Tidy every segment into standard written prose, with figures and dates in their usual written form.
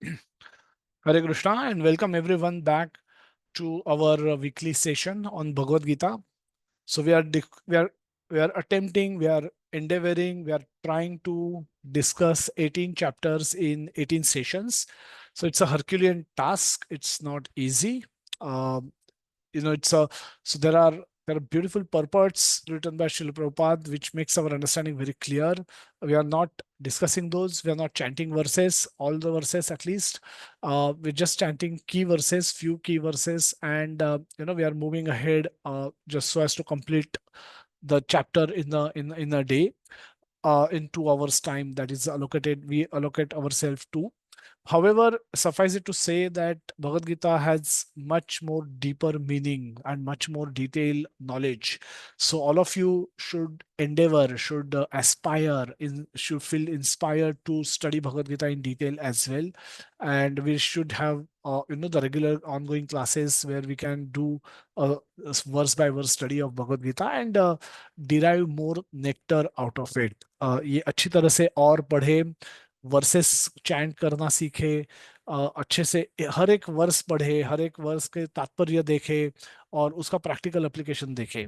Hare Krishna and welcome everyone back to our weekly session on Bhagavad Gita. So we are attempting, we are endeavoring, we are trying to discuss 18 chapters in 18 sessions. So it's a Herculean task. It's not easy. Um, it's a so there are beautiful purports written by Srila Prabhupada, which makes our understanding very clear. We are not discussing those. We are not chanting verses, all the verses at least. We're just chanting key verses, few key verses, and we are moving ahead just so as to complete the chapter in a day, in 2 hours time that is allocated. We allocate ourselves to. However, suffice it to say that Bhagavad Gita has much more deeper meaning and much more detailed knowledge. So all of you should endeavor, should should feel inspired to study Bhagavad Gita in detail as well. And we should have, the regular ongoing classes where we can do a verse by verse study of Bhagavad Gita and derive more nectar out of it. ये अच्छी तरह से और पढ़े, versus chant करना सीखे, अच्छे से हर एक वर्स पढ़े, हर एक वर्स के तात्पर्य देखे और उसका प्रैक्टिकल एप्लीकेशन देखे.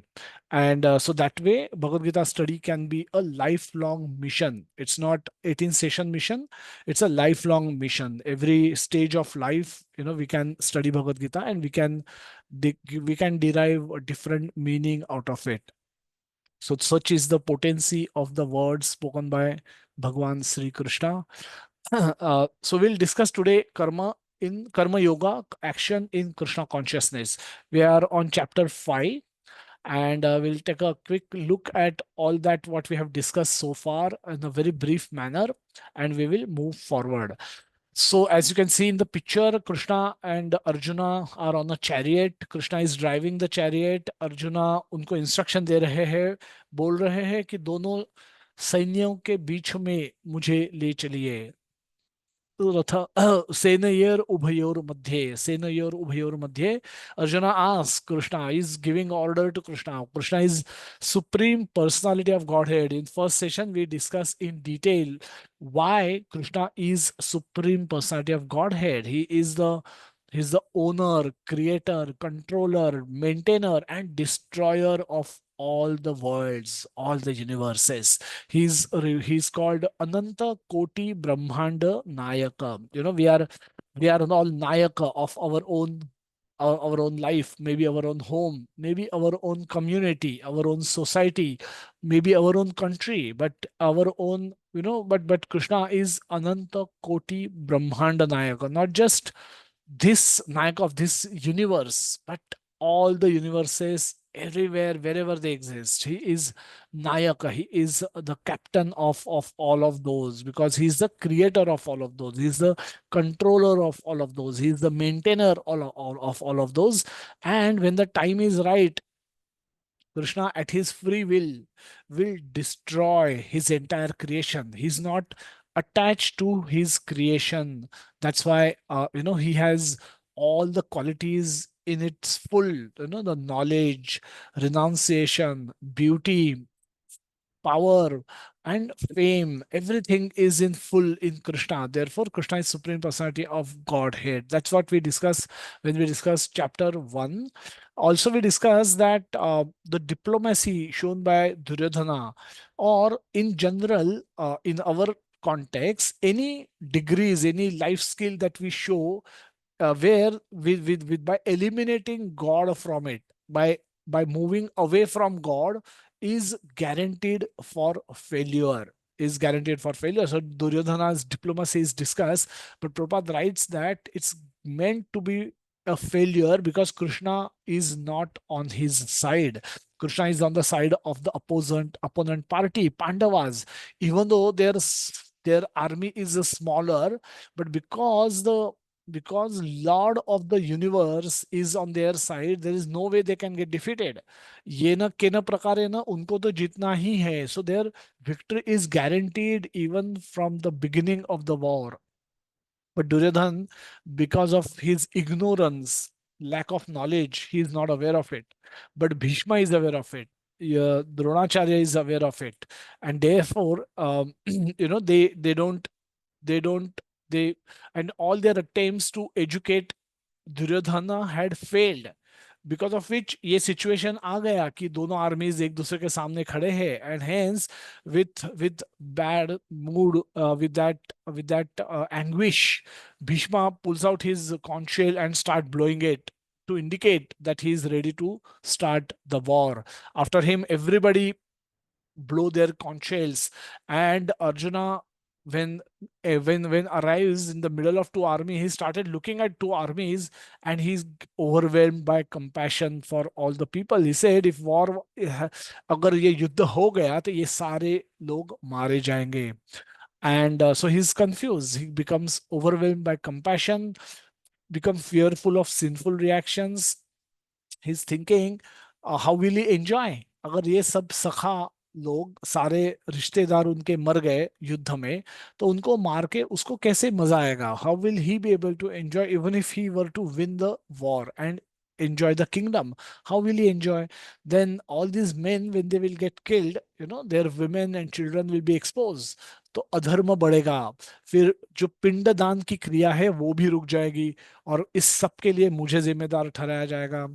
And so that way Bhagavad Gita study can be a lifelong mission. It's not 18 session mission, it's a lifelong mission. Every stage of life, we can study Bhagavad Gita and we can derive a different meaning out of it. So such is the potency of the words spoken by Bhagwan Sri Krishna. So we'll discuss today karma yoga, action in Krishna consciousness. We are on chapter 5, and we'll take a quick look at all that what we have discussed so far in a very brief manner, and we will move forward. So as you can see in the picture, Krishna and Arjuna are on a chariot. Krishna is driving the chariot. Arjuna उनको instruction दे रहे हैं, बोल रहे हैं कि दोनों सैन्यों के बीच में मुझे ले चलिए. रथ सेनयोर उभयोर मध्ये, सेनयोर उभयोर मध्ये. Arjuna asks Krishna, is giving order to Krishna. Krishna is supreme personality of Godhead. In first session we discuss in detail why Krishna is supreme personality of Godhead. He's the owner, creator, controller, maintainer, and destroyer of all the worlds, all the universes. He's called Ananta Koti Brahmanda Nayaka. We are all Nayaka of our own life, maybe our own home, maybe our own community, our own society, maybe our own country, but our own, but Krishna is Ananta Koti Brahmanda Nayaka, not just this Nayak of this universe, but all the universes everywhere, wherever they exist. He is Nayaka. He is the captain of all of those because he's the creator of all of those. He's the controller of all of those. He's the maintainer of all of those. And when the time is right, Krishna, at his free will destroy his entire creation. He's not attached to his creation. That's why, he has all the qualities in its full, the knowledge, renunciation, beauty, power, and fame. Everything is in full in Krishna. Therefore, Krishna is supreme personality of Godhead. That's what we discuss when we discuss chapter 1. Also, we discuss that the diplomacy shown by Duryodhana, or in general, in our context, any degrees, any life skill that we show, where with by eliminating God from it, by moving away from God, is guaranteed for failure. Is guaranteed for failure. So Duryodhana's diplomacy is discussed, but Prabhupada writes that it's meant to be a failure because Krishna is not on his side. Krishna is on the side of the opponent party, Pandavas. Even though their army is smaller, but because Lord of the universe is on their side, there is no way they can get defeated. ये ना के ना प्रकार है ना उनको तो जीतना ही है. So their victory is guaranteed even from the beginning of the war. But Duryodhan, because of his ignorance, lack of knowledge, he is not aware of it. But Bhishma is aware of it. Dronacharya is aware of it, and therefore, they don't They and all their attempts to educate Duryodhana had failed, because of which ये situation आ गया कि दोनों आर्मीज एक दूसरे के सामने खड़े हैं, and hence with bad mood, with that anguish, Bhishma pulls out his conch shell and start blowing it to indicate that he is ready to start the war. After him, everybody blow their conch shells, and Arjuna, when when arrives in the middle of two armies, he started looking at two armies, and he's overwhelmed by compassion for all the people. He said, if war अगर ये युद्ध हो गया तो ये सारे लोग मारे जाएंगे. And so he's confused, he becomes overwhelmed by compassion, become fearful of sinful reactions. He's thinking, how will he enjoy, अगर ये सब सखा लोग सारे रिश्तेदार उनके मर गए युद्ध में, तो उनको मार के उसको कैसे मजा आएगा? How will he be able to enjoy even if he were to win the war and enjoy the kingdom? How will he enjoy? Then all these men, when they will get killed, their women and children will be exposed. तो अधर्म बढ़ेगा, फिर जो पिंडदान की क्रिया है वो भी रुक जाएगी, और इस सब के लिए मुझे जिम्मेदार ठहराया जाएगा.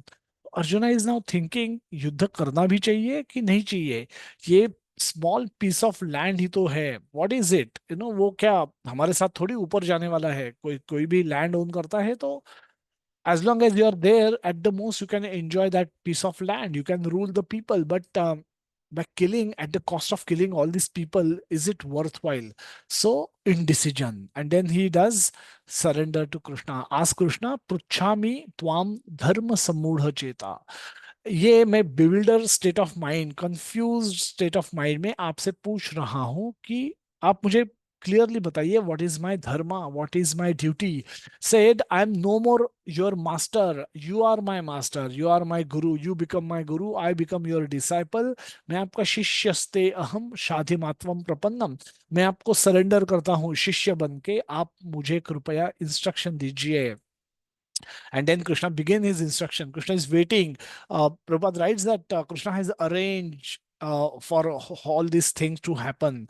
अर्जुना इज नाउ थिंकिंग, युद्ध करना भी चाहिए कि नहीं चाहिए? ये स्मॉल पीस ऑफ लैंड ही तो है, व्हाट इज इट, वो क्या हमारे साथ थोड़ी ऊपर जाने वाला है? कोई कोई भी लैंड ओन करता है तो as long as you are there, at the most you can enjoy that piece of land, you can rule the people, but by killing, at the cost of killing all these people, is it worthwhile? So indecision, and then he does surrender to Krishna, ask Krishna, pruchhami tvam dharma samudha cheta. ये मैं builder state of mind, confuse state of mind में आपसे पूछ रहा हूं कि आप मुझे क्लियरली बताइए, what is my dharma, what is my duty? Said, I am no more your master, you are my master, you are my guru, you become my guru, I become your disciple. मैं आपका शिष्यस्ते अहम शाधि मात्वम प्रपन्नम. मैं आपको सरेंडर करता हूँ शिष्य बन के, आप मुझे कृपया इंस्ट्रक्शन दीजिए. And then Krishna begin his instruction. Krishna is waiting. Prabhupada writes that Krishna has arranged for all these things to happen.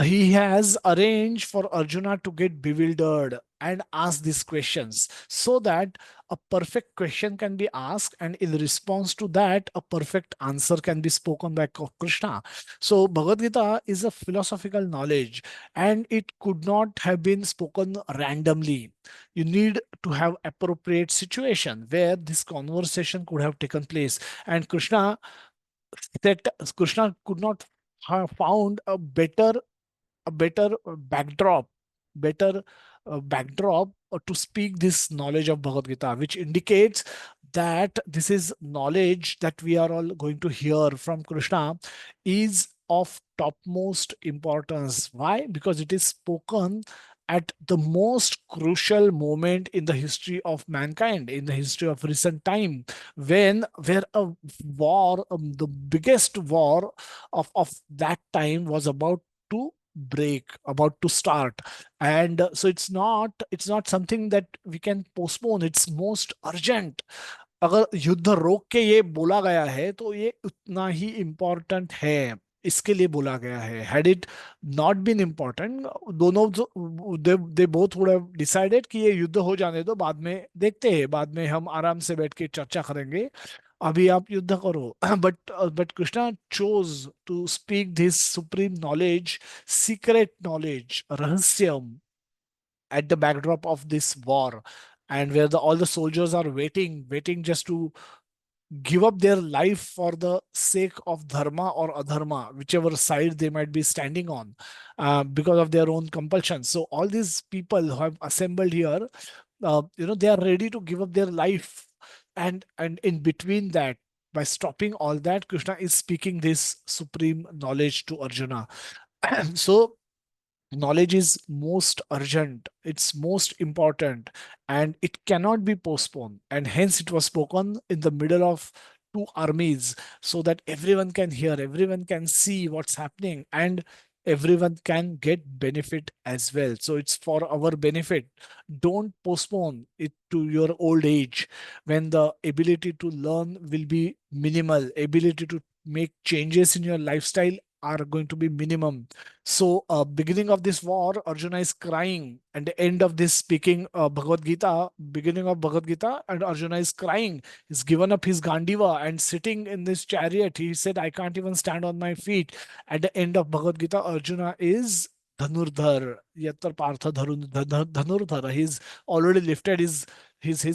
He has arranged for Arjuna to get bewildered and ask these questions, so that a perfect question can be asked, and in response to that, a perfect answer can be spoken by Krishna. So Bhagavad Gita is a philosophical knowledge, and it could not have been spoken randomly. You need to have appropriate situation where this conversation could have taken place, and Krishna could not have found a better backdrop to speak this knowledge of Bhagavad Gita, which indicates that this is knowledge that we are all going to hear from Krishna is of topmost importance. Why? Because it is spoken at the most crucial moment in the history of mankind, in the history of recent time, when where a war, the biggest war of that time, was about to break, about to start. And so it's not something that we can postpone, it's most urgent. अगर युद्ध रोक के ये बोला गया है तो ये उतना ही इम्पोर्टेंट है, इसके लिए बोला गया है. Had it not been important, दोनों they both would have decided कि ये युद्ध हो जाने दो, बाद में देखते हैं, बाद में हम आराम से बैठ के चर्चा करेंगे, अभी आप युद्ध करो. But Krishna chose to speak this supreme knowledge, secret knowledge, रहस्यम, at the backdrop of this war, and where all the soldiers are waiting just to give up their life for the sake of dharma or adharma, whichever side they might be standing on, because of their own compulsion. So all these people who have assembled here, they are ready to give up their life, and in between that, by stopping all that, Krishna is speaking this supreme knowledge to Arjuna. So knowledge is most urgent, it's most important, and it cannot be postponed, and hence it was spoken in the middle of two armies, so that everyone can hear, everyone can see what's happening, and everyone can get benefit as well. So it's for our benefit. Don't postpone it to your old age, when the ability to learn will be minimal, ability to make changes in your lifestyle are going to be minimum. So, beginning of this war, Arjuna is crying, and the end of this speaking Bhagavad Gita, beginning of Bhagavad Gita, and Arjuna is crying. He's given up his Gandiva and sitting in this chariot. He said, "I can't even stand on my feet." At the end of Bhagavad Gita, Arjuna is Dhanurdhar, Yatra Partha Dhanurdhar. He's already lifted his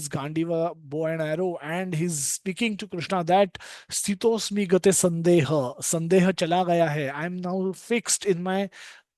Gandiva bow and arrow, and he's speaking to Krishna that Sthitosmi gate sandeha. Sandeha chala gaya hai. I'm now fixed in my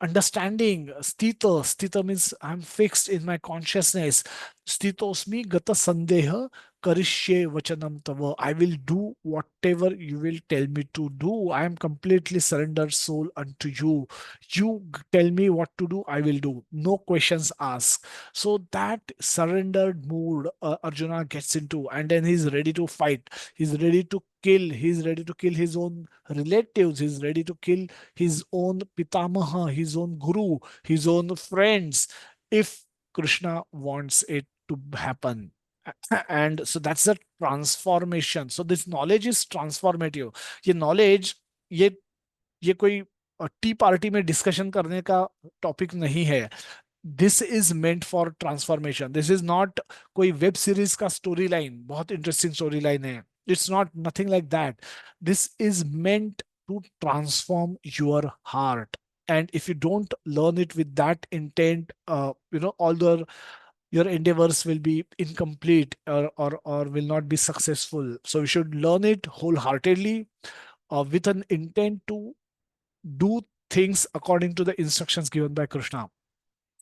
understanding. Sthita means I'm fixed in my consciousness. Sthitosmi gata sandeha karishye vachanam tava. I will do whatever you will tell me to do. I am completely surrendered soul unto you. You tell me what to do, I will do. No questions asked. So that surrendered mood Arjuna gets into, and then he's ready to fight. He's ready to kill. He's ready to kill his own relatives. He's ready to kill his own pitamaha, his own guru, his own friends, if Krishna wants it to happen. And so that's the transformation. So this knowledge is transformative. ये knowledge, ये कोई T party में discussion करने का topic नहीं है. This is meant for transformation. This is not कोई web series का स्टोरी लाइन, बहुत इंटरेस्टिंग स्टोरी लाइन है. It's not nothing like that. This is meant to transform your heart. And if you don't learn it with that intent, all your endeavors will be incomplete, or will not be successful. So we should learn it wholeheartedly, with an intent to do things according to the instructions given by Krishna,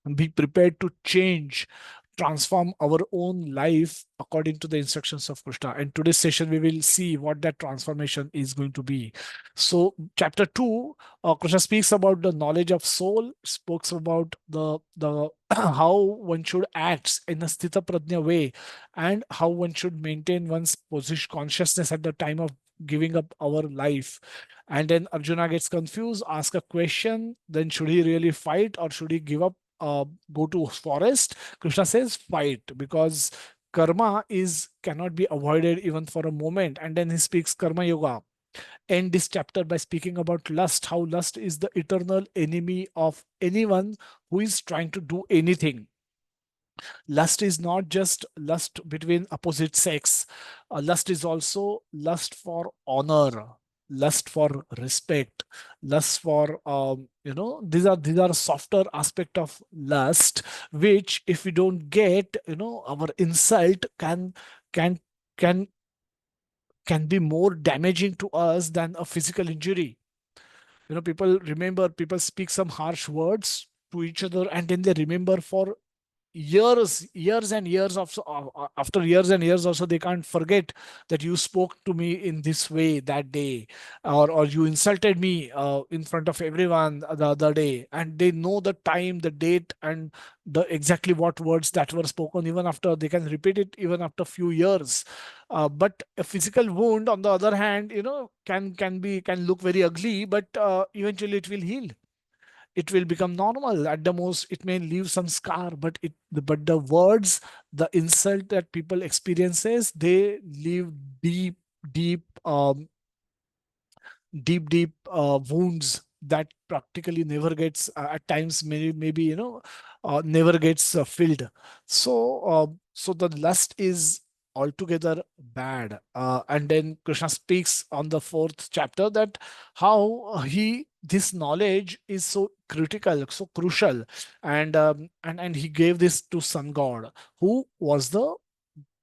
and be prepared to change, transform our own life according to the instructions of Krishna. And today's session, we will see what that transformation is going to be. So, chapter 2, Krishna speaks about the knowledge of soul, speaks about the how one should act in a sthita prajna way, and how one should maintain one's position consciousness at the time of giving up our life. And then Arjuna gets confused, asks a question, then should he really fight or should he give up, go to forest? Krishna says fight, because karma is cannot be avoided even for a moment. And then he speaks karma yoga. End this chapter by speaking about lust, how lust is the eternal enemy of anyone who is trying to do anything. Lust is not just lust between opposite sex. Lust is also lust for honor, lust for respect, lust for these are softer aspect of lust, which if we don't get, our insult can can can be more damaging to us than a physical injury. People speak some harsh words to each other, and then they remember for years and years of, after years and years also, they can't forget that you spoke to me in this way that day, or you insulted me in front of everyone the other day. And they know the time, the date, and the exactly what words that were spoken, even after they can repeat it even after few years. But a physical wound, on the other hand, can look very ugly, but eventually it will heal. It will become normal. At the most, it may leave some scar, but the words, the insult that people experiences, they leave deep, deep, deep wounds that practically never gets, at times, maybe never gets filled. So the lust is altogether bad. And then Krishna speaks on the fourth chapter that how he this knowledge is so critical, so crucial. And he gave this to sun god, who was the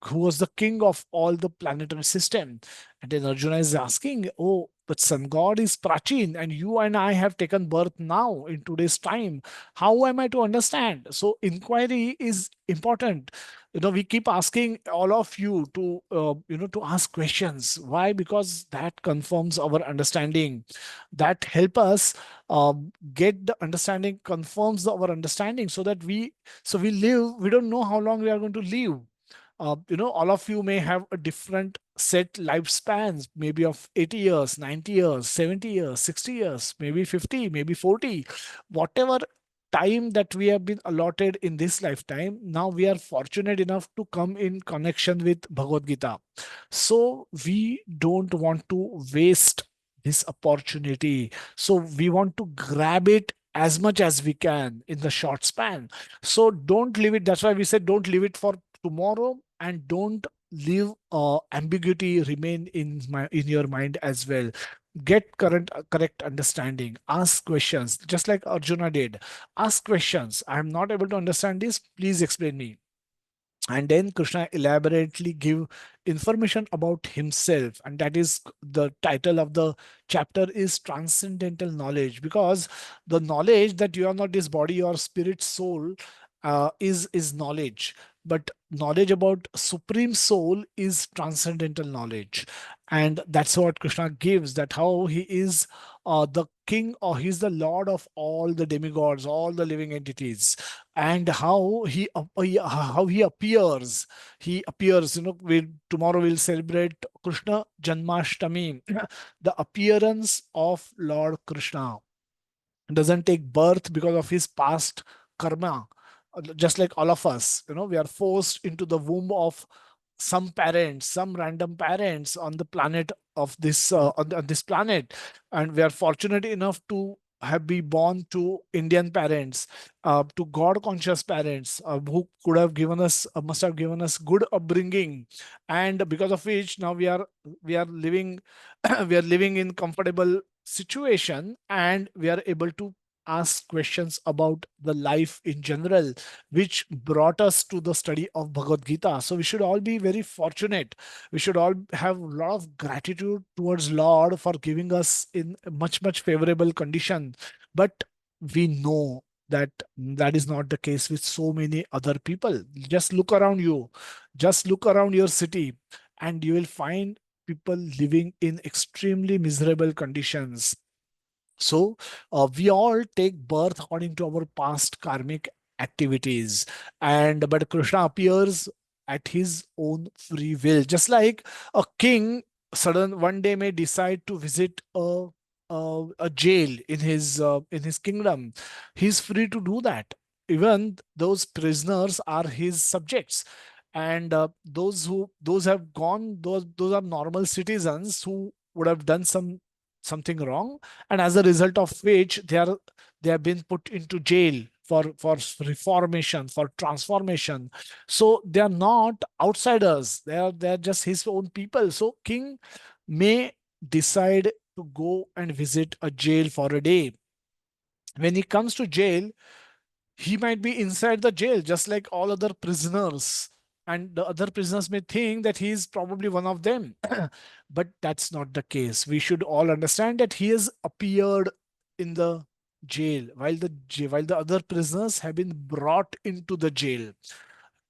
who was the king of all the planetary system. And then Arjuna is asking, oh, but sun god is Prachin, and you and I have taken birth now in today's time. How am I to understand? So inquiry is important. We keep asking all of you to, to ask questions. Why? Because that confirms our understanding. That help us get the understanding, confirms our understanding, so that we live. We don't know how long we are going to live. All of you may have a different set lifespans, maybe of 80 years, 90 years, 70 years, 60 years, maybe 50, maybe 40. Whatever time that we have been allotted in this lifetime, now we are fortunate enough to come in connection with Bhagavad Gita. So we don't want to waste this opportunity. So we want to grab it as much as we can in the short span. So don't leave it. That's why we said don't leave it for tomorrow, and don't leave ambiguity remain in your mind as well. Get correct understanding. Ask questions, just like Arjuna did. Ask questions. I am not able to understand this. Please explain me. And then Krishna elaborately give information about himself, and that is the title of the chapter is transcendental knowledge, because the knowledge that you are not this body or spirit soul is knowledge, but knowledge about supreme soul is transcendental knowledge. And that's what Krishna gives, that how he is the king, or he's the lord of all the demigods, all the living entities, and how he appears. He appears, tomorrow we'll celebrate Krishna Janmashtami. The appearance of Lord Krishna doesn't take birth because of his past karma. Just like all of us, we are forced into the womb of some parents, some random parents on the planet of this on this planet, and we are fortunate enough to have been born to Indian parents, to God conscious parents, who could have given us must have given us good upbringing, and because of which now we are living we are living in comfortable situation, and we are able to ask questions about the life in general, which brought us to the study of Bhagavad Gita. So we should all be very fortunate. We should all have a lot of gratitude towards Lord for giving us in a much favorable condition. But we know that that is not the case with so many other people. Just look around you, just look around your city, and you will find people living in extremely miserable conditions. So we all take birth according to our past karmic activities, and but Krishna appears at his own free will, just like a king sudden one day may decide to visit a jail in his kingdom. He's free to do that. Even those prisoners are his subjects, and those have gone, those are normal citizens who would have done something wrong, and as a result of which they have been put into jail for reformation, for transformation. So they are not outsiders, they are just his own people. So king may decide to go and visit a jail for a day. When he comes to jail, he might be inside the jail just like all other prisoners, and the other prisoners may think that he is probably one of them. But that's not the case. We should all understand that he has appeared in the jail, while the other prisoners have been brought into the jail.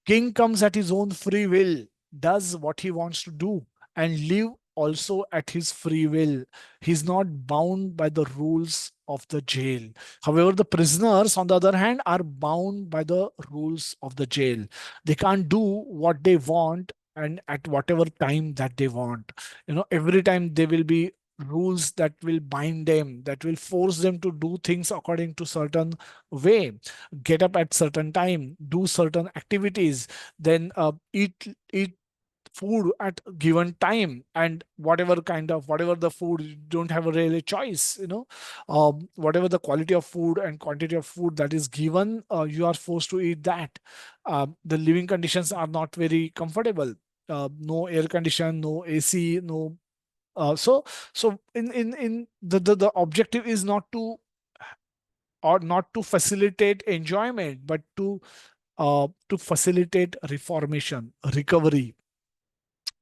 King comes at his own free will, does what he wants to do, and live also at his free will. He's not bound by the rules of the jail. However, the prisoners, on the other hand, are bound by the rules of the jail. They can't do what they want and at whatever time that they want. Every time there will be rules that will bind them, that will force them to do things according to certain way, get up at certain time, do certain activities, then eat food at given time, and whatever the food, you don't have a really choice. Whatever the quality of food and quantity of food that is given, you are forced to eat that. The living conditions are not very comfortable. No air condition, no AC, no so in the objective is not to facilitate enjoyment, but to facilitate reformation, recovery.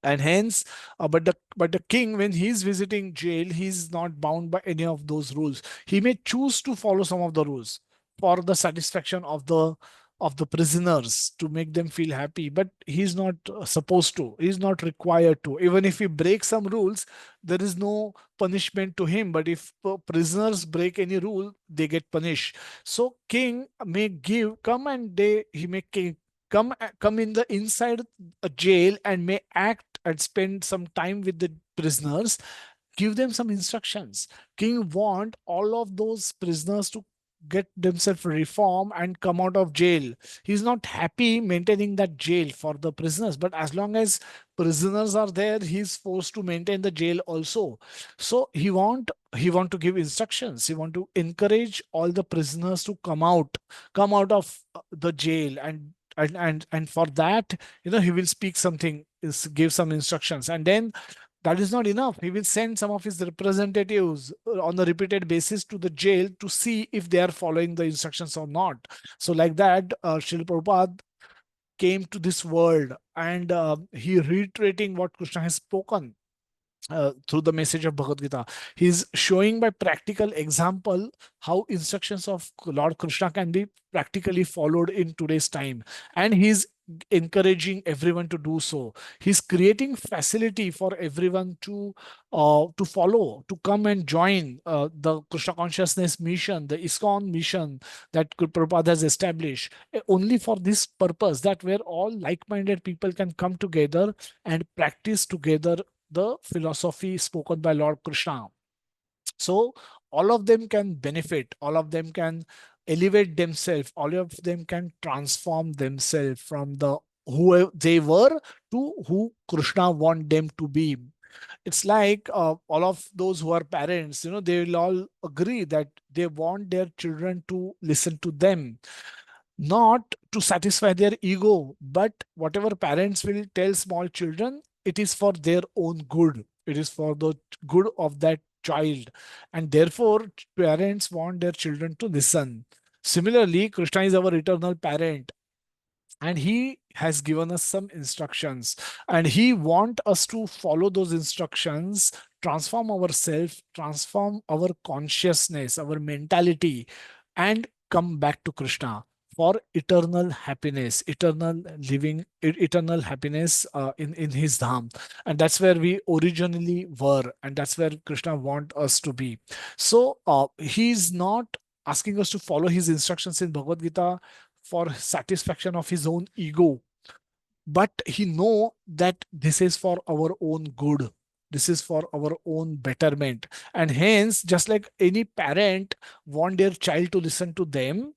And hence, but the king, when he's visiting jail, he's not bound by any of those rules. He may choose to follow some of the rules for the satisfaction of the prisoners, to make them feel happy, but he's not supposed to, he's not required to. Even if he breaks some rules, there is no punishment to him, but if prisoners break any rule, they get punished. So king may give come and they he may come in the inside a jail, and may act and spend some time with the prisoners, give them some instructions. King want all of those prisoners to get themselves reform and come out of jail. He's not happy maintaining that jail for the prisoners, but as long as prisoners are there, he's forced to maintain the jail also. So he want to give instructions. He want to encourage all the prisoners to come out of the jail, and for that, he will speak something, is give some instructions, and then that is not enough. He will send some of his representatives on a repeated basis to the jail to see if they are following the instructions or not. So, like that, Srila Prabhupada came to this world, and he reiterating what Krishna has spoken through the message of Bhagavad Gita. He's showing by practical example how instructions of Lord Krishna can be practically followed in today's time. And he's encouraging everyone to do so. He's creating facility for everyone to follow, to come and join the Krishna consciousness mission, the ISKCON mission that Prabhupada has established, only for this purpose, that where all like-minded people can come together and practice together the philosophy spoken by Lord Krishna. So all of them can benefit, all of them can elevate themselves, all of them can transform themselves from the who they were to who Krishna want them to be. It's like all of those who are parents, they will all agree that they want their children to listen to them, not to satisfy their ego, but whatever parents will tell small children, it is for their own good. It is for the good of that child. And therefore, parents want their children to listen. Similarly, Krishna is our eternal parent, and he has given us some instructions, and he want us to follow those instructions, transform ourselves, transform our consciousness, our mentality, and come back to Krishna for eternal happiness, eternal living, eternal happiness in his dham. And that's where we originally were, and that's where Krishna want us to be. So he's not asking us to follow his instructions in Bhagavad Gita for satisfaction of his own ego, but he know that this is for our own good, this is for our own betterment. And hence, just like any parent want their child to listen to them,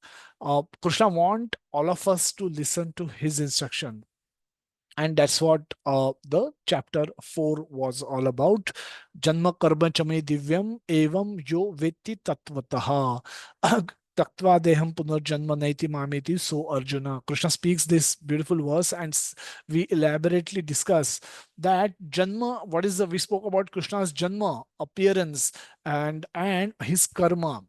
Krishna want all of us to listen to his instruction. And that's what the chapter 4 was all about. Janma karma chame divyam evam yo vetti tattvataha. Taktva deham punarjanma naiti mameti. So Arjuna. Krishna speaks this beautiful verse, and we elaborately discuss that Janma, what is the, we spoke about Krishna's Janma, appearance, and his karma.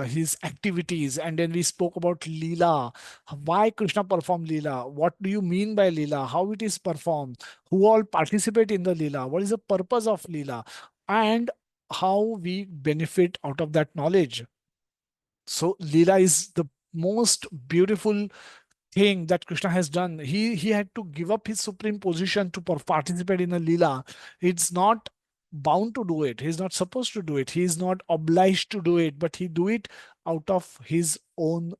His activities, and then we spoke about Leela, why Krishna performed Leela, what do you mean by Leela, how it is performed, who all participate in the Leela, what is the purpose of Leela, and how we benefit out of that knowledge. So Leela is the most beautiful thing that Krishna has done. He had to give up his supreme position to participate in a lila. It's not bound to do it. He's not supposed to do it. He is not obliged to do it, but he do it out of his own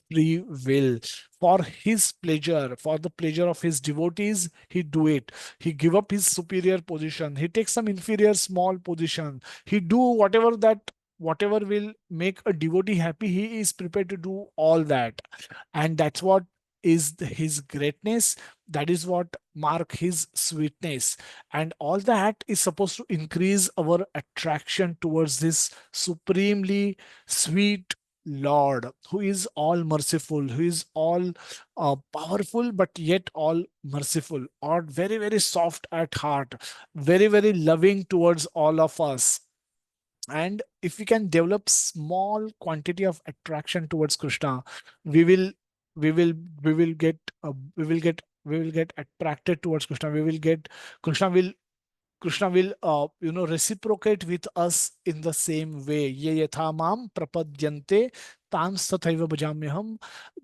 free will, for his pleasure, for the pleasure of his devotees. He do it. He give up his superior position. He takes some inferior small position. He do whatever will make a devotee happy. He is prepared to do all that, and that's what is his greatness. That is what mark his sweetness, and all that is supposed to increase our attraction towards this supremely sweet Lord, who is all merciful, who is all powerful, but yet all merciful, or very very soft at heart, very very loving towards all of us. And if we can develop small quantity of attraction towards Krishna, we will we will we will get we will get attracted towards Krishna. We will get Krishna will reciprocate with us in the same way. Ye yatha mam prapadyante tam tathaiva bhajamyaham.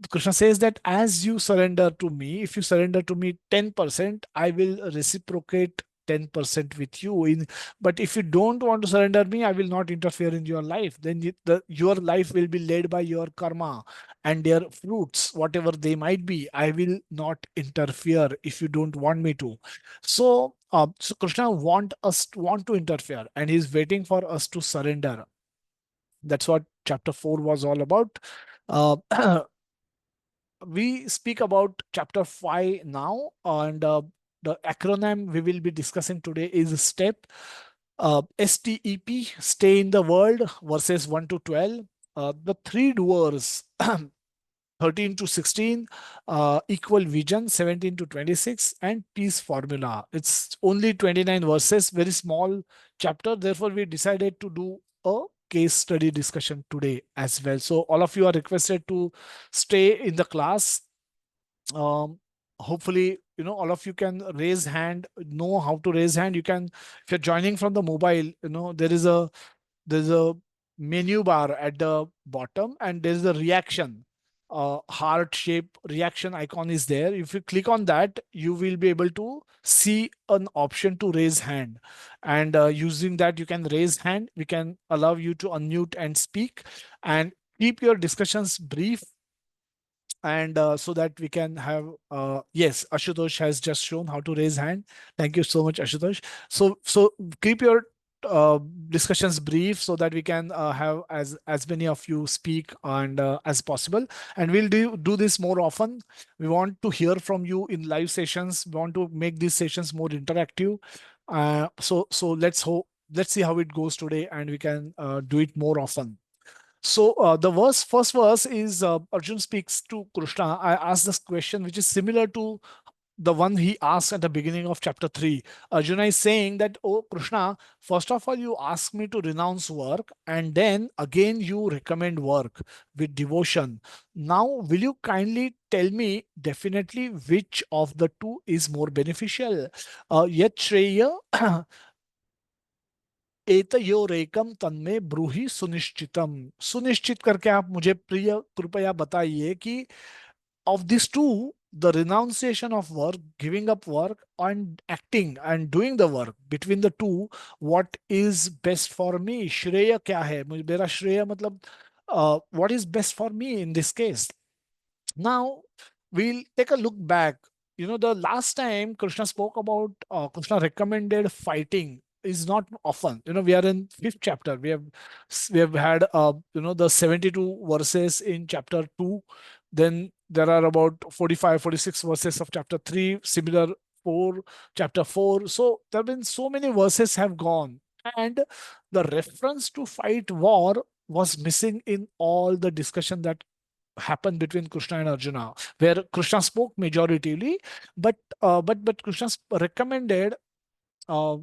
Krishna says that as you surrender to me, if you surrender to me 10%, I will reciprocate 10% with you. But if you don't want to surrender me, I will not interfere in your life. Then your life will be led by your karma and their fruits, whatever they might be. I will not interfere if you don't want me to. So Krishna want to interfere, and he's waiting for us to surrender. That's what chapter 4 was all about. Uh, we speak about chapter 5 now, and the acronym we will be discussing today is STEP. STEP, stay in the world, verses 1 to 12. The three doers, 13 to 16, equal vision, 17 to 26, and peace formula. It's only 29 verses, very small chapter. Therefore, we decided to do a case study discussion today as well. So all of you are requested to stay in the class. um, Hopefully, all of you can raise hand, know how to raise hand. You can, if you're joining from the mobile, there's a menu bar at the bottom, and there's a reaction, heart shape reaction icon is there. If you click on that, you will be able to see an option to raise hand, and using that you can raise hand. We can allow you to unmute and speak, and keep your discussions brief, and so that we can have, yes, Ashutosh has just shown how to raise hand. Thank you so much, Ashutosh. So keep your discussions brief, so that we can have as many of you speak and as possible, and we'll do this more often. We want to hear from you in live sessions. We want to make these sessions more interactive. So let's see how it goes today, and we can do it more often. So the first verse is, Arjun speaks to Krishna. I asked this question, which is similar to the one he asked at the beginning of chapter 3. Arjuna is saying that, oh Krishna, first of all, you ask me to renounce work, and then again you recommend work with devotion. Now, will you kindly tell me definitely which of the two is more beneficial? Yet Shreya एतयोरेकम तन्मे ब्रूहि सुनिश्चितम. सुनिश्चित करके आप मुझे प्रिय कृपया बताइए कि of these two, the renunciation of work, giving up work, and acting and doing the work, between the two, what is best for me? श्रेय क्या है? मेरा श्रेय मतलब what is best for me in this case? Now, we'll take a look back. The last time Krishna spoke about, Krishna recommended fighting is not often. We are in fifth chapter. We have had, the 72 verses in chapter 2. Then there are about 45, 46 verses of chapter 3, similar 4, chapter 4. So there have been so many verses have gone. And the reference to fight war was missing in all the discussion that happened between Krishna and Arjuna, where Krishna spoke majoritively, but Krishna uh,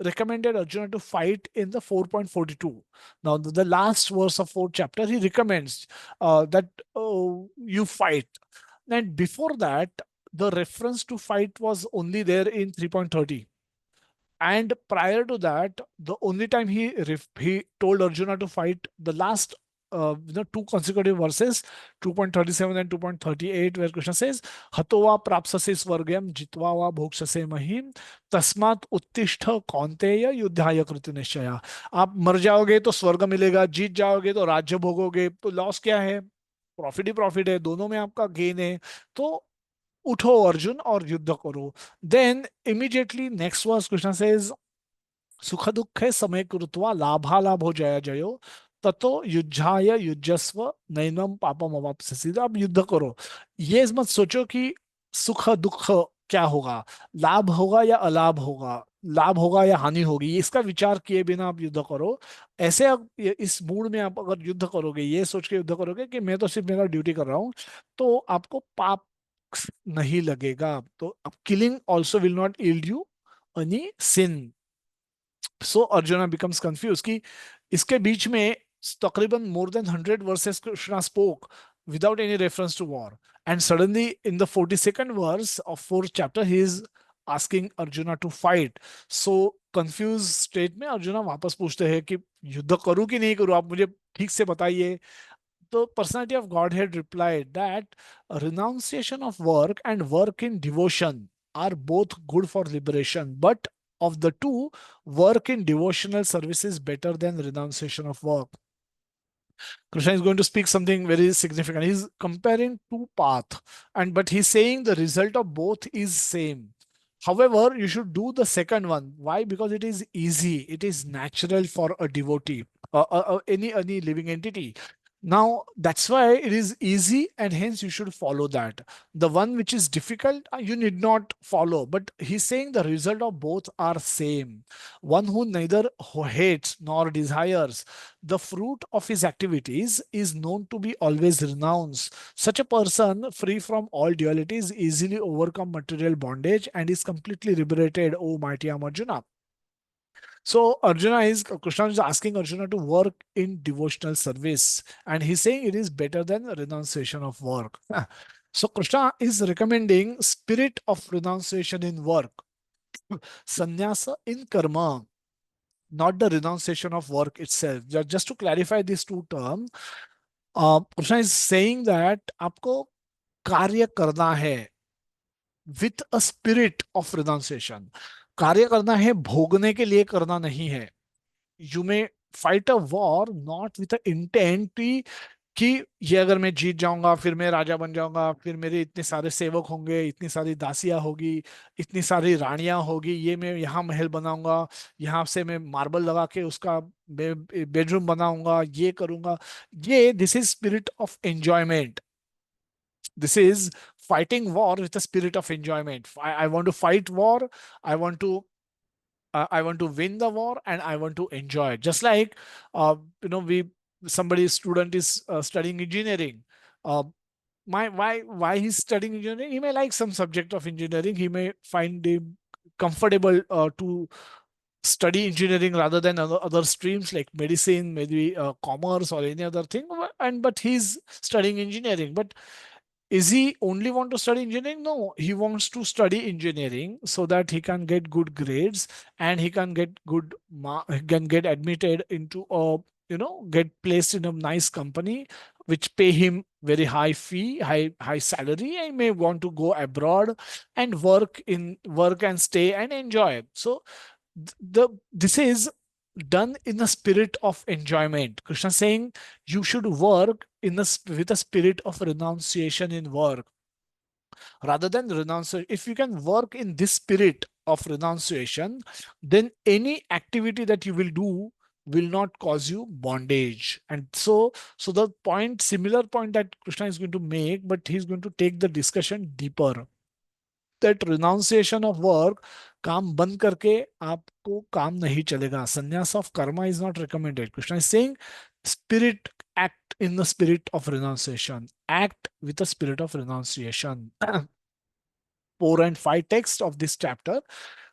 recommended Arjuna to fight in the 4.42. Now, the last verse of fourth chapter, he recommends that you fight. And before that, the reference to fight was only there in 3.30. And prior to that, the only time he told Arjuna to fight, the last two consecutive verses, 2.37 and 2.38, where Krishna says, "Hatova prapsase swargyam jitva va bhokshase mahim tasmat उत्तिष्ठ कौन्तेय युद्धाय कृत निश्चया." आप मर जाओगे तो स्वर्ग मिलेगा, जीत जाओगे तो राज्य भोगोगे, तो लॉस क्या है? प्रॉफिट ही प्रॉफिट है, दोनों में आपका गेन है। तो उठो अर्जुन और युद्ध करो. Then immediately next verse Krishna says, सुख दुखे समय कृत्वा लाभालाभो जय जयो ततो युद्धाय युजस्व नैनम पापम अवाप्स्यसि. तो आप युद्ध करो. ये मत सोचो कि सुख दुख क्या होगा, लाभ होगा या अलाभ होगा, लाभ होगा या हानि होगी, इसका विचार किए बिना आप युद्ध करो. ऐसे आप इस मूड में आप अगर युद्ध करोगे, ये सोच के युद्ध करोगे कि मैं तो सिर्फ मेरा ड्यूटी कर रहा हूं, तो आपको पाप नहीं लगेगा. तो killing also will not yield you any sin. So Arjuna becomes confuse कि इसके बीच में तकरीबन more than 100 verses Krishna spoke without any reference to war, and suddenly in the 42nd verse of fourth chapter he is asking Arjuna to fight. So confused state में अर्जुना वापस पूछते हैं कि युद्ध करूं कि नहीं करूं, आप मुझे ठीक से बताइए. The personality of Godhead replied that renunciation of work and work in devotion are both good for liberation, but of the two, work in devotional service is better than renunciation of work. Krishna is going to speak something very significant. He's comparing two paths, and but he's saying the result of both is same. However, you should do the second one. Why? Because it is easy, it is natural for a devotee. any living entity. Now that's why it is easy, and hence you should follow that. The one which is difficult, you need not follow. But he's saying the result of both are same. One who neither hates nor desires the fruit of his activities is known to be always renounced. Such a person, free from all dualities, easily overcome material bondage and is completely liberated, O mighty Arjuna. So Krishna is asking Arjuna to work in devotional service, and he's saying it is better than renunciation of work. So Krishna is recommending spirit of renunciation in work, sannyasa in karma, not the renunciation of work itself. Just to clarify these two terms, Krishna is saying that आपको कार्य करना है with a spirit of renunciation. कार्य करना है, भोगने के लिए करना नहीं है. You may fight a war not with intent कि ये अगर मैं जीत जाऊंगा फिर मैं राजा बन जाऊंगा, फिर मेरे इतने सारे सेवक होंगे, इतनी सारी दासियां होगी, इतनी सारी रानियां होगी, ये मैं यहाँ महल बनाऊंगा, यहाँ से मैं मार्बल लगा के उसका बेडरूम बनाऊंगा, ये करूंगा. ये this is spirit of enjoyment. This is fighting war with the spirit of enjoyment. I want to fight war. I want to I want to win the war, and I want to enjoy it. Just like we somebody student is studying engineering. Uh, why he's studying engineering? He may like some subject of engineering. He may find it comfortable to study engineering rather than other streams like medicine, maybe commerce or any other thing. And but he's studying engineering. But is he only want to study engineering? No, he wants to study engineering so that he can get good grades, and he can get he can get admitted into a, get placed in a nice company which pay him very high fee, high salary. I may want to go abroad and work and stay and enjoy. So this is done in a spirit of enjoyment. Krishna saying you should work with a spirit of renunciation in work rather than renunciation. If you can work in this spirit of renunciation, then any activity that you will do will not cause you bondage. And so the similar point that Krishna is going to make, but he's going to take the discussion deeper. That renunciation of work, काम बंद करके आपको काम नहीं चलेगा. Sannyas of karma is not recommended. Krishna is saying spirit, act in the spirit of renunciation, act with the spirit of renunciation. 4 and 5 text of this chapter,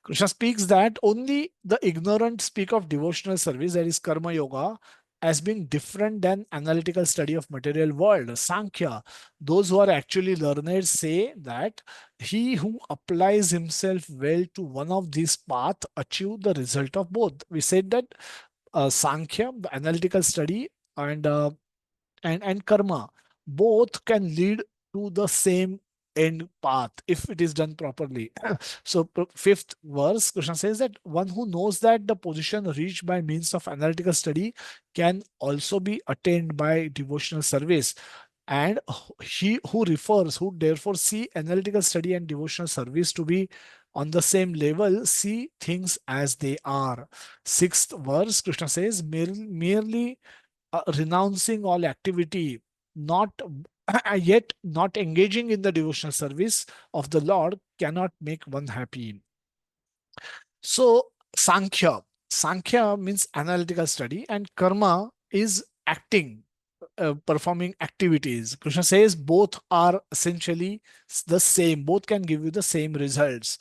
Krishna speaks that only the ignorant speak of devotional service, that is karma yoga, as being different than analytical study of material world. Sankhya, those who are actually learned say that he who applies himself well to one of these paths achieve the result of both. We said that Sankhya, the analytical study, and karma, both can lead to the same end path if it is done properly. So fifth verse, Krishna says that one who knows that the position reached by means of analytical study can also be attained by devotional service, and he who therefore see analytical study and devotional service to be on the same level, see things as they are. Sixth verse, Krishna says merely renouncing all activity, not yet not engaging in the devotional service of the Lord, cannot make one happy. So Sankhya means analytical study, and karma is acting, performing activities. Krishna says both are essentially the same, both can give you the same results.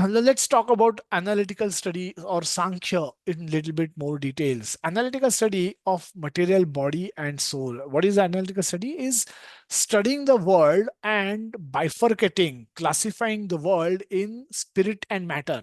Let's talk about analytical study or Sankhya in little bit more details. Analytical study of material body and soul. What is analytical study? Is studying the world and bifurcating, classifying the world in spirit and matter.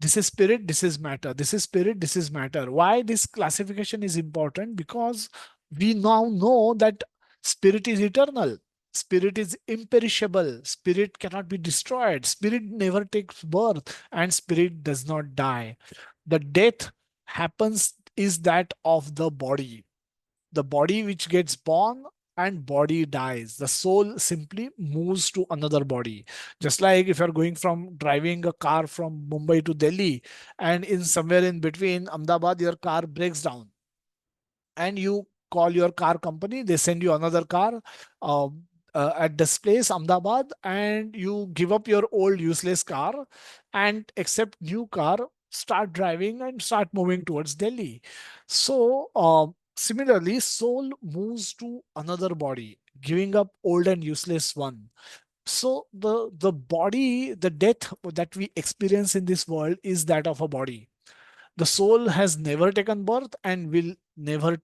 This is spirit, this is matter. This is spirit, this is matter. Why this classification is important? Because we now know that spirit is eternal. Spirit is imperishable. Spirit cannot be destroyed. Spirit never takes birth, and spirit does not die. The death happens is that of the body. The body which gets born and body dies. The soul simply moves to another body. Just like if you're going from driving a car from Mumbai to Delhi, and in somewhere in between Ahmedabad, your car breaks down. and you call your car company, they send you another car um, at this place, Ahmedabad, and you give up your old useless car and accept new car, start driving and start moving towards Delhi. So similarly, soul moves to another body, giving up old and useless one. So the body, the death that we experience in this world is that of a body. The soul has never taken birth and will never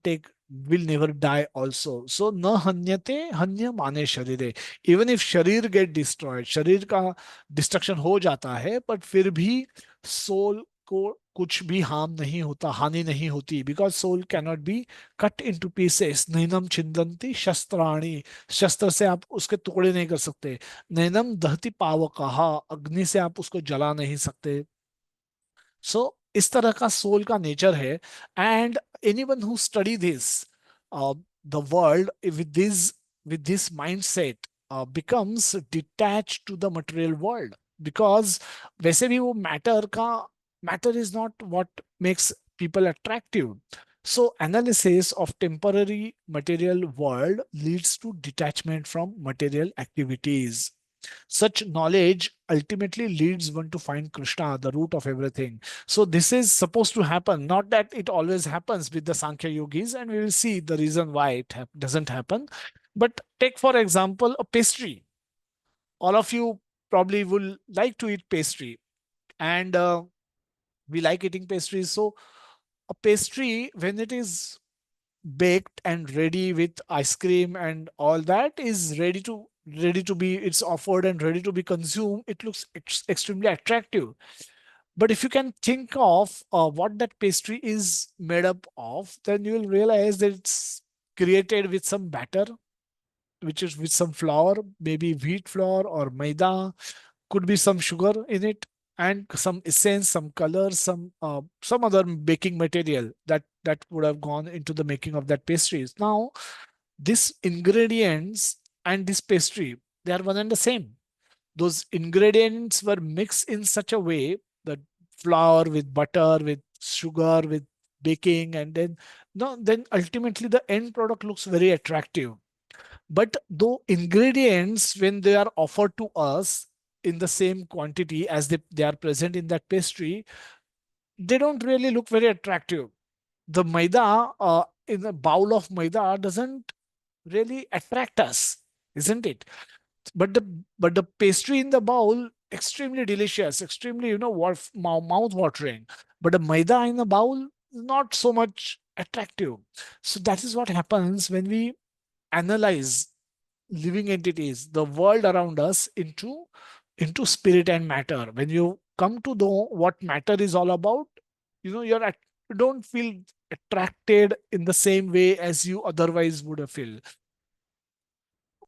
die also. So na hanyate hanya mane sharire. Even if sharir get destroyed, sharir का destruction हो जाता है, but फिर भी soul को कुछ भी harm नहीं होता, हानि नहीं होती, because soul cannot be cut into pieces. नैनम छिंदंती शस्त्राणी, शस्त्र से आप उसके टुकड़े नहीं कर सकते। नैनम दहति पावकः, अग्नि से आप उसको जला नहीं सकते। सो इस तरह का सोल का नेचर है। And anyone who study this the world with this mindset becomes detached to the material world, because वैसे भी वो matter is not what makes people attractive. So analysis of temporary material world leads to detachment from material activities. Such knowledge ultimately leads one to find Krishna, the root of everything. So this is supposed to happen. Not that it always happens with the Sankhya yogis, and we will see the reason why it doesn't happen. But take, for example, a pastry. All of you probably will like to eat pastry, and we like eating pastries. So a pastry, when it is baked and ready with ice cream and all that, is ready to be, it's offered and ready to be consumed, it looks extremely attractive. But if you can think of what that pastry is made up of, then you will realize that it's created with some batter, which is with some flour, maybe wheat flour or maida, could be some sugar in it, and some essence, some color, some other baking material that would have gone into the making of that pastries. Now these ingredients and this pastry, they are one and the same. Those ingredients were mixed in such a way that flour with butter, with sugar, with baking, and then no, then ultimately the end product looks very attractive. But though ingredients, when they are offered to us in the same quantity as they are present in that pastry, they don't really look very attractive. The maida in a bowl of maida doesn't really attract us, isn't it? But the pastry in the bowl, extremely delicious, extremely, mouth watering. But the maida in the bowl, not so much attractive. So that is what happens when we analyze living entities, the world around us, into spirit and matter. When you come to know what matter is all about, you don't feel attracted in the same way as you otherwise would have feel.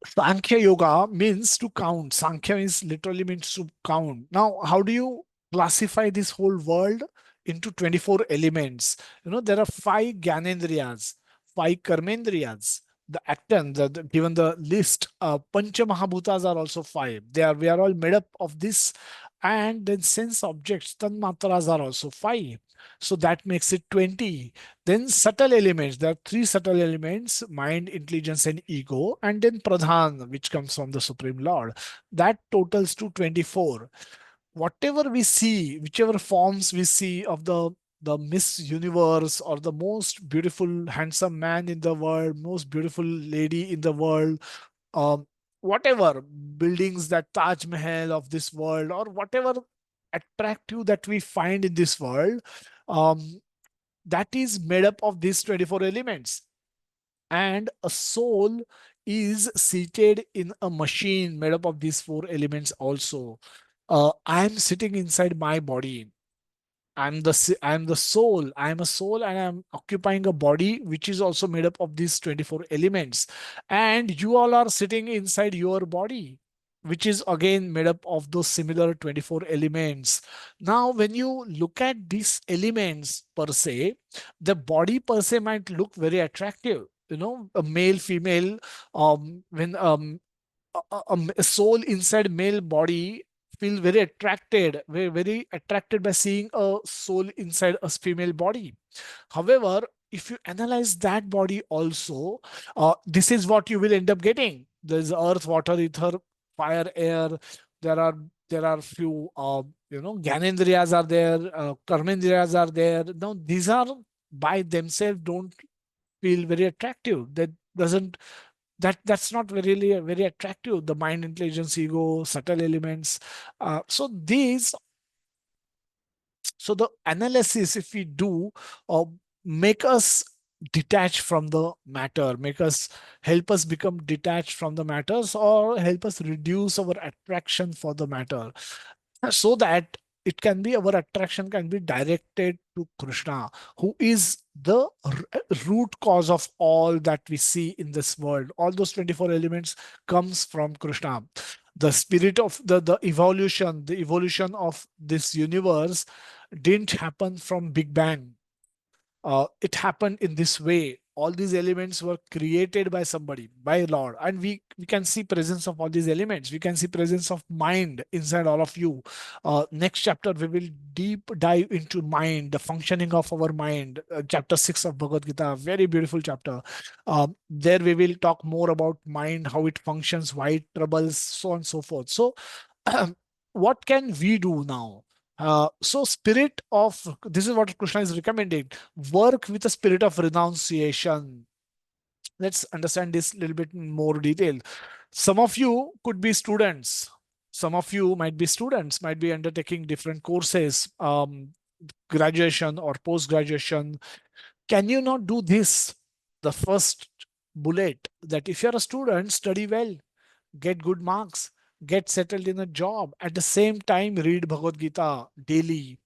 Sankhya Yoga means to count. Sankhya is literally means to count. Now, how do you classify this whole world into 24 elements? There are five Gyanendriyas, five Karmendriyas. The attain, given the list, Pancha Mahabhutas are also five. We are all made up of this. And then sense objects, Tanmatras, are also five. So that makes it 20. Then subtle elements. There are three subtle elements: mind, intelligence, and ego. And then pradhan, which comes from the Supreme Lord. That totals to 24. Whatever we see, whichever forms we see of the Miss Universe, or the most beautiful, handsome man in the world, most beautiful lady in the world, um, whatever buildings, that Taj Mahal of this world, or whatever attractive that we find in this world, um, that is made up of these 24 elements. And a soul is seated in a machine made up of these four elements also. I am sitting inside my body. I'm the soul. I am a soul, and I'm occupying a body which is also made up of these 24 elements. And you all are sitting inside your body, which is again made up of those similar 24 elements. Now, when you look at these elements per se, the body per se might look very attractive. A male, female, when a soul inside male body feel very attracted, very, very attracted by seeing a soul inside a female body. However, if you analyze that body also, this is what you will end up getting. There's earth, water, ether, fire, air. There are there are few Gyanendriyas are there, Karmendriyas are there. Now these are by themselves don't feel very attractive. Doesn't that's not really very attractive. The mind, intelligence, ego, subtle elements. So the analysis, if we do, uh, make us detach from the matter, make us help us become detached from the matters, or help us reduce our attraction for the matter, so that it can be our attraction can be directed to Krishna, who is the root cause of all that we see in this world. All those 24 elements comes from Krishna. The spirit of the evolution of this universe didn't happen from Big Bang. It happened in this way. All these elements were created by somebody, by Lord, and we can see presence of all these elements. We can see presence of mind inside all of you. Next chapter we will deep dive into mind, the functioning of our mind. Chapter 6 of Bhagavad Gita, very beautiful chapter. There we will talk more about mind, how it functions, why it troubles, so on and so forth. So what can we do now? So spirit of this is what Krishna is recommending. Work with a spirit of renunciation. Let's understand this a little bit in more detail. Some of you could be students. Some of you might be students, might be undertaking different courses, graduation or post graduation. Can you not do this? The first bullet, that if you're a student, study well, get good marks, get settled in a job. At the same time, read Bhagavad Gita daily.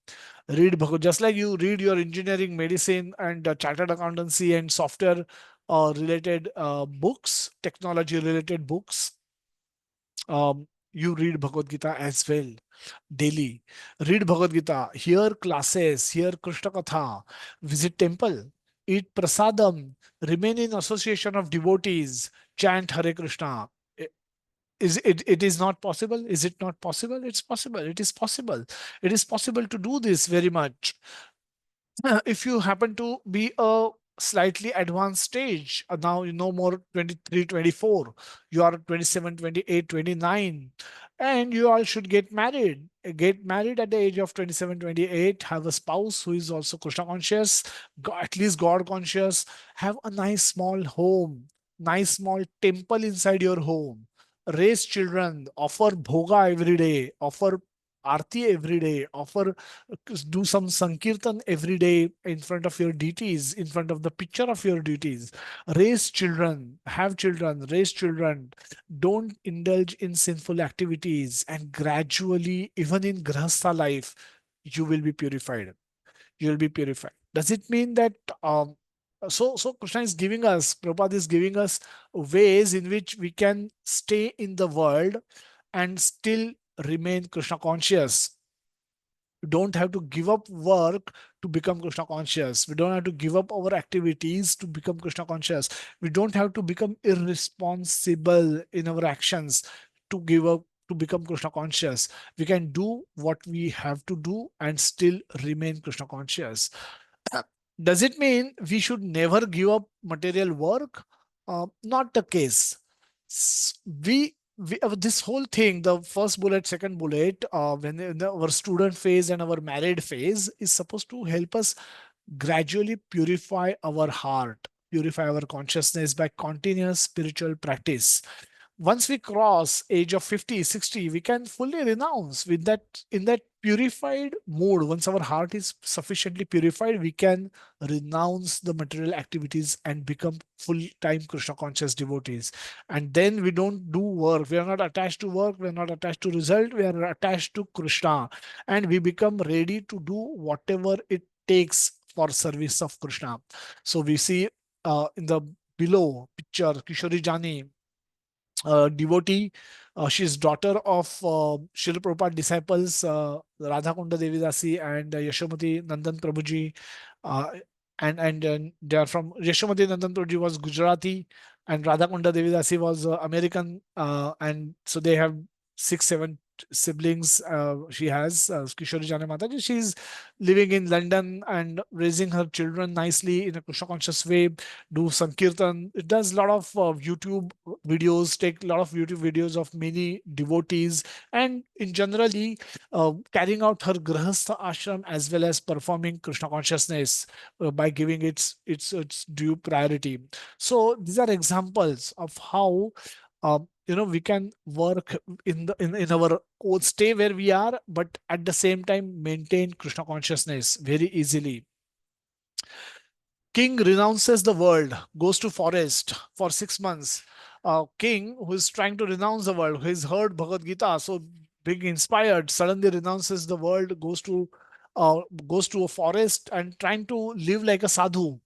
Read Bhagavad, just like you read your engineering, medicine, and chartered accountancy and software related books, technology related books. You read Bhagavad Gita as well daily. Read Bhagavad Gita, hear classes, hear Krishna Katha, visit temple, eat prasadam, remain in association of devotees, chant Hare Krishna. Is it is not possible? Is it not possible? It's possible. It is possible. It is possible to do this very much. If you happen to be a slightly advanced stage, now you know more 23, 24, you are 27, 28, 29, and you all should get married. Get married at the age of 27, 28, have a spouse who is also Krishna conscious, at least God conscious, have a nice small home, nice small temple inside your home, raise children, offer bhoga every day, offer arti every day, offer do some sankirtan every day in front of your deities, in front of the picture of your deities. Raise children, have children, raise children. Don't indulge in sinful activities, and gradually, even in grahastha life, you will be purified. You will be purified. Does it mean that so Krishna is giving us, Prabhupada is giving us ways in which we can stay in the world and still remain Krishna conscious. We don't have to give up work to become Krishna conscious. We don't have to give up our activities to become Krishna conscious. We don't have to become irresponsible in our actions to give up to become Krishna conscious. We can do what we have to do and still remain Krishna conscious. Does it mean we should never give up material work? Not the case. This whole thing, the first bullet, second bullet, when our student phase and our married phase is supposed to help us gradually purify our heart, purify our consciousness by continuous spiritual practice. Once we cross age of 50, 60, we can fully renounce with that in that purified mood. Once our heart is sufficiently purified, we can renounce the material activities and become full-time Krishna conscious devotees. And then we don't do work. We are not attached to work. We are not attached to result. We are attached to Krishna. And we become ready to do whatever it takes for service of Krishna. So we see in the below picture, Kishori Jani, devotee. She's daughter of Srila Prabhupada disciples, Radha Kunda Devi Dasi and Yashomati Nandan Prabhuji. Uh, and they are from Yashomati Nandan Prabhuji was Gujarati, and Radha Kunda Devi Dasi was American. And so they have 6, 7 siblings she has, Kishori Jane Mataji. She's living in London and raising her children nicely in a Krishna conscious way, do Sankirtan. It does a lot of YouTube videos, take a lot of YouTube videos of many devotees, and in generally carrying out her Grahastha ashram as well as performing Krishna consciousness by giving its due priority. So these are examples of how we can work in our code, stay where we are, but at the same time maintain Krishna consciousness very easily. King renounces the world, goes to forest for 6 months. King who is trying to renounce the world, who has heard Bhagavad Gita, so being inspired, suddenly renounces the world, uh, goes to a forest and trying to live like a sadhu,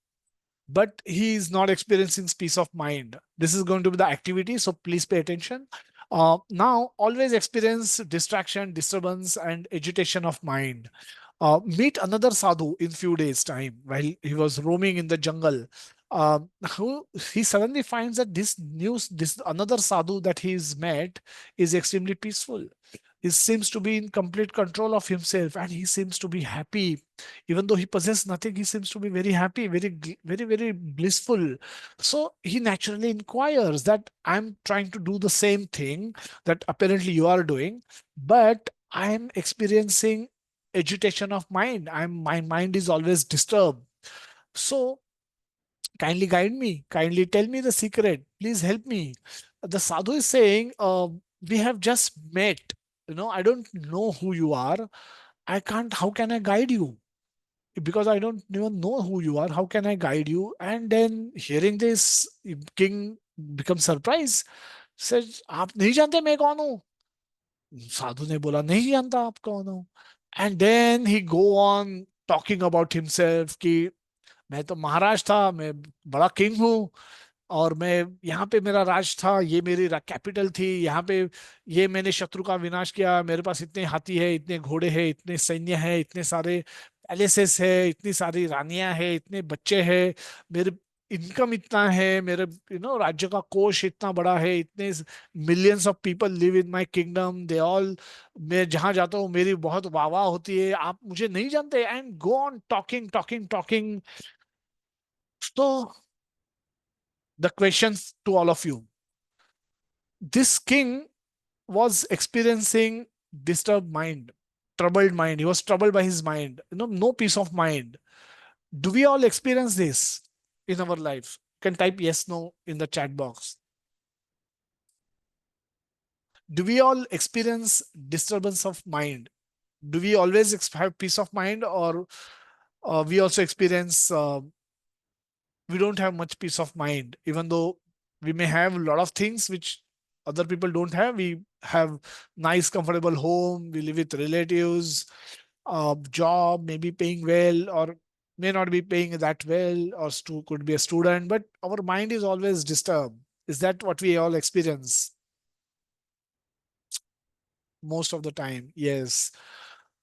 but he is not experiencing peace of mind. This is going to be the activity, so please pay attention. Now, always experience distraction, disturbance, and agitation of mind. Meet another sadhu in few days' time while he was roaming in the jungle. Who he suddenly finds that this another sadhu that he's met is extremely peaceful. He seems to be in complete control of himself, and he seems to be happy. Even though he possesses nothing, he seems to be very happy, very blissful. So he naturally inquires that I'm trying to do the same thing that apparently you are doing, but I'm experiencing agitation of mind. My mind is always disturbed. So kindly guide me, kindly tell me the secret, please help me. The sadhu is saying, we have just met, I don't know who you are. I can't, how can I guide you? Because I don't even know who you are, how can I guide you? And then hearing this, king becomes surprised, says, आप नहीं जानते मैं कौन हूँ? साधु ने बोला, नहीं जानता आप कौन हो? And then he go on talking about himself कि मैं तो महाराज था, मैं बड़ा किंग हूँ, और मैं यहाँ पे मेरा राज था, ये मेरी कैपिटल थी, यहाँ पे ये मैंने शत्रु का विनाश किया, मेरे पास इतने हाथी है, इतने घोड़े हैं, इतने सैन्य है, इतने सारे पैलेसेस है, इतनी सारी रानियां है, इतने बच्चे हैं, मेरे इनकम इतना है, मेरे राज्य का कोष इतना बड़ा है, इतने millions of people live in my kingdom, they all, मैं जहां जाता हूँ मेरी बहुत वाह वाह होती है, आप मुझे नहीं जानते, and go on talking talking talking. So the questions to all of you. This king was experiencing disturbed mind, troubled mind. He was troubled by his mind. No peace of mind. Do we all experience this in our life? You can type yes, no in the chat box. Do we all experience disturbance of mind? Do we always have peace of mind, or we also experience we don't have much peace of mind, even though we may have a lot of things which other people don't have. We have nice comfortable home, we live with relatives, job maybe paying well or may not be paying that well, or could be a student, but our mind is always disturbed. Is that what we all experience most of the time? Yes.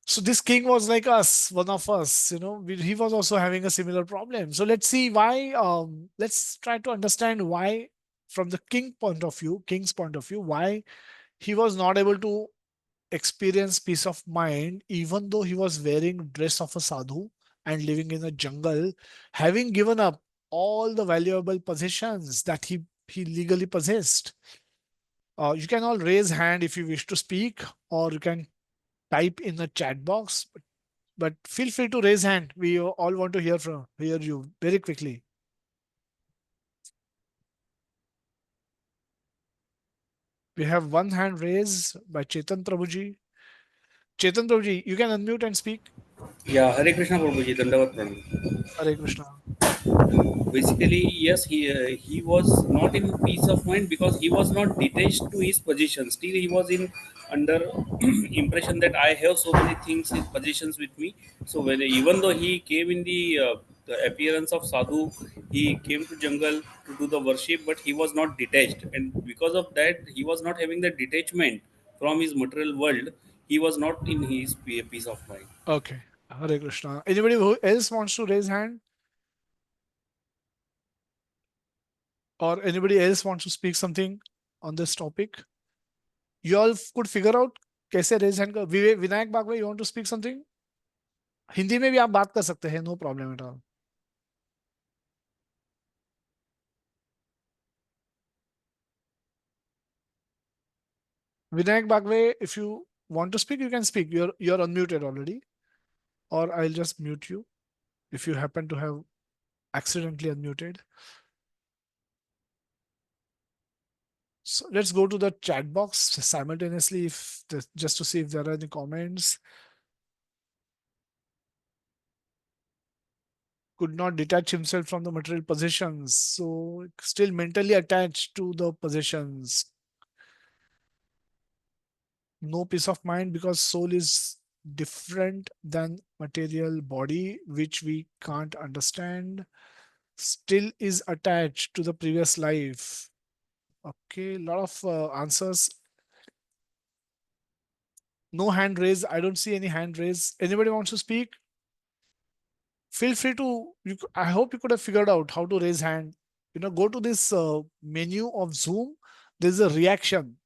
So this king was like us, one of us, he was also having a similar problem. So let's see why, let's try to understand why, from the king's point of view, why he was not able to experience peace of mind, even though he was wearing dress of a sadhu and living in a jungle, having given up all the valuable possessions that he legally possessed. You can all raise hand if you wish to speak, or you can type in the chat box. But feel free to raise hand. We all want to hear you very quickly. We have one hand raised by Chetan Prabhuji. Chetan Prabhuji, you can unmute and speak. Yeah, Hare Krishna Prabhuji, Dandavat Prabhu. Hare Krishna. Basically, yes, he was not in peace of mind because he was not detached to his position. Still, he was in under impression that I have so many things, his positions with me. So when even though he came in the appearance of sadhu, he came to jungle to do the worship, but he was not detached, and because of that, he was not having the detachment from his material world. He was not in his peace of mind. Okay. Hare Krishna. Anybody who else wants to raise hand, or anybody else wants to speak something on this topic? You all could figure out. कैसे raise hand कर, Vinayak Bagwe, you want to speak something? Hindi में भी आप बात कर सकते हैं, no problem at all. Vinayak Bagwe, if you want to speak, you can speak. You're unmuted already, or I'll just mute you if you happen to have accidentally unmuted. So let's go to the chat box simultaneously, if just to see if there are any comments. Could not detach himself from the material possessions, so still mentally attached to the possessions. No peace of mind because soul is different than material body, which we can't understand. Still is attached to the previous life. Okay, a lot of answers. No hand raised. I don't see any hand raised. Anybody wants to speak? Feel free to. I hope you could have figured out how to raise hand. Go to this menu of Zoom. There's a reaction.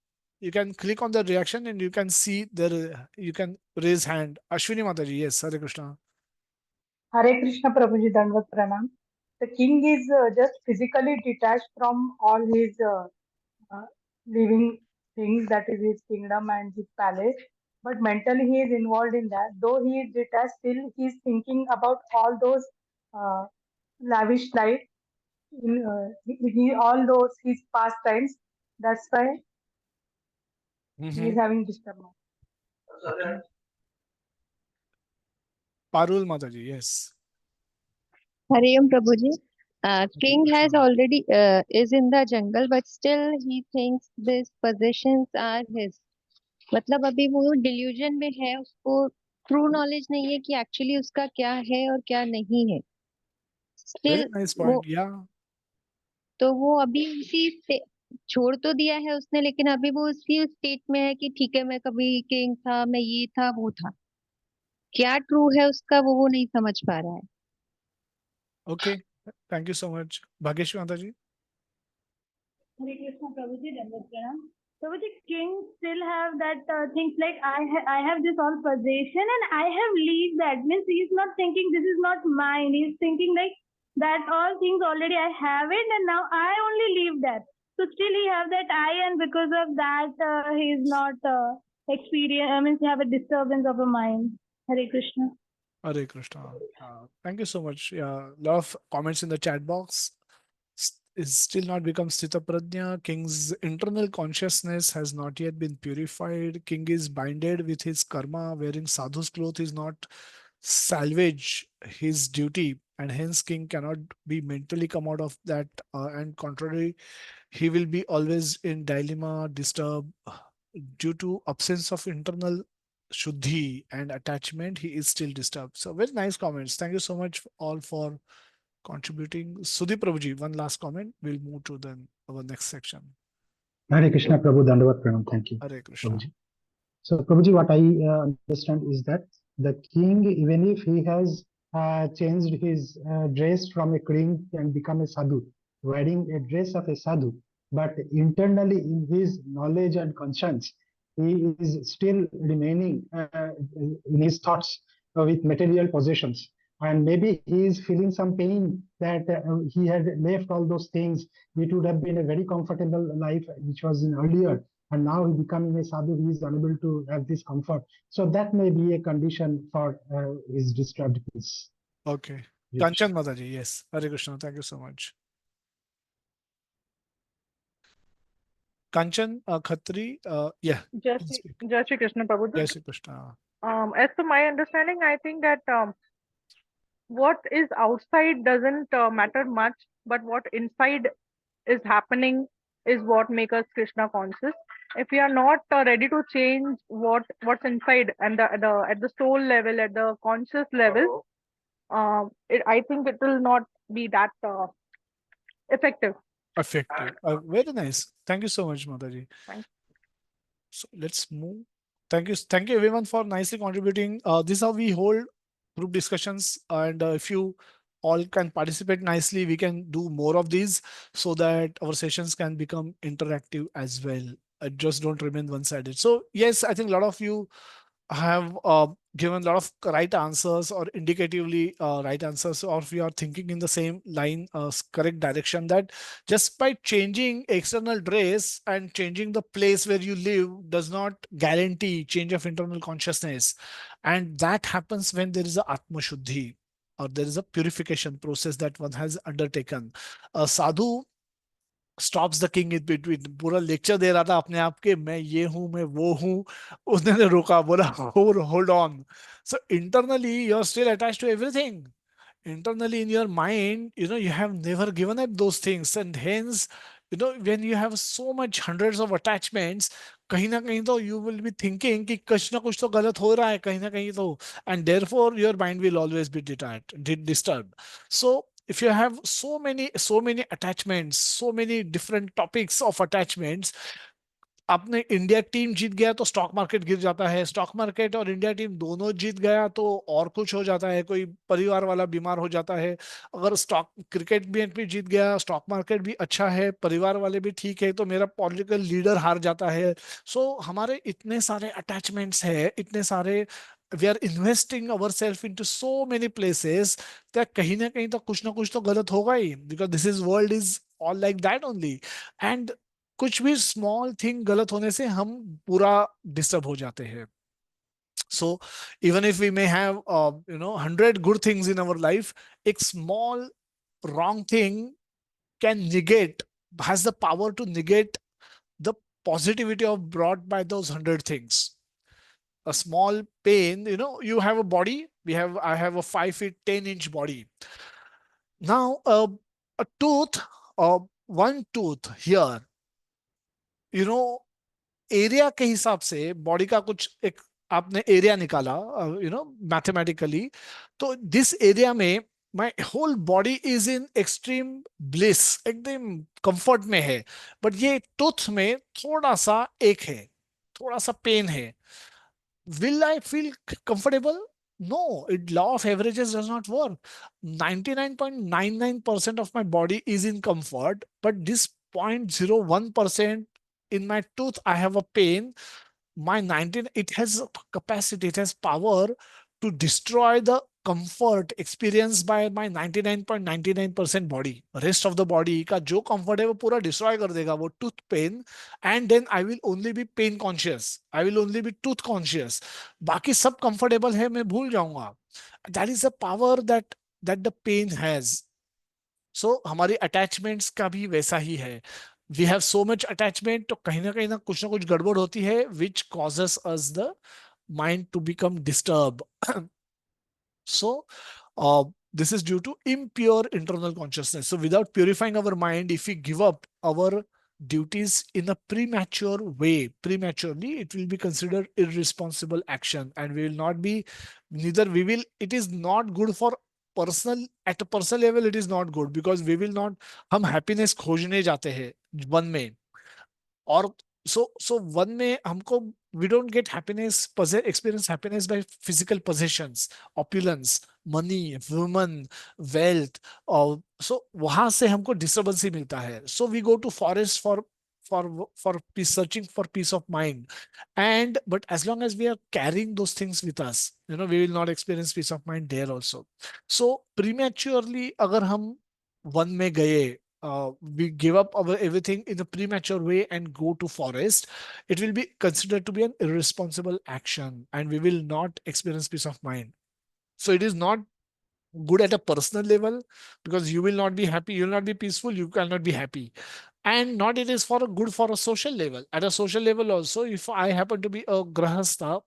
You can click on the reaction and you can see there. You can raise hand. Ashwini Mataji, yes, Hare Krishna. Hare Krishna Prabhuji Dandavat Pranam. The king is just physically detached from all his uh, living things, that is his kingdom and his palace. But mentally he is involved in that. Though he is detached, still he is thinking about all those uh, lavish life, all those his pastimes. That's why he is Mm-hmm. having disturbance. Okay. Parul Mataji, yes. Hariom Prabhuji. Hare King has Krishna. already is in the jungle, but still he thinks these possessions are his. मतलब अभी वो delusion में है, उसको true knowledge नहीं है कि actually उसका क्या है और क्या नहीं है. Very स्टिल nice वो point. Yeah. तो वो अभी छोड़ तो दिया है उसने, लेकिन अभी वो उसी स्टेट में है कि ठीक है, मैं कभी किंग था, मैं ये था वो था. क्या ट्रू है उसका वो नहीं समझ पा रहा है. Okay. Thank you so much. Bhagesh Mataji. Hare Krishna Prabhuji, Dandavat Pranam. Prabhuji, king still have that things like I have this all possession and I have leave that. Means he is not thinking this is not mine. He is thinking like that all things already I have it and now I only leave that. So still he have that I, and because of that he is not experience. I mean he have a disturbance of a mind. Hare Krishna. Hare Krishna. Thank you so much. Yeah, lot of comments in the chat box. Is still not become Sthita Prajna. King's internal consciousness has not yet been purified. King is binded with his karma. Wearing sadhu's cloth is not salvage his duty, and hence king cannot be mentally come out of that. And contrary, he will be always in dilemma, disturbed due to absence of internal shuddhi and attachment. He is still disturbed. So very nice comments. Thank you so much all for contributing. Sudhi Prabhuji, one last comment. We'll move to then our next section. Hare Krishna Prabhu Dandavat Pranam. Thank you, Hare Krishna. Prabhuji. So, Prabhuji, what I understand is that the king, even if he has changed his dress from a king and become a sadhu, wearing a dress of a sadhu, but internally in his knowledge and conscience, he is still remaining in his thoughts with material possessions. And maybe he is feeling some pain that he had left all those things. It would have been a very comfortable life, which was in earlier, and now he becoming a sadhu, he is unable to have this comfort. So that may be a condition for his disturbed peace. Okay. Hare Kanchan Krishna. Mataji, yes. Hare Krishna. Thank you so much. Kanchan Khatri, yeah. Please speak. Jai Shri Krishna Prabhuji. Yes, Krishna. As per my understanding, I think that what is outside doesn't matter much, but what inside is happening is what makes us Krishna conscious. If we are not ready to change what's inside and the at the soul level, at the conscious level, I think it will not be that effective. Effective. Very nice. Thank you so much, Mataji. Thank So let's move. Thank you. Thank you everyone for nicely contributing. This is how we hold group discussions. And if you all can participate nicely, we can do more of these so that our sessions can become interactive as well. Just don't remain one-sided. So yes, I think a lot of you have given a lot of right answers or indicatively right answers, or if you are thinking in the same line, correct direction, that just by changing external dress and changing the place where you live does not guarantee change of internal consciousness. And that happens when there is a atma shuddhi, or there is a purification process that one has undertaken. A sadhu stops the king in between, पूरा lecture दे रहा था अपने आप के, मैं ये हूं, मैं वो हूं, उसने ने रोका, बोला hold on. So internally you are still attached to everything. Internally in your mind, you have never given up those things, and hence, when you have so much hundreds of attachments, कहीं ना कहीं तो you will be thinking कि कुछ ना कुछ तो गलत हो रहा है कहीं ना कहीं तो, and therefore your mind will always be disturbed. So if you have so many attachments, so many different topics of attachments, आपने इंडिया टीम जीत गया तो स्टॉक मार्केट गिर जाता है, स्टॉक मार्केट और इंडिया टीम दोनों जीत गया तो और कुछ हो जाता है, कोई परिवार वाला बीमार हो जाता है. अगर स्टॉक क्रिकेट भी जीत गया, स्टॉक मार्केट भी अच्छा है, परिवार वाले भी ठीक है, तो मेरा पॉलिटिकल लीडर हार जाता है. सो हमारे इतने सारे अटैचमेंट्स है, इतने सारे, we are investing our self into so many places, कहीं ना कुछ तो गलत होगा ही, because this is world is all like that only. And कुछ भी स्मॉल थिंग गलत होने से हम पूरा डिस्टर्ब हो जाते हैं. So even if we may have 100 good things in our life, एक small wrong thing can negate, has the power to negate the positivity of brought by those 100 things. A small pain, you have a body, I have a 5 feet 10-inch body. Now a tooth, one tooth here, area के हिसाब से body का कुछ एक आपने area निकाला, mathematically, तो this area में my whole body is in extreme bliss, एकदम कंफर्ट में है. बट ये टूथ में थोड़ा सा एक है, थोड़ा सा पेन है. Will I feel comfortable? No, law of averages does not work. 99.99% of my body is in comfort, but this 0.01% in my tooth, I have a pain. My 19, it has capacity, it has power to destroy the comfort experienced by my 99.99% body. Rest of the body का जो comfort है वो पूरा destroy कर देगा वो tooth pain, and then I will only be pain conscious, I will only be tooth conscious. बाकी सब comfortable है, मैं भूल जाऊंगा. That is the power that the pain has. So हमारी attachments का भी वैसा ही है. We have so much attachment, तो कहीं ना कुछ गड़बड़ होती है, which causes us the mind to become disturbed. So this is due to impure internal consciousness. So without purifying our mind, if we give up our duties in a prematurely, it will be considered irresponsible action, and we will not be, neither we will, it is not good for personal, at a personal level it is not good, because we will not, हम happiness खोजने जाते हैं one में, और so one में हमको, we don't get happiness, experience happiness by physical possessions, opulence, money, women, wealth, और so वहां से हमको disturbance ही मिलता है. So we go to forest for peace, searching for peace of mind. And but as long as we are carrying those things with us, we will not experience peace of mind there also. So prematurely अगर हम one में गए, we give up our everything in a premature way and go to forest, it will be considered to be an irresponsible action, and we will not experience peace of mind. So it is not good at a personal level, because you will not be happy, you will not be peaceful, you cannot be happy. And not it is for a good for a social level. At a social level also, if I happen to be a grahastha,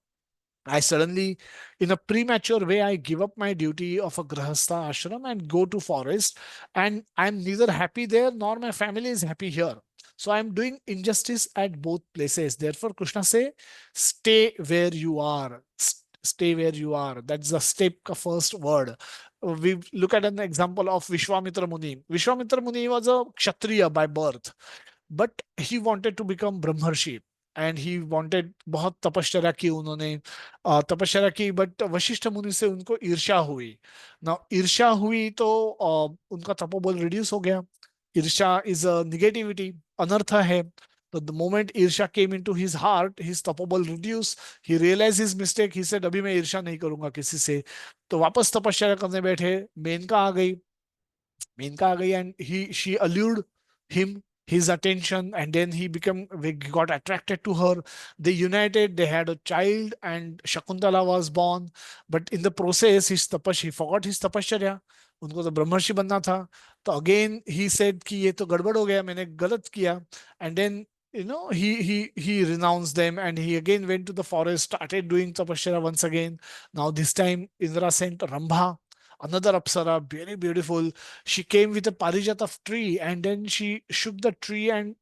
I suddenly, in a premature way, I give up my duty of a grahastha ashram and go to forest, and I'm neither happy there nor my family is happy here. So I'm doing injustice at both places. Therefore, Krishna say, stay where you are. Stay where you are. That's the step first word. We look at an example of Vishwamitra Muni. Vishwamitra Muni was a Kshatriya by birth, but he wanted to become Brahmarshi. And he wanted, बहुत तपश्चर्या की उन्होंने, तपश्चर्या की, but Vashishtha मुनि से उनको ईर्ष्या हुई ना, ईर्ष्या हुई तो उनका तपोबल रिड्यूस हो गया. ईर्ष्या इज अ निगेटिविटी, अनर्थ है. But the moment ईर्ष्या came into his heart, his tapabal reduced. He realized his mistake. He said, अभी मैं ईर्ष्या नहीं करूंगा किसी से. तो वापस तपस्या करने बैठे. मेनका आ गई. मेनका आ गई and she allured him, his attention, and then he got attracted to her. They united, they had a child, and Shakuntala was born. But in the process, he forgot his tapasya. उनको तो ब्रह्मर्षि बनना था. तो again he said कि ये तो गड़बड़ हो गया, मैंने गलत किया. And then he renounced them, and he again went to the forest, started doing tapasya once again. Now this time Indra sent Rambha, another apsara, very beautiful. She came with a parijata tree, and then she shook the tree and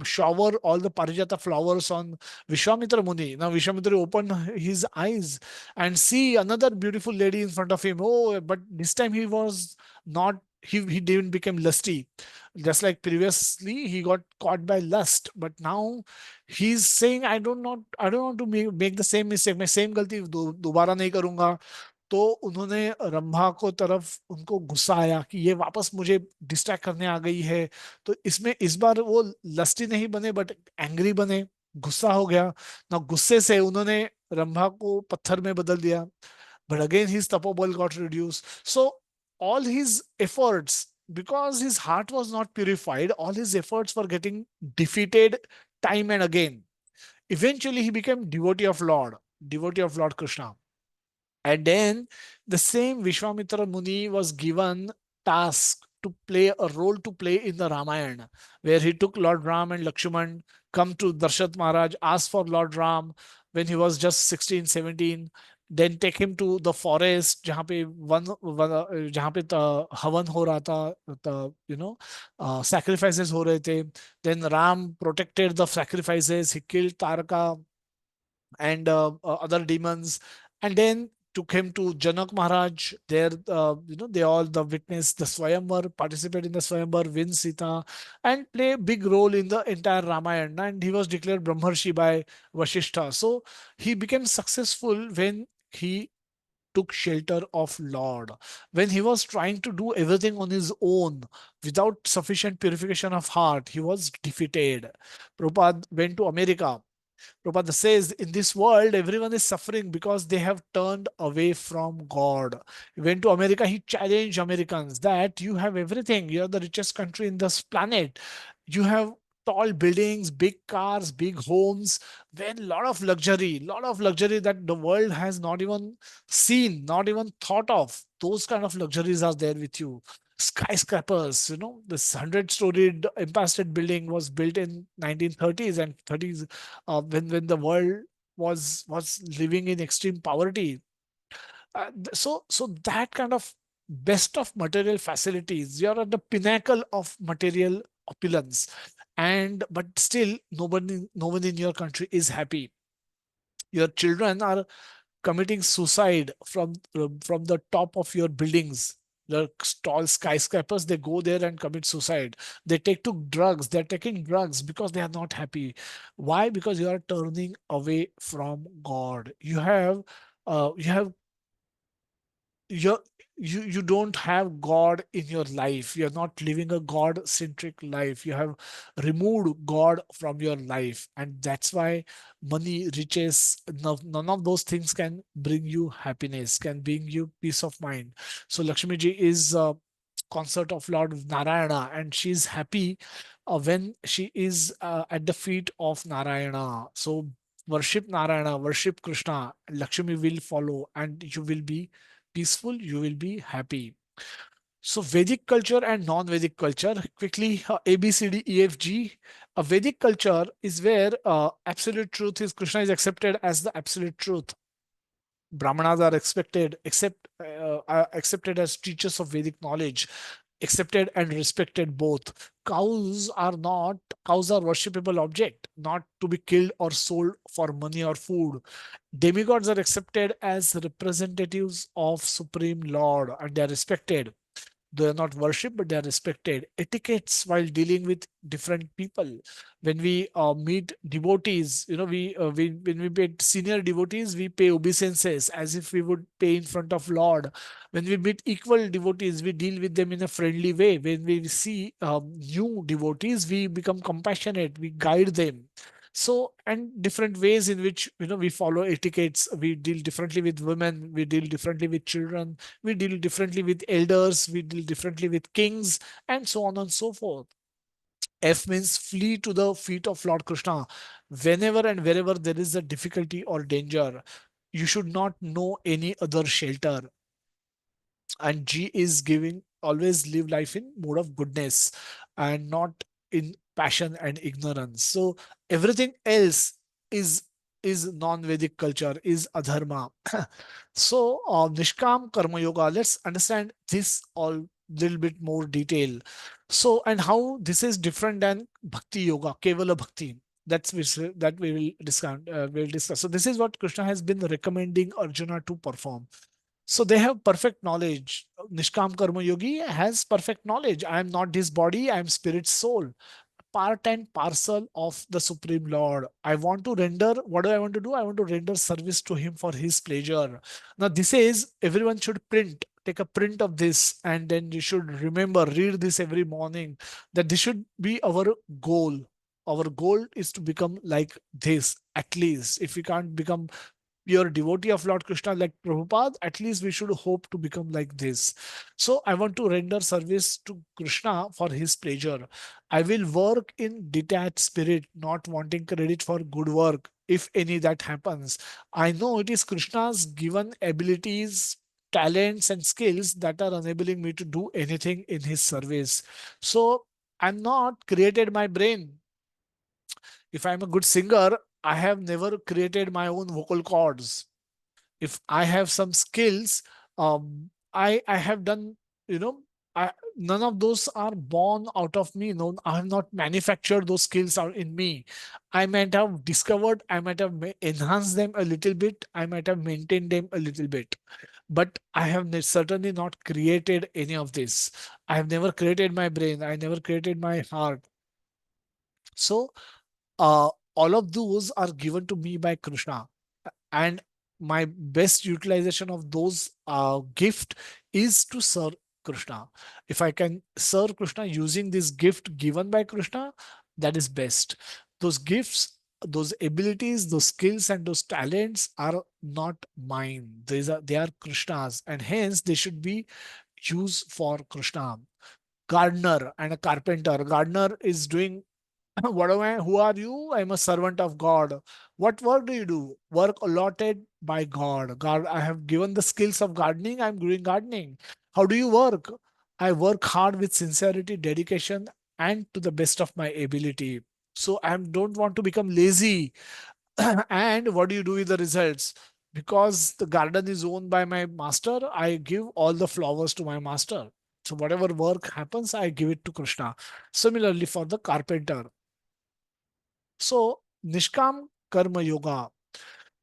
shower all the parijata flowers on Vishwamitra Muni. Now Vishwamitra opened his eyes and see another beautiful lady in front of him. Oh, but this time he was not, he didn't become lusty. Just like previously, he got caught by lust, but now he's saying, I don't want to make the same mistake. मैं same गलती दोबारा नहीं करूंगा. तो उन्होंने रंभा को तरफ उनको गुस्सा आया कि ये वापस मुझे डिस्ट्रैक्ट करने आ गई है. तो इसमें इस बार वो लस्टी नहीं बने बट एंग्री बने, गुस्सा हो गया ना. गुस्से से उन्होंने रंभा को पत्थर में बदल दिया. But again his tapobal got reduced. So all his efforts, because his heart was not purified, all his efforts were getting defeated time and again. Eventually he became devotee of Lord Krishna. And then the same Vishwamitra Muni was given task to play a role to play in the Ramayana, where he took Lord Ram and Lakshman, come to Darshat Maharaj, ask for Lord Ram when he was just 16, 17, then take him to the forest जहाँ पे जहाँ पे हवन हो रहा था, sacrifices हो रहे थे. Then Ram protected the sacrifices. He killed Taraka and other demons, and then took him to Janak Maharaj. There, they all the witness the Swayamvar, participate in the Swayamvar, win Sita, and play a big role in the entire Ramayana. And he was declared Brahmarshi by Vashishta. So he became successful when he took shelter of Lord. When he was trying to do everything on his own without sufficient purification of heart, he was defeated. Prabhupada went to America. Prabhupada says, in this world, everyone is suffering because they have turned away from God. He went to America, he challenged Americans that you have everything. You're the richest country in this planet. You have tall buildings, big cars, big homes, then lot of luxury that the world has not even seen, not even thought of. Those kind of luxuries are there with you. Skyscrapers, this 100-storied Empire State Building was built in 1930s and 30s, when the world was living in extreme poverty. So that kind of best of material facilities, you're at the pinnacle of material opulence, and but still no one in your country is happy. Your children are committing suicide from the top of your buildings, the tall skyscrapers. They go there and commit suicide. They're taking drugs because they are not happy. Why? Because you are turning away from God. You have you're, you don't have God in your life. You're not living a God centric life. You have removed God from your life, and that's why money, riches, none of those things can bring you happiness, can bring you peace of mind. So Lakshmi ji is a consort of Lord Narayana, and she's happy when she is at the feet of Narayana. So worship Narayana, worship Krishna, Lakshmi will follow, and you will be peaceful, you will be happy. So Vedic culture and non-Vedic culture, quickly, A, B, C, D, E, F, G. A Vedic culture is where absolute truth is, Krishna is accepted as the absolute truth. Brahmanas are accepted as teachers of Vedic knowledge, accepted and respected both. Cows are worshipable object, not to be killed or sold for money or food. Demigods are accepted as representatives of Supreme Lord, and they are respected. They are not worshipped, but they are respected. Etiquettes while dealing with different people. When we meet devotees, we when we meet senior devotees, we pay obeisances as if we would pay in front of Lord. When we meet equal devotees, we deal with them in a friendly way. When we see new devotees, we become compassionate. We guide them. So, and different ways in which we follow etiquettes. We deal differently with women. We deal differently with children. We deal differently with elders. We deal differently with kings, and so on and so forth. F means flee to the feet of Lord Krishna. Whenever and wherever there is a difficulty or danger, you should not know any other shelter. And G is giving, always live life in mode of goodness and not in passion and ignorance. So everything else is non-Vedic culture, is adharma. So Nishkam Karma Yoga, let's understand this all little bit more detail. So, and how this is different than Bhakti Yoga, Kevala Bhakti. That we will discuss. So this is what Krishna has been recommending Arjuna to perform. So they have perfect knowledge. Nishkam Karma Yogi has perfect knowledge. I am not this body, I am spirit soul, part and parcel of the Supreme Lord. I want to render, what do I want to do? I want to render service to Him for His pleasure. Now, this is, everyone should take a print of this, and then you should remember, read this every morning, that this should be our goal. Our goal is to become like this, at least. If we can't become pure devotee of Lord Krishna like Prabhupada, at least we should hope to become like this. So I want to render service to Krishna for his pleasure. I will work in detached spirit, not wanting credit for good work, if any that happens. I know it is Krishna's given abilities, talents, and skills that are enabling me to do anything in his service. So I'm not created my brain. If I'm a good singer, I have never created my own vocal cords. If I have some skills, I have done, you know, none of those are born out of me. No, I have not manufactured those skills out in me. I might have discovered, I might have enhanced them a little bit, I might have maintained them a little bit, but I have certainly not created any of this. I have never created my brain. I never created my heart. So all of those are given to me by Krishna, and my best utilization of those gift is to serve Krishna. If I can serve Krishna using this gift given by Krishna, that is best. Those gifts, those abilities, those skills, and those talents are not mine. They are Krishna's, and hence they should be used for Krishna. Gardener and a carpenter. Gardener is doing what am I? Who are you? I'm a servant of God. What work do you do? Work allotted by God. God, I have given the skills of gardening. I'm doing gardening. How do you work? I work hard with sincerity, dedication, and to the best of my ability. So I don't want to become lazy. And what do you do with the results? Because the garden is owned by my master, I give all the flowers to my master. So whatever work happens, I give it to Krishna. Similarly, for the carpenter, so, Nishkam Karma Yoga,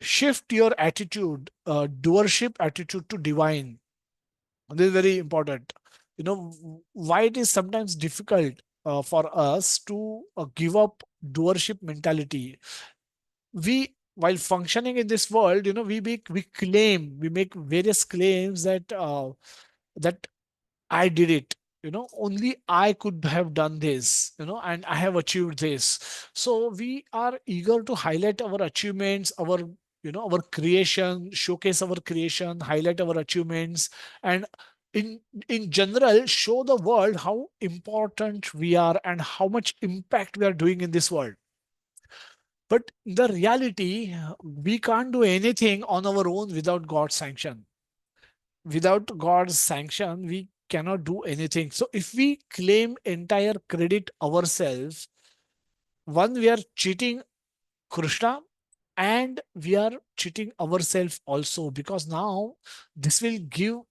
shift your attitude, doership attitude to divine. This is very important. Why it is sometimes difficult for us to give up doership mentality. While functioning in this world, we make various claims that I did it. Only I could have done this, and I have achieved this. So we are eager to highlight our achievements, our creation, showcase our creation, highlight our achievements, and in in general show the world how important we are and how much impact we are doing in this world. But the reality, we can't do anything on our own without God's sanction. Without God's sanction, we cannot do anything. So if we claim entire credit ourselves, one, we are cheating Krishna, and we are cheating ourselves also, because now this will give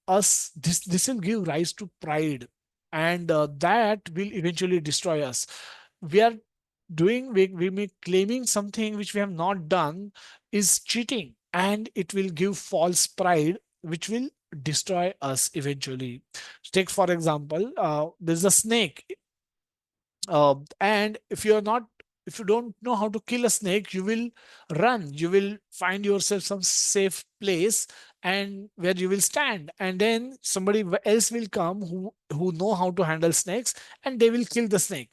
rise to pride, and that will eventually destroy us. We are we may claiming something which we have not done is cheating, and it will give false pride, which will destroy us eventually. Take for example, there's a snake, and if you don't know how to kill a snake, you will run, you will find yourself some safe place and where you will stand, and then somebody else will come who know how to handle snakes, and they will kill the snake.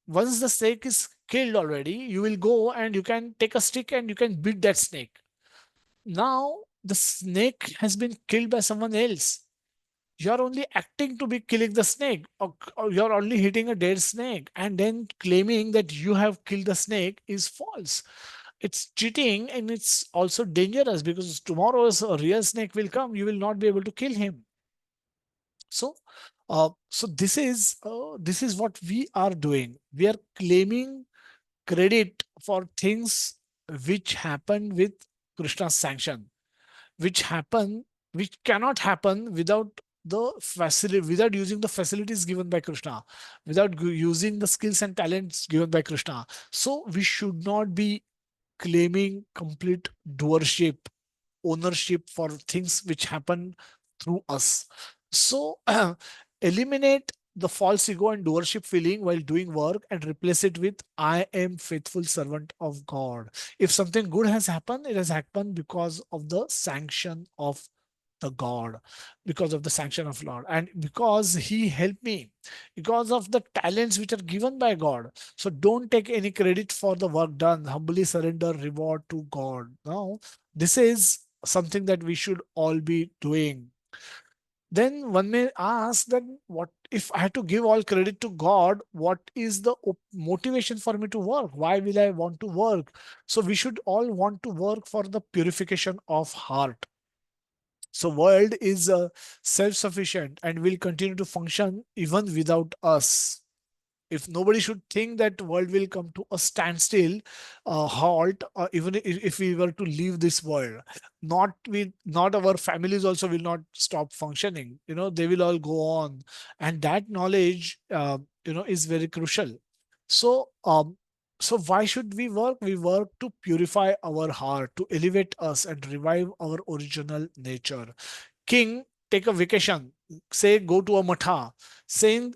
Once the snake is killed already, you will go and you can take a stick and you can beat that snake. Now the snake has been killed by someone else. You're only acting to be killing the snake, or you're only hitting a dead snake, and then claiming that you have killed the snake is false. It's cheating, and it's also dangerous because tomorrow a real snake will come, you will not be able to kill him. So this is what we are doing. We are claiming credit for things which happen with Krishna's sanction, which happen, which cannot happen without the facility, without using the facilities given by Krishna, without using the skills and talents given by Krishna. So we should not be claiming complete doership, ownership for things which happen through us. So eliminate the false ego and doership feeling while doing work and replace it with I am faithful servant of God. If something good has happened, it has happened because of the sanction of the God, because of the sanction of Lord, and because He helped me, because of the talents which are given by God. So don't take any credit for the work done. Humbly surrender reward to God. Now, this is something that we should all be doing. Then one may ask that what if I had to give all credit to God, what is the motivation for me to work? Why will I want to work? So we should all want to work for the purification of heart. So world is self-sufficient and will continue to function even without us. If nobody should think that world will come to a standstill, halt, even if we were to leave this world, not our families also will not stop functioning. They will all go on, and that knowledge, is very crucial. So, why should we work? We work to purify our heart, to elevate us and revive our original nature. King, take a vacation. Say, go to a matha, saying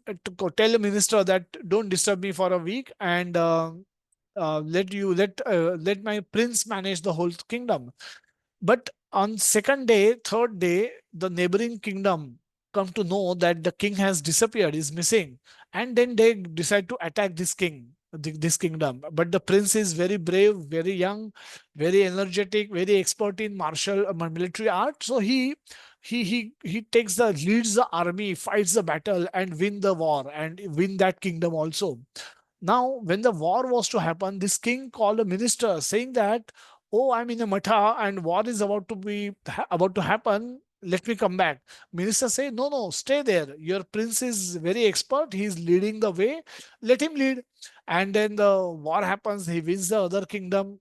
tell a minister that don't disturb me for a week, and let my prince manage the whole kingdom. But on second day, third day, the neighboring kingdom come to know that the king has disappeared, is missing, and then they decide to attack this king, this kingdom. But the prince is very brave, very young, very energetic, very expert in martial military art. So he takes the leads the army, fights the battle, and win the war and win that kingdom also. Now, when the war was to happen, this king called a minister saying that, "Oh, I'm in a matha and war is about to happen. Let me come back." Minister say, "No, no, stay there. Your prince is very expert. He's leading the way. Let him lead." And then the war happens. He wins the other kingdom.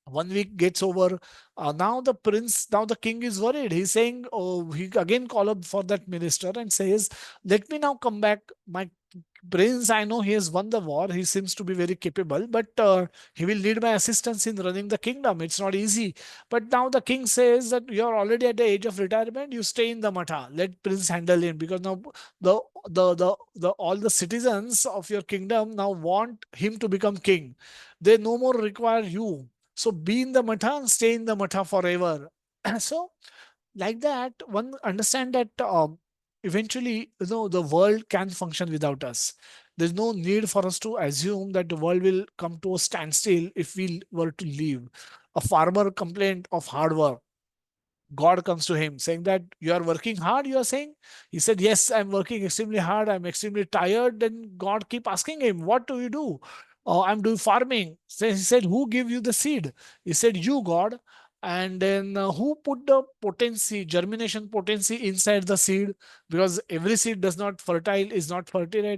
1 week gets over. Now the king is worried. He's saying, oh, he again call up for that minister and says, "Let me now come back. My prince, I know he has won the war. He seems to be very capable, but he will need my assistance in running the kingdom. It's not easy." But now the king says that you're already at the age of retirement. You stay in the matha. Let prince handle him, because now the the all the citizens of your kingdom now want him to become king. They no more require you. So be in the matha and stay in the matha forever. So like that, one understand that eventually, the world can function without us. There's no need for us to assume that the world will come to a standstill if we were to leave. A farmer complained of hard work. God comes to him saying that you are working hard, you are saying. He said, "Yes, I'm working extremely hard. I'm extremely tired." Then God keep asking him, "What do you do?" "Oh, I'm doing farming." So he said, "Who gave you the seed?" He said, "You, God." And then who put the potency, germination potency inside the seed? Because every seed does not fertile, is not fertile.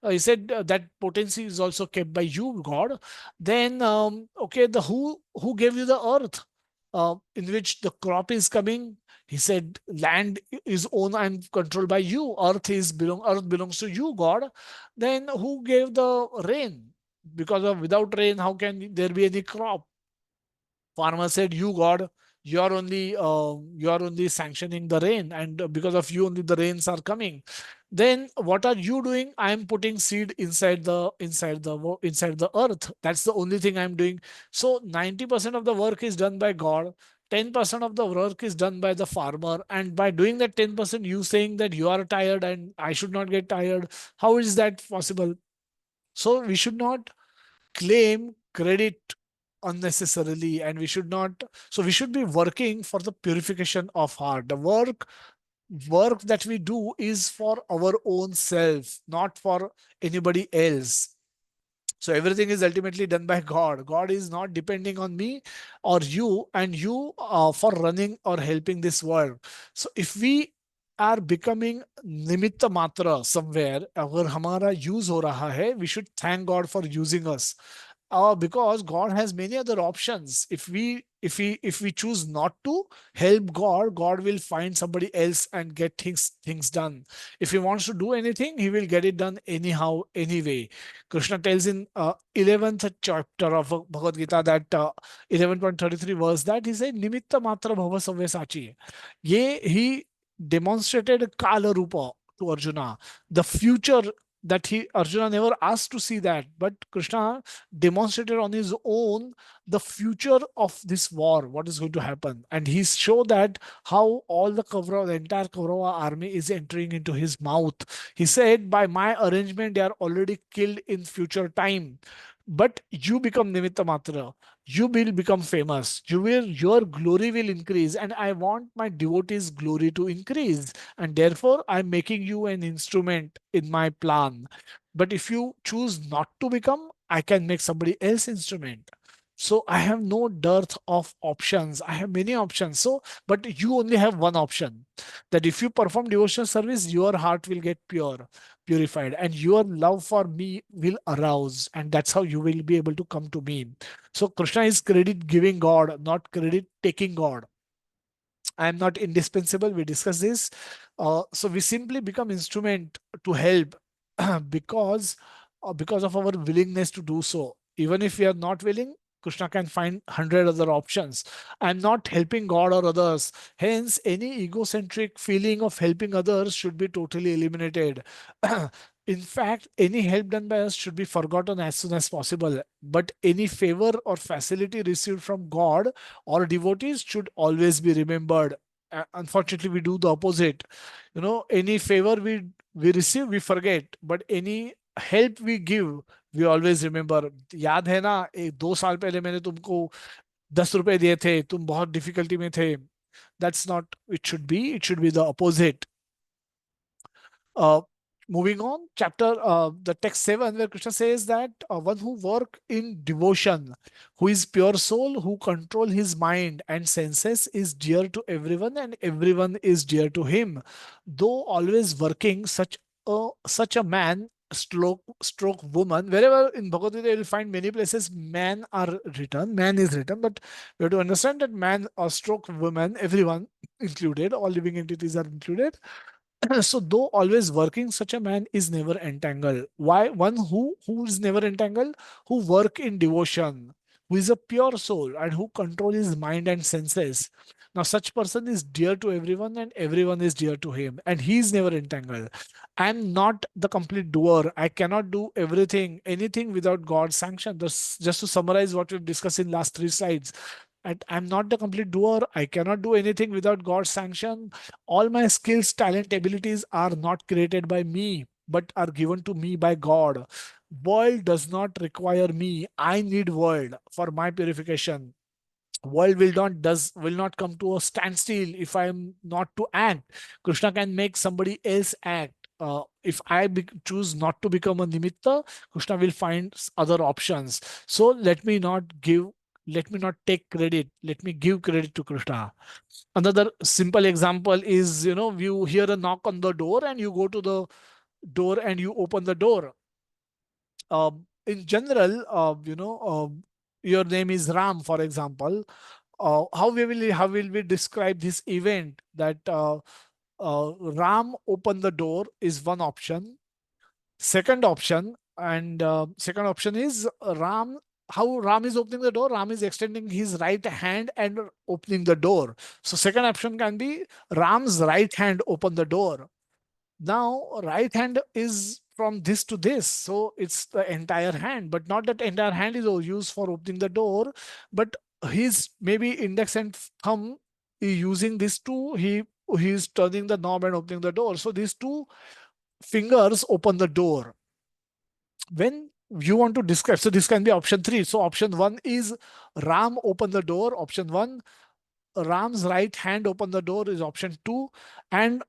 He said that potency is also kept by you, God. Then, okay, the who gave you the earth? In which the crop is coming. He said, "Land is owned and controlled by you. Earth belongs to you, God." Then who gave the rain? Because of without rain, how can there be any crop? Farmer said, "You, God." you are only sanctioning the rain, and because of you only the rains are coming. Then what are you doing? I am putting seed inside the earth. That's the only thing I'm doing. So 90% of the work is done by God. 10% of the work is done by the farmer, and by doing that 10%, you saying that you are tired and I should not get tired. How is that possible? So we should not claim credit unnecessarily, and we should not. So we should be working for the purification of heart. The work that we do is for our own self, not for anybody else. So everything is ultimately done by God. God is not depending on me or you, and you for running or helping this world. So if we are becoming nimitta matra somewhere, अगर हमारा use हो रहा है, we should thank God for using us, because God has many other options. If we choose not to help God, God will find somebody else and get things done. If he wants to do anything, he will get it done anyhow, anyway. Krishna tells in 11th chapter of Bhagavad Gita, that 11.33 verse, that he said, Nimitta matra bhava savyasachi. Ye he demonstrated Kala Rupa to Arjuna, the future that he Arjuna never asked to see that, but Krishna demonstrated on his own the future of this war, what is going to happen, and he showed that how all the entire Kaurava army is entering into his mouth. He said, by my arrangement, they are already killed in future time. But you become Nimitta Matra. You will become famous. Your glory will increase. And I want my devotees' glory to increase. And therefore, I'm making you an instrument in my plan. But if you choose not to become, I can make somebody else instrument. So I have no dearth of options. I have many options. So, but you only have one option, that if you perform devotional service, your heart will get purified, and your love for me will arouse, and that's how you will be able to come to me. So Krishna is credit giving God, not credit taking God. I am not indispensable. We discuss this. So we simply become instrument to help because of our willingness to do so. Even if we are not willing, Krishna can find 100 other options. I'm not helping God or others. Hence, any egocentric feeling of helping others should be totally eliminated. In fact, any help done by us should be forgotten as soon as possible. But any favor or facility received from God or devotees should always be remembered. Unfortunately, we do the opposite. Any favor we receive, we forget, but any help we give, we always remember. याद है ना, 2 साल पहले मैंने तुमको 10 रुपए दिए थे, तुम बहुत डिफिकल्टी में थे. That's not it should be the opposite. uh, Moving on, the text 7, where Krishna says that one who work in devotion, who is pure soul, who control his mind and senses, is dear to everyone, and everyone is dear to him. Though always working, such a man, stroke woman, wherever in Bhagavad Gita you will find many places man is written, but we have to understand that man or stroke woman, everyone included, all living entities are included. So though always working, such a man is never entangled. Why? One who is never entangled, who work in devotion, who is a pure soul, and who control his mind and senses. Now such person is dear to everyone, and everyone is dear to him, and he is never entangled. I'm not the complete doer. I cannot do anything without God's sanction. Just to summarize what we've discussed in last 3 slides, and I'm not the complete doer. I cannot do anything without God's sanction. All my skills, talent, abilities are not created by me, but are given to me by God. World does not require me. I need world for my purification. World will not come to a standstill if I am not to act. Krishna can make somebody else act. If I choose not to become a nimitta, Krishna will find other options. So let me not take credit. Let me give credit to Krishna. Another simple example is, you hear a knock on the door and you go to the door and you open the door. In general, your name is Ram, for example. How will we describe this event, that Ram opened the door is one option. Second option is Ram how Ram is opening the door? Ram is extending his right hand and opening the door. So second option can be Ram's right hand open the door. Now right hand is from this to this, so it's the entire hand, but not that entire hand is used for opening the door, but his maybe index and thumb is using this two. He is turning the knob and opening the door. So these two fingers open the door. When you want to describe, so this can be option three. So option one is Ram open the door. Option one, Ram's right hand open the door is option two, and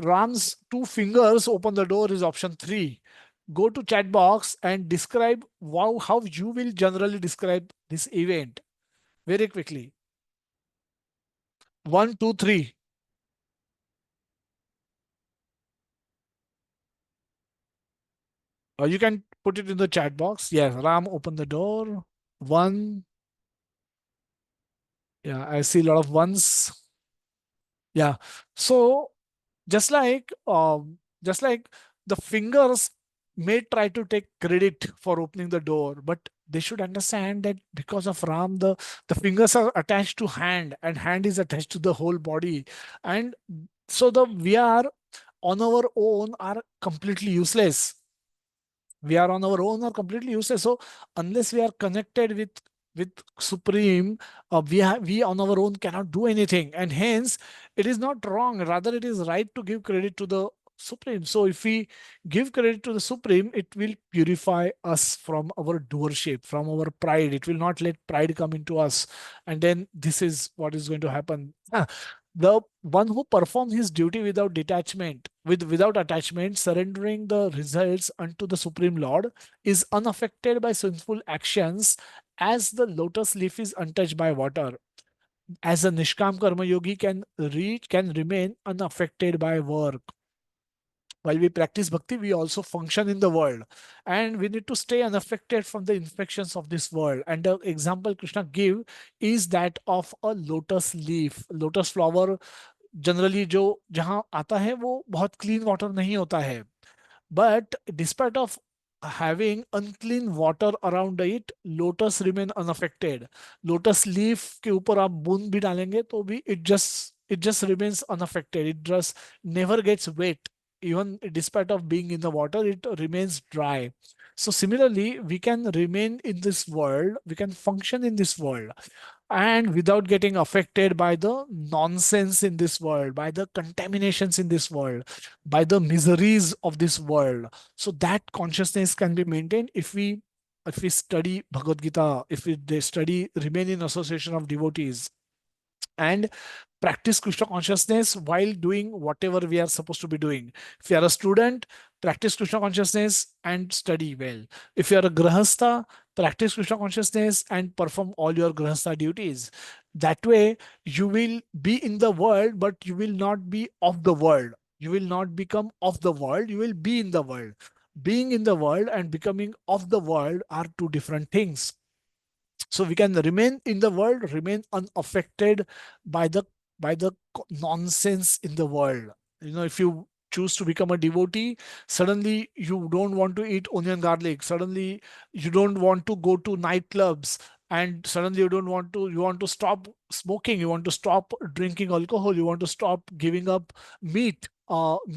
Ram's two fingers open the door is option three. Go to chat box and describe how you will generally describe this event very quickly. One, two, three. Or you can put it in the chat box. Yes, Ram open the door. One. Yeah, I see a lot of ones. Yeah. So just like the fingers may try to take credit for opening the door, but they should understand that because of Ram, the fingers are attached to hand and hand is attached to the whole body. And so the we are on our own are completely useless. We are on our own are completely useless. So unless we are connected with Supreme, we on our own cannot do anything. And hence, it is not wrong. Rather, it is right to give credit to the Supreme. So if we give credit to the Supreme, it will purify us from our doership, from our pride. It will not let pride come into us. And then this is what is going to happen. The one who performs his duty without detachment, without attachment, surrendering the results unto the Supreme Lord, is unaffected by sinful actions, as the lotus leaf is untouched by water. As a Nishkam Karma Yogi can remain unaffected by work. While we practice bhakti, we also function in the world, and we need to stay unaffected from the infections of this world. And the example Krishna give is that of a lotus leaf, lotus flower. Generally जो जहां आता है वो बहुत clean water नहीं होता है, but despite of having unclean water around it, lotus remain unaffected. Lotus leaf के ऊपर आप बूंद भी डालेंगे तो भी it just remains unaffected. It just never gets wet. Even despite of being in the water, it remains dry. So similarly, we can remain in this world, we can function in this world, and without getting affected by the nonsense in this world, by the contaminations in this world, by the miseries of this world. So that consciousness can be maintained if we study Bhagavad Gita, if we study, remain in association of devotees, and practice Krishna consciousness while doing whatever we are supposed to be doing. If you are a student, practice Krishna consciousness and study well. If you are a grahastha, practice Krishna consciousness and perform all your grahastha duties. That way, you will be in the world, but you will not be of the world. You will not become of the world, you will be in the world. Being in the world and becoming of the world are two different things. So we can remain in the world, remain unaffected by the nonsense in the world. If you choose to become a devotee, suddenly you don't want to eat onion garlic, suddenly you don't want to go to nightclubs, and suddenly you want to stop smoking, you want to stop drinking alcohol, you want to stop giving up meat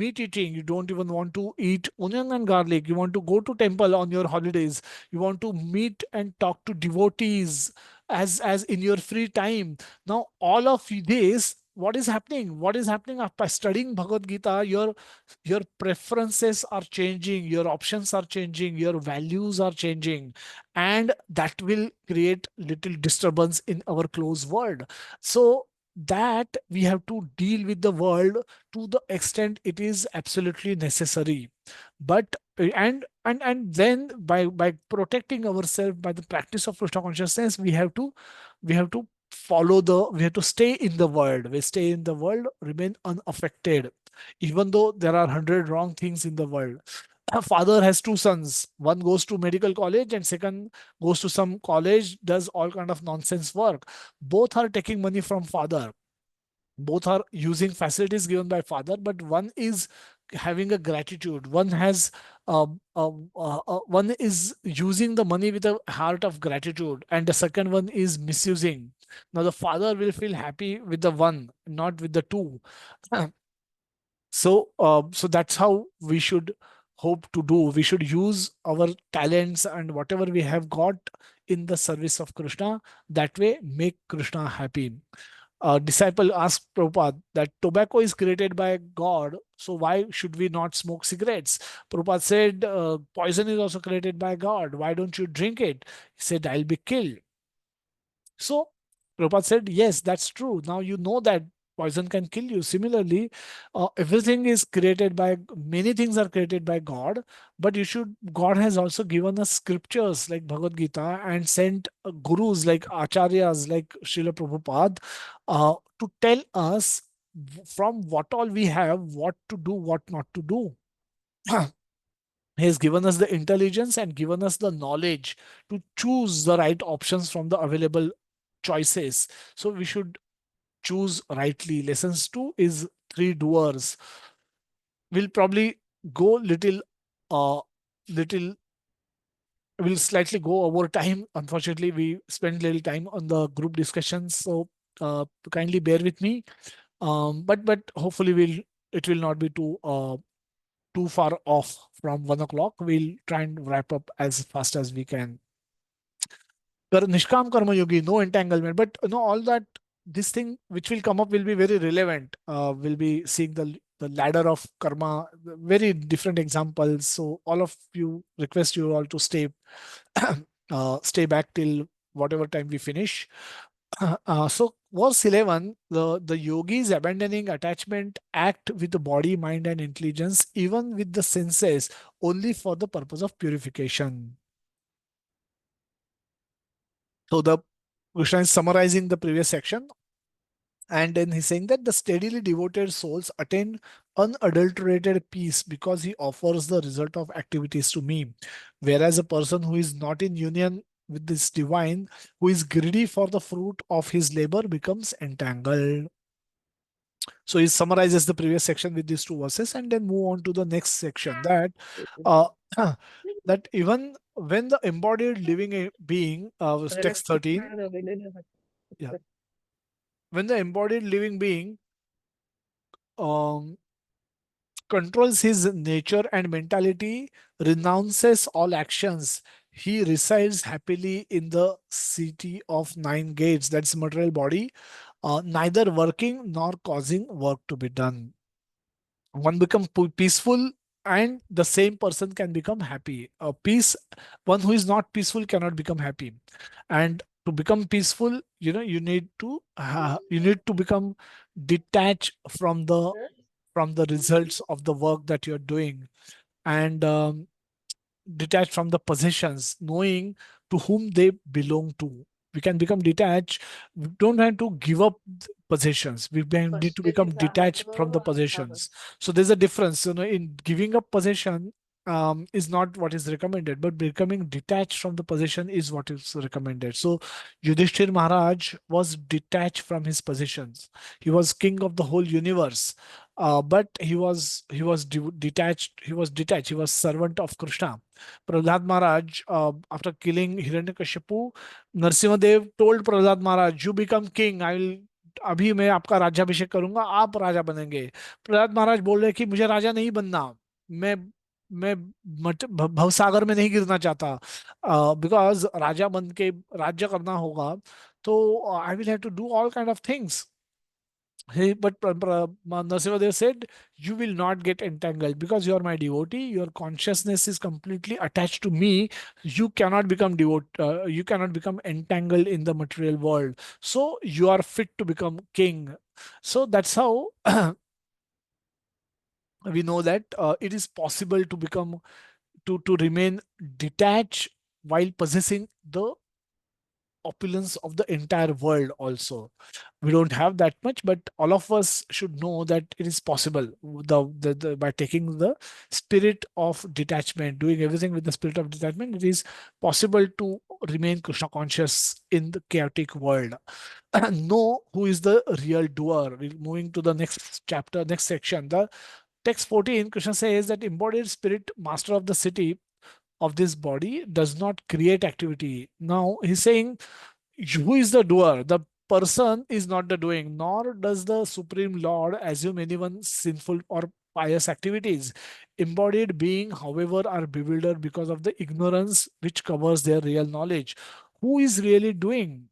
eating, you don't even want to eat onion and garlic, you want to go to temple on your holidays, you want to meet and talk to devotees as in your free time. Now all of this, what is happening by studying Bhagavad Gita, your preferences are changing, your options are changing, your values are changing, and that will create little disturbance in our close world. So that we have to deal with the world to the extent it is absolutely necessary. But and then by protecting ourselves by the practice of Krishna consciousness, we have to we have to stay in the world. We stay in the world, remain unaffected, even though there are 100 wrong things in the world. A father has two sons. One goes to medical college and second goes to some college, does all kind of nonsense work. Both are taking money from father, both are using facilities given by father, but one is having a gratitude. One has one is using the money with a heart of gratitude, and the second one is misusing. Now the father will feel happy with the one, not with the two. So that's how we should hope to do. We should use our talents and whatever we have got in the service of Krishna. That way, make Krishna happy. A disciple asked Prabhupada that tobacco is created by God, so why should we not smoke cigarettes? Prabhupada said, poison is also created by God. Why don't you drink it? He said, I'll be killed. So Prabhupada said, yes, that's true. Now you know that poison can kill you. Similarly, everything is created by, many things are created by God, but God has also given us scriptures like Bhagavad Gita and sent gurus like acharyas like Srila Prabhupada to tell us from what all we have, what to do, what not to do. He has given us the intelligence and given us the knowledge to choose the right options from the available choices. So we should choose rightly. Lessons 2 is three doers. We'll probably go little we'll slightly go over time. Unfortunately, we spend little time on the group discussions, so kindly bear with me. But hopefully it will not be too far off from 1 o'clock. We'll try and wrap up as fast as we can. Nishkam Karma Yogi, no entanglement. But all that, this thing which will come up will be very relevant. We'll be seeing the ladder of karma, very different examples. So all of you, request you all to stay stay back till whatever time we finish. So verse 11, the yogis abandoning attachment act with the body, mind and intelligence, even with the senses, only for the purpose of purification. So the Krishna is summarizing the previous section, and then he's saying that the steadily devoted souls attain unadulterated peace because he offers the result of activities to me. Whereas a person who is not in union with this divine, who is greedy for the fruit of his labor, becomes entangled. So he summarizes the previous section with these two verses and then move on to the next section, that uh, that even when the embodied living being, text 13, yeah, when the embodied living being um, controls his nature and mentality, renounces all actions, he resides happily in the city of nine gates, that's material body, neither working nor causing work to be done. One become peaceful, and the same person can become happy. One who is not peaceful cannot become happy. And to become peaceful, you need to become detached from the results of the work that you're doing, and detached from the possessions, knowing to whom they belong to. We can become detached. We don't have to give up possessions. Need to become detached from the possessions. So there's a difference, in giving up possession. Is not what is recommended, but becoming detached from the possession is what is recommended. So Yudhishthir Maharaj was detached from his possessions. He was king of the whole universe, but detached. He was detached. He was servant of Krishna. Prahlad Maharaj, after killing Hiranyakashipu, Narsimhadev told Prahlad Maharaj, "You become king. I will अभी मैं आपका राज्याभिषेक करूंगा, आप राजा बनेंगे." प्रहलाद महाराज बोल रहे कि मुझे राजा नहीं बनना, मैं मैं भवसागर में नहीं गिरना चाहता, बिकॉज राजा बन के राज्य करना होगा, तो I will have to do all kind of things. But Narasimhadev said, "You will not get entangled because you are my devotee. Your consciousness is completely attached to me. You cannot become you cannot become entangled in the material world. So you are fit to become king." So that's how we know that it is possible to become to remain detached while possessing the opulence of the entire world also. We don't have that much, but all of us should know that it is possible, by taking the spirit of detachment, doing everything with the spirit of detachment. It is possible to remain Krishna conscious in the chaotic world. Know who is the real doer. We're moving to the next chapter, next section, the Text 14, Krishna says that embodied spirit, master of the city, of this body, does not create activity. Now he's saying, who is the doer? The person is not the doing, nor does the Supreme Lord assume anyone sinful or pious activities. Embodied being, however, are bewildered because of the ignorance which covers their real knowledge. Who is really doing?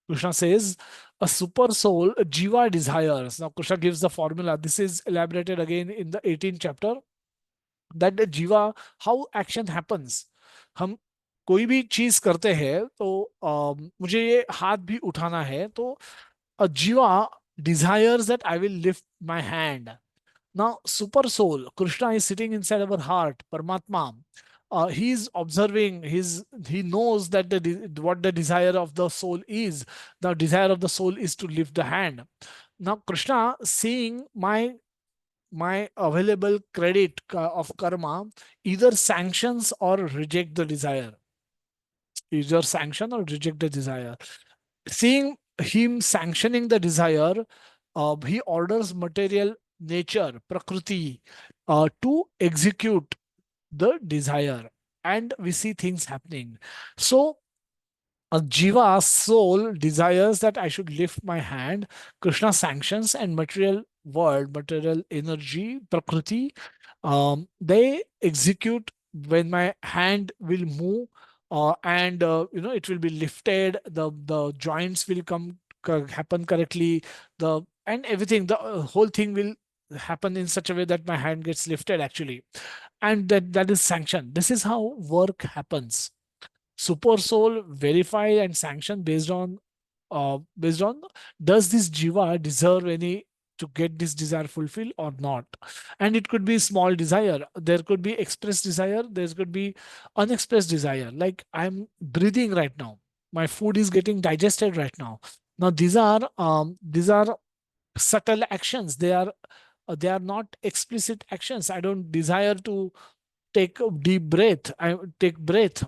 Krishna says, a super soul, a jiva desires. Now, Krishna gives the formula. This is elaborated again in the 18th chapter. That the jiva, how action happens. हम कोई भी चीज करते हैं तो मुझे ये हाथ भी उठाना है तो a jiva desires that I will lift my hand. Now, super soul, Krishna is sitting inside our heart, Paramatma. He is observing. He knows that what the desire of the soul is. The desire of the soul is to lift the hand. Now, Krishna, seeing my available credit of karma, either sanctions or reject the desire. Either sanction or reject the desire. Seeing him sanctioning the desire, he orders material nature, prakriti, to execute the desire. And we see things happening. So a jiva soul desires that I should lift my hand. Krishna sanctions, and material world, material energy, prakriti, they execute when my hand will move, and it will be lifted. The joints will happen correctly. The and everything, the whole thing will happen in such a way that my hand gets lifted actually, and that is sanctioned. This is how work happens. Super soul verify and sanction based on does this jiva deserve any to get this desire fulfilled or not. And it could be small desire, there could be expressed desire, there could be unexpressed desire, like I'm breathing right now, my food is getting digested right now. Now these are subtle actions, they are not explicit actions. I don't desire to take a deep breath, I take breath,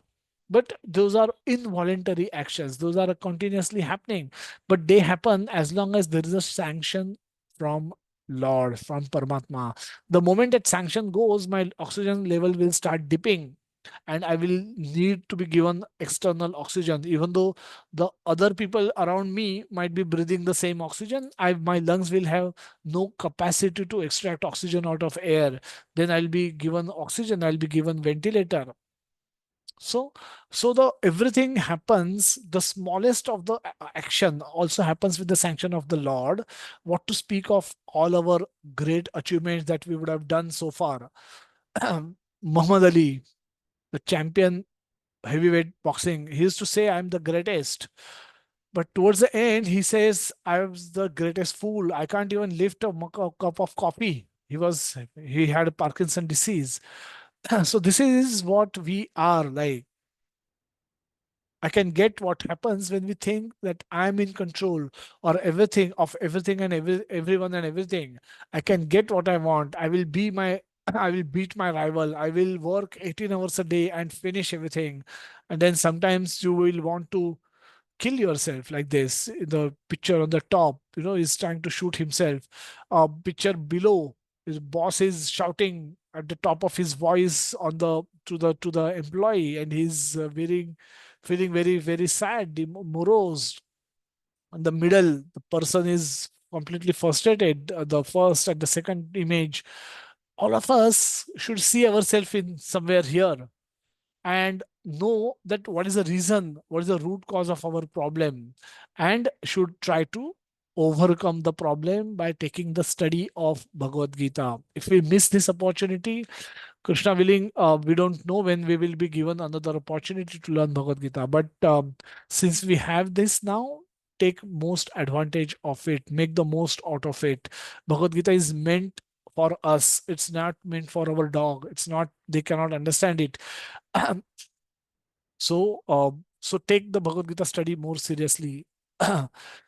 but those are involuntary actions, those are continuously happening, but they happen as long as there is a sanction from Lord, from Paramatma. The moment that sanction goes, my oxygen level will start dipping, and I will need to be given external oxygen. Even though the other people around me might be breathing the same oxygen, my lungs will have no capacity to extract oxygen out of air. Then I'll be given oxygen, I'll be given ventilator. So the everything happens, the smallest of the action also happens with the sanction of the Lord. What to speak of all our great achievements that we would have done so far. Muhammad Ali, the champion heavyweight boxing, he used to say, I'm the greatest. But towards the end, he says, I was the greatest fool. I can't even lift a cup of coffee. He had Parkinson disease. So this is what we are like. I can get what happens when we think that I'm in control or everything of everything and everyone and everything. I can get what I want. I will beat my rival. I will work 18 hours a day and finish everything. And then sometimes you will want to kill yourself like this. The picture on the top, is trying to shoot himself. Picture below, his boss is shouting at the top of his voice on the to the employee, and he's feeling very very sad, morose. In the middle, the person is completely frustrated. The first and the second image, all of us should see ourselves in somewhere here and know that what is the reason, what is the root cause of our problem, and should try to overcome the problem by taking the study of Bhagavad Gita. If we miss this opportunity, Krishna willing, we don't know when we will be given another opportunity to learn Bhagavad Gita. But since we have this now, take most advantage of it, make the most out of it. Bhagavad Gita is meant for us. It's not meant for our dog. It's not, they cannot understand it. So take the Bhagavad Gita study more seriously.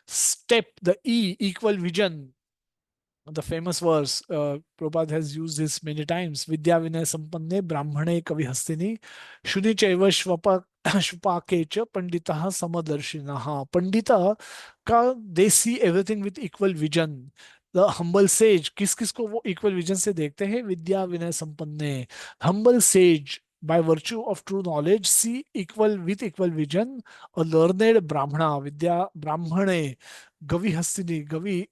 Step the equal vision. The famous verse, Prabhupada has used this many times. Vidya vinay sampanne brahmane kavi hastini shuni chaiva shvapake cha panditaha samadarshinaha. Pandita ka, they see everything with equal vision. The humble sage, किस किस को वो equal vision से देखते हैं? विद्या विनय संपन्ने। Humble sage by virtue of true knowledge see equal with equal vision a learned brahmana vidya brahmane gavi hastini. Gavi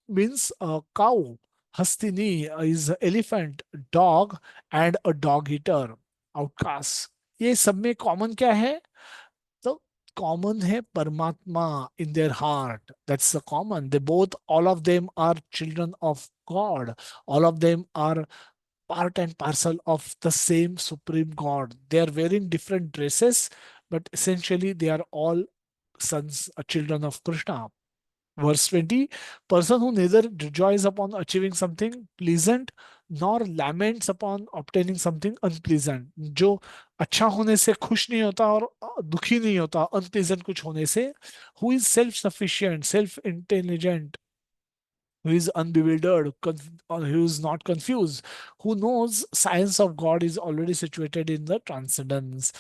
means a cow. Hastini is elephant, dog and a dog eater, outcast. ये सब में common क्या है? तो common है परमात्मा in their heart, that's the common. They both, all of them are children of God. All of them are part and parcel of the same supreme God. They are wearing different dresses, but essentially they are all sons, children of Krishna. Verse 20, person who neither rejoices upon achieving something pleasant nor laments upon obtaining something unpleasant. जो अच्छा होने से खुश नहीं होता और दुखी नहीं होता अनप्लीजेंट कुछ होने से. Who is self sufficient, self intelligent, who is unbewildered, who is not confused, who knows science of God is already situated in the transcendence.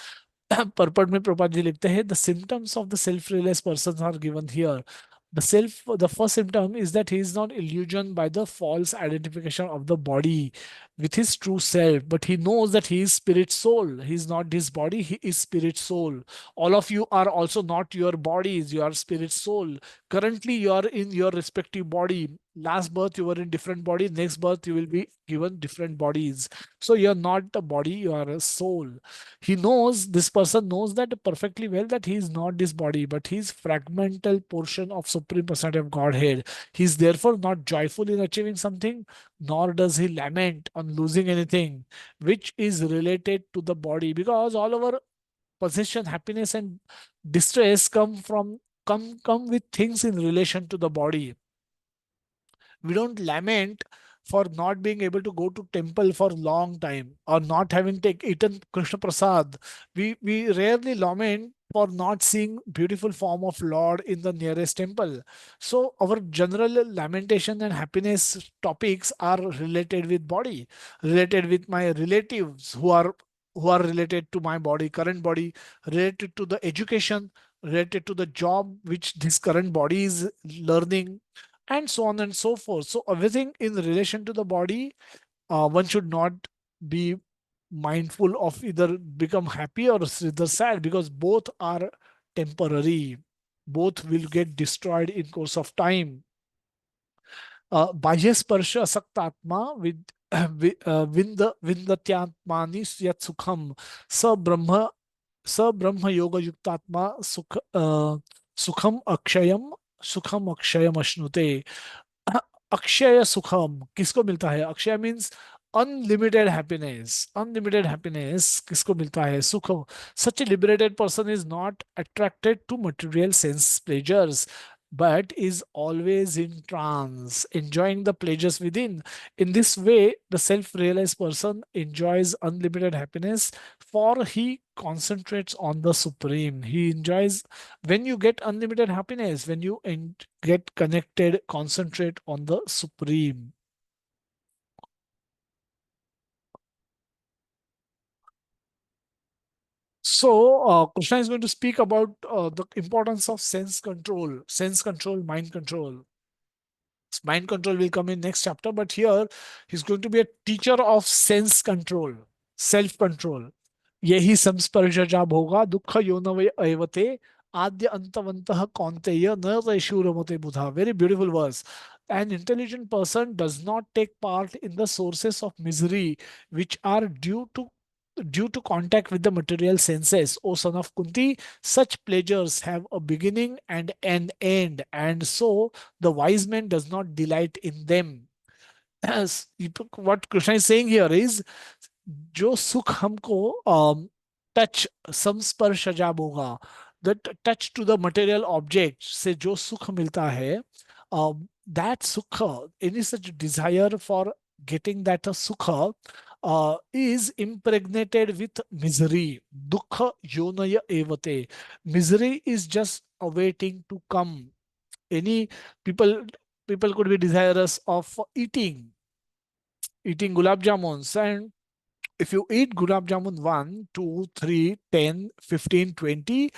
Purport में प्रपात जी लिखते हैं, the symptoms of the self-realized persons are given here. The first symptom is that he is not illusioned by the false identification of the body with his true self, but he knows that he is spirit soul. He is not his body, he is spirit soul. All of you are also not your bodies, you are spirit soul. Currently you are in your respective body. Last birth you were in different body, next birth you will be given different bodies. So you're not a body, you are a soul. He knows, this person knows that perfectly well, that he is not this body but he is fragmental portion of supreme personality of Godhead. He is therefore not joyful in achieving something, nor does he lament on losing anything which is related to the body, because all our possession, happiness and distress come with things in relation to the body. We don't lament for not being able to go to temple for long time or not having eaten Krishna Prasad. We rarely lament for not seeing beautiful form of Lord in the nearest temple. So our general lamentation and happiness topics are related with body, related with my relatives who are related to my body, current body, related to the education, related to the job which this current body is learning, and so on and so forth. So everything in relation to the body, one should not be mindful of either become happy or either sad, because both are temporary. Both will get destroyed in course of time. बाह्य स्पर्श असक्त आत्मा विंदत्यात्मानि यत् सुखम स ब्रह्म, स ब्रह्म योग युक्तात्मा सुखम अक्षयम, सुखम अक्षयम अश्नुते. अक्षय सुखम किसको मिलता है? अक्षय means unlimited happiness. Unlimited happiness किसको मिलता है? सुख. Such a liberated person is not attracted to material sense pleasures but is always in trance, enjoying the pleasures within. In this way, the self-realized person enjoys unlimited happiness, for he concentrates on the supreme. He enjoys, when you get unlimited happiness, when you get connected, concentrate on the supreme. So, Krishna is going to speak about the importance of sense control, mind control. Mind control will come in next chapter, but here he's going to be a teacher of sense control, self control. यही संस्पर्शजा भोगा दुख योनवे एवते आद्य अंतवंतः कौन्तेय न तैशूरमते बुधा. Very beautiful verse. An intelligent person does not take part in the sources of misery which are due to contact with the material senses. O son of Kunti, such pleasures have a beginning and an end, and so the wise man does not delight in them. As what Krishna is saying here is, जो सुख हमको touch, संस्पर्शजा होगा, the touch to the material object से जो सुख मिलता है, that sukha, any such desire for getting that sukha is impregnated with misery. Dukha yonaya evate. Misery is just awaiting to come. Any people people could be desirous of eating gulab jamuns, and if you eat gulab jamun 1, 2, 3, 10, 15, 20,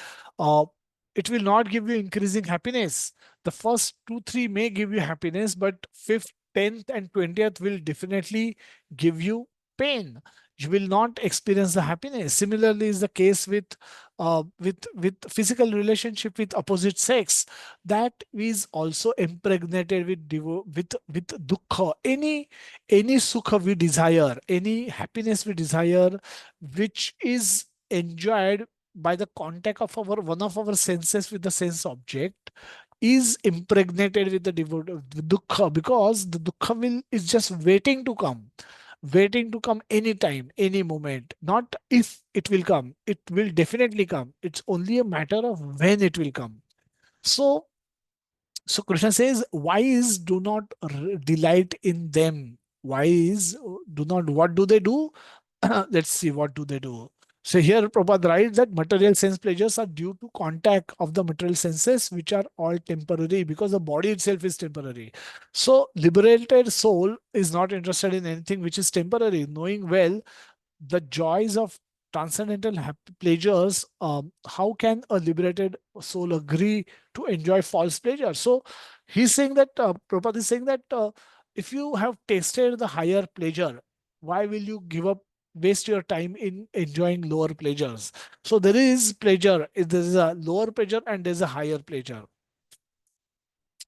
it will not give you increasing happiness. The first two, three may give you happiness, but fifth, 10th, and 20th will definitely give you pain. You will not experience the happiness. Similarly, is the case with physical relationship with opposite sex. That is also impregnated with with dukkha. Any sukha we desire, any happiness we desire, which is enjoyed by the contact of our one of our senses with the sense object, is impregnated with the with dukkha, because the dukkha will is just waiting to come anytime, any moment. Not if it will come, it will definitely come. It's only a matter of when it will come. So Krishna says, wise do not delight in them. Wise do not, what do they do? Let's see, what do they do? So here Prabhupada writes that material sense pleasures are due to contact of the material senses, which are all temporary, because the body itself is temporary. So liberated soul is not interested in anything which is temporary, knowing well the joys of transcendental pleasures. How can a liberated soul agree to enjoy false pleasure? So he's saying that, Prabhupada is saying that, if you have tasted the higher pleasure, why will you give up, waste your time in enjoying lower pleasures? So there is pleasure, there is a lower pleasure and there's a higher pleasure.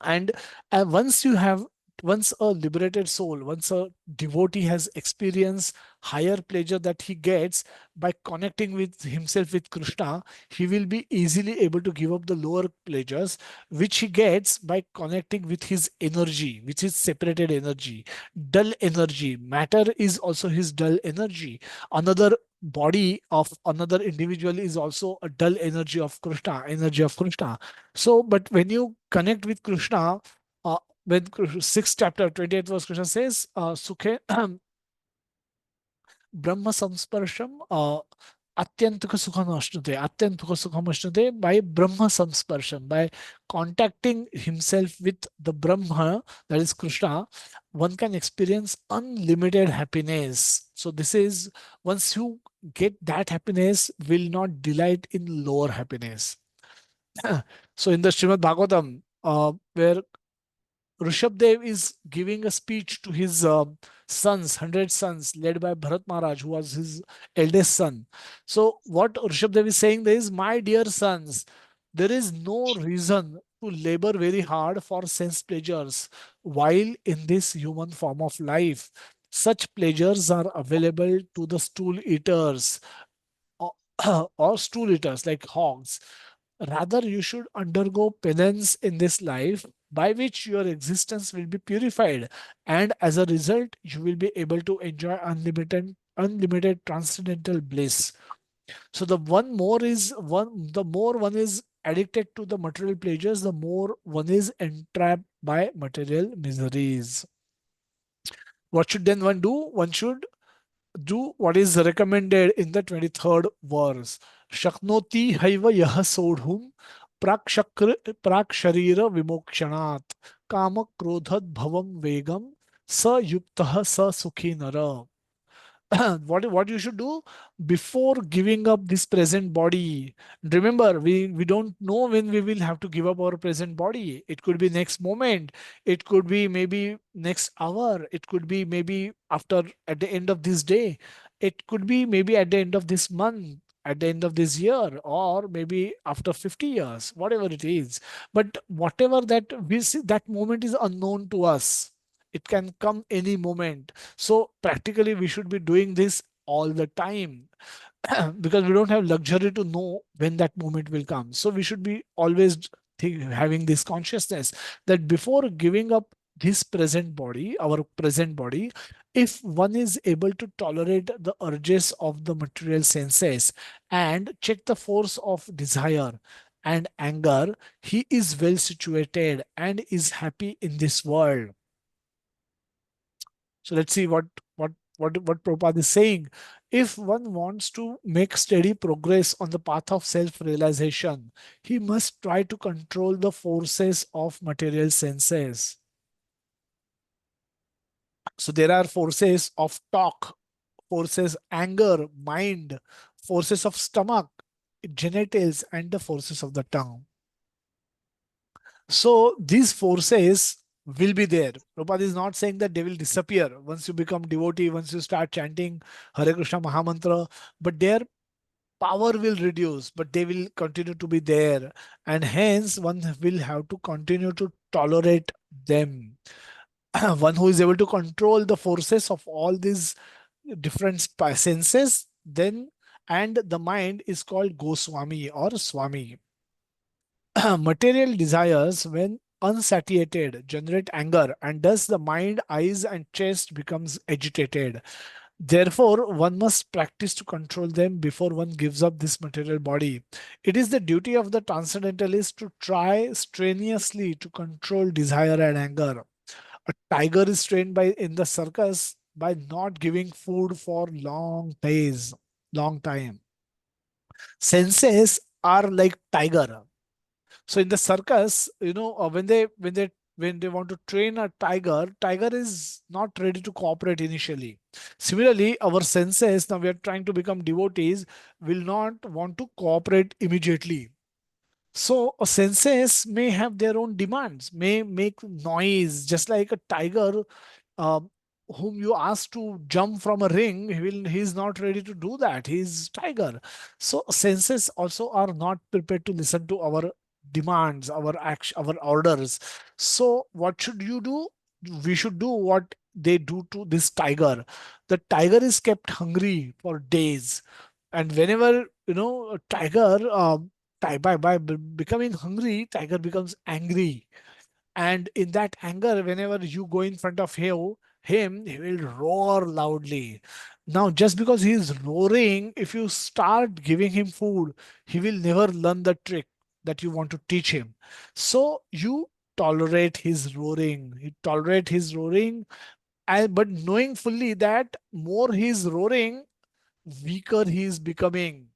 And once you have, once a liberated soul, once a devotee has experienced higher pleasure that he gets by connecting with himself with Krishna, he will be easily able to give up the lower pleasures which he gets by connecting with his energy, which is separated energy, dull energy. Matter is also his dull energy. Another body of another individual is also a dull energy of Krishna, energy of Krishna. So, but when you connect with Krishna, when sixth chapter, 28th verse, Krishna says, Sukhe Brahma Samsparsham Atyantuka Sukhamashnute, Atyantuka Sukhamashnute, by Brahma Samsparsham, by contacting himself with the Brahma, that is Krishna, one can experience unlimited happiness. So this is, once you get that happiness, will not delight in lower happiness. So in the Srimad Bhagavatam, where Rishabdev is giving a speech to his sons, 100 sons, led by Bharat Maharaj, who was his eldest son. So, what Rishabdev is saying there is, my dear sons, there is no reason to labor very hard for sense pleasures while in this human form of life. Such pleasures are available to the stool eaters, or, or stool eaters like hogs. Rather, you should undergo penance in this life, by which your existence will be purified, and as a result, you will be able to enjoy unlimited transcendental bliss. So the more one is addicted to the material pleasures, the more one is entrapped by material miseries. What should then one do? One should do what is recommended in the 23rd verse. Shaknoti haiva yah sodhum prak sharira vimokshanat kama krodhat bhavam vegam sa yuptah sa sukhi nara. What you should do before giving up this present body? Remember, we don't know when we will have to give up our present body. It could be next moment, it could be maybe next hour, it could be maybe after, at the end of this day, it could be maybe at the end of this month, at the end of this year, or maybe after 50 years, whatever it is. But whatever that we see, that moment is unknown to us. It can come any moment. So practically we should be doing this all the time because we don't have luxury to know when that moment will come. So we should be always having this consciousness that before giving up this present body, our present body, if one is able to tolerate the urges of the material senses and check the force of desire and anger, he is well situated and is happy in this world. So let's see what Prabhupada is saying. If one wants to make steady progress on the path of self-realization, he must try to control the forces of material senses. So there are forces of talk, forces anger, mind, forces of stomach, genitals, and the forces of the tongue. So these forces will be there. Prabhupada is not saying that they will disappear once you become devotee, once you start chanting Hare Krishna Mahamantra, but their power will reduce, but they will continue to be there. And hence, one will have to continue to tolerate them. One who is able to control the forces of all these different senses, then, and the mind is called Goswami or Swami. Material desires, when unsatiated, generate anger, and thus the mind, eyes, and chest becomes agitated. Therefore, one must practice to control them before one gives up this material body. It is the duty of the transcendentalist to try strenuously to control desire and anger. A tiger is trained by in the circus by not giving food for long days, long time. Senses are like tiger. So in the circus, when they want to train a tiger, tiger is not ready to cooperate initially. Similarly, our senses, now we are trying to become devotees, will not want to cooperate immediately. So senses may have their own demands, may make noise, just like a tiger, uh, whom you ask to jump from a ring, he's not ready to do that. He's tiger. So senses also are not prepared to listen to our demands, our action, our orders. So what should you do? We should do what they do to this tiger. The tiger is kept hungry for days, and whenever a tiger, becoming hungry, tiger becomes angry. And in that anger, whenever you go in front of him, he will roar loudly. Now, just because he is roaring, if you start giving him food, he will never learn the trick that you want to teach him. So you tolerate his roaring. You tolerate his roaring, but knowing fully that more he is roaring, weaker he is becoming.